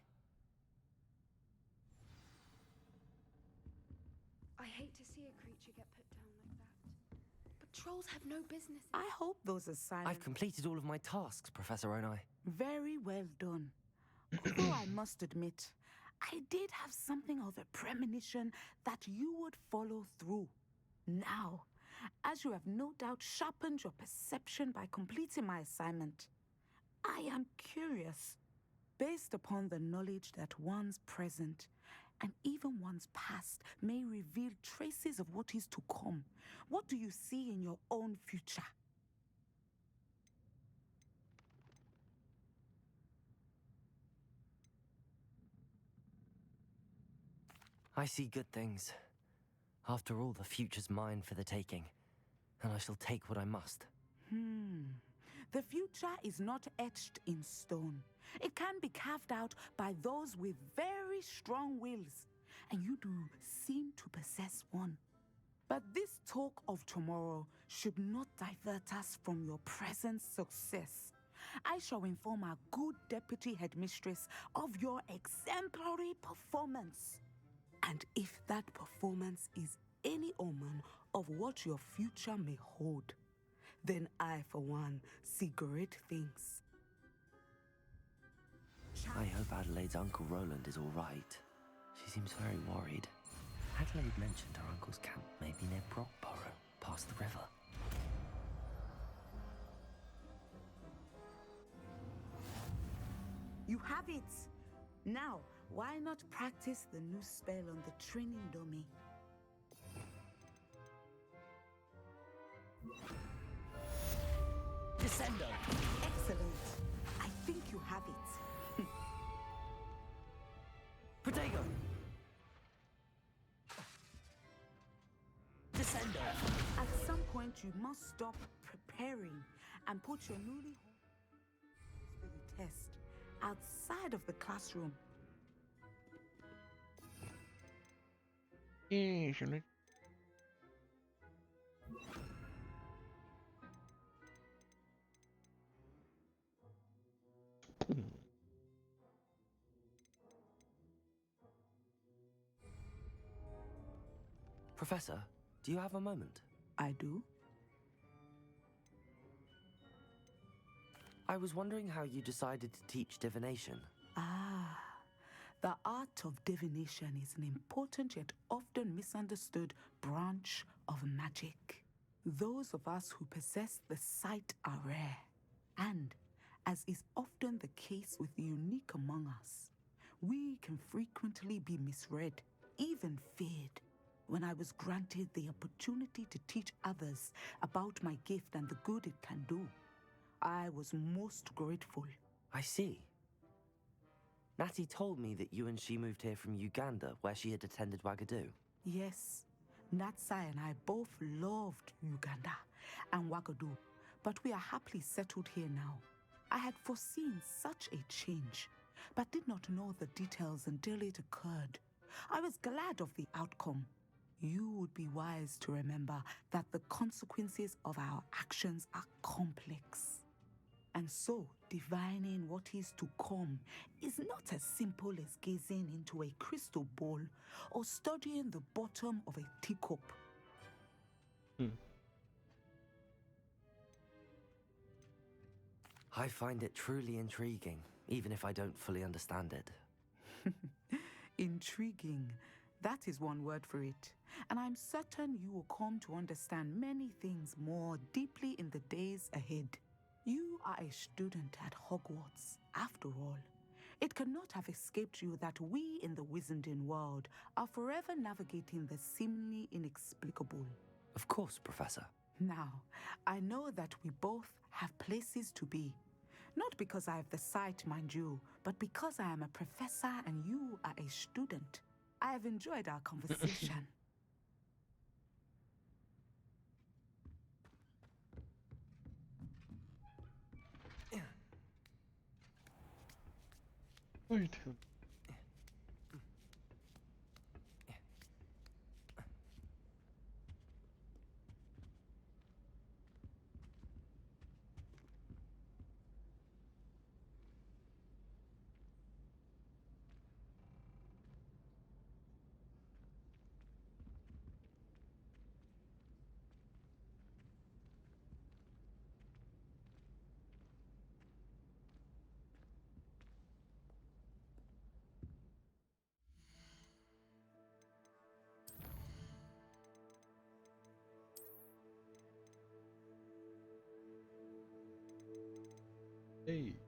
I hate to see a creature get put down like that. But trolls have no business. I hope those assignments... I've completed all of my tasks, Professor Onai. Very well done. Although I must admit, I did have something of a premonition that you would follow through. Now, as you have no doubt sharpened your perception by completing my assignment, I am curious, based upon the knowledge that one's present and even one's past may reveal traces of what is to come. What do you see in your own future? I see good things. After all, the future's mine for the taking, and I shall take what I must. The future is not etched in stone. It can be carved out by those with very strong wills, and you do seem to possess one. But this talk of tomorrow should not divert us from your present success. I shall inform our good deputy headmistress of your exemplary performance. And if that performance is any omen of what your future may hold, then I, for one, see great things. I hope Adelaide's Uncle Roland is all right. She seems very worried. Adelaide mentioned her uncle's camp may be near Brockborough, past the river. You have it! Now, why not practice the new spell on the training dummy? Descendo! Excellent! I think you have it. Protego! Descendo! At some point, you must stop preparing and put your newly for the test outside of the classroom. Excellent. Professor, do you have a moment? I do. I was wondering how you decided to teach divination. The art of divination is an important yet often misunderstood branch of magic. Those of us who possess the sight are rare, and, as is often the case with the unique among us, we can frequently be misread, even feared. When I was granted the opportunity to teach others about my gift and the good it can do, I was most grateful. I see. Natty told me that you and she moved here from Uganda, where she had attended Wagadu. Yes, Natsai and I both loved Uganda and Wagadu, but we are happily settled here now. I had foreseen such a change, but did not know the details until it occurred. I was glad of the outcome. You would be wise to remember that the consequences of our actions are complex. And so, divining what is to come is not as simple as gazing into a crystal ball or studying the bottom of a teacup. I find it truly intriguing, even if I don't fully understand it. Intriguing. That is one word for it. And I'm certain you will come to understand many things more deeply in the days ahead. You are a student at Hogwarts, after all. It cannot have escaped you that we in the Wizarding world are forever navigating the seemingly inexplicable. Of course, Professor. Now, I know that we both have places to be. Not because I have the sight, mind you, but because I am a professor and you are a student. I have enjoyed our conversation. Wait. Hey.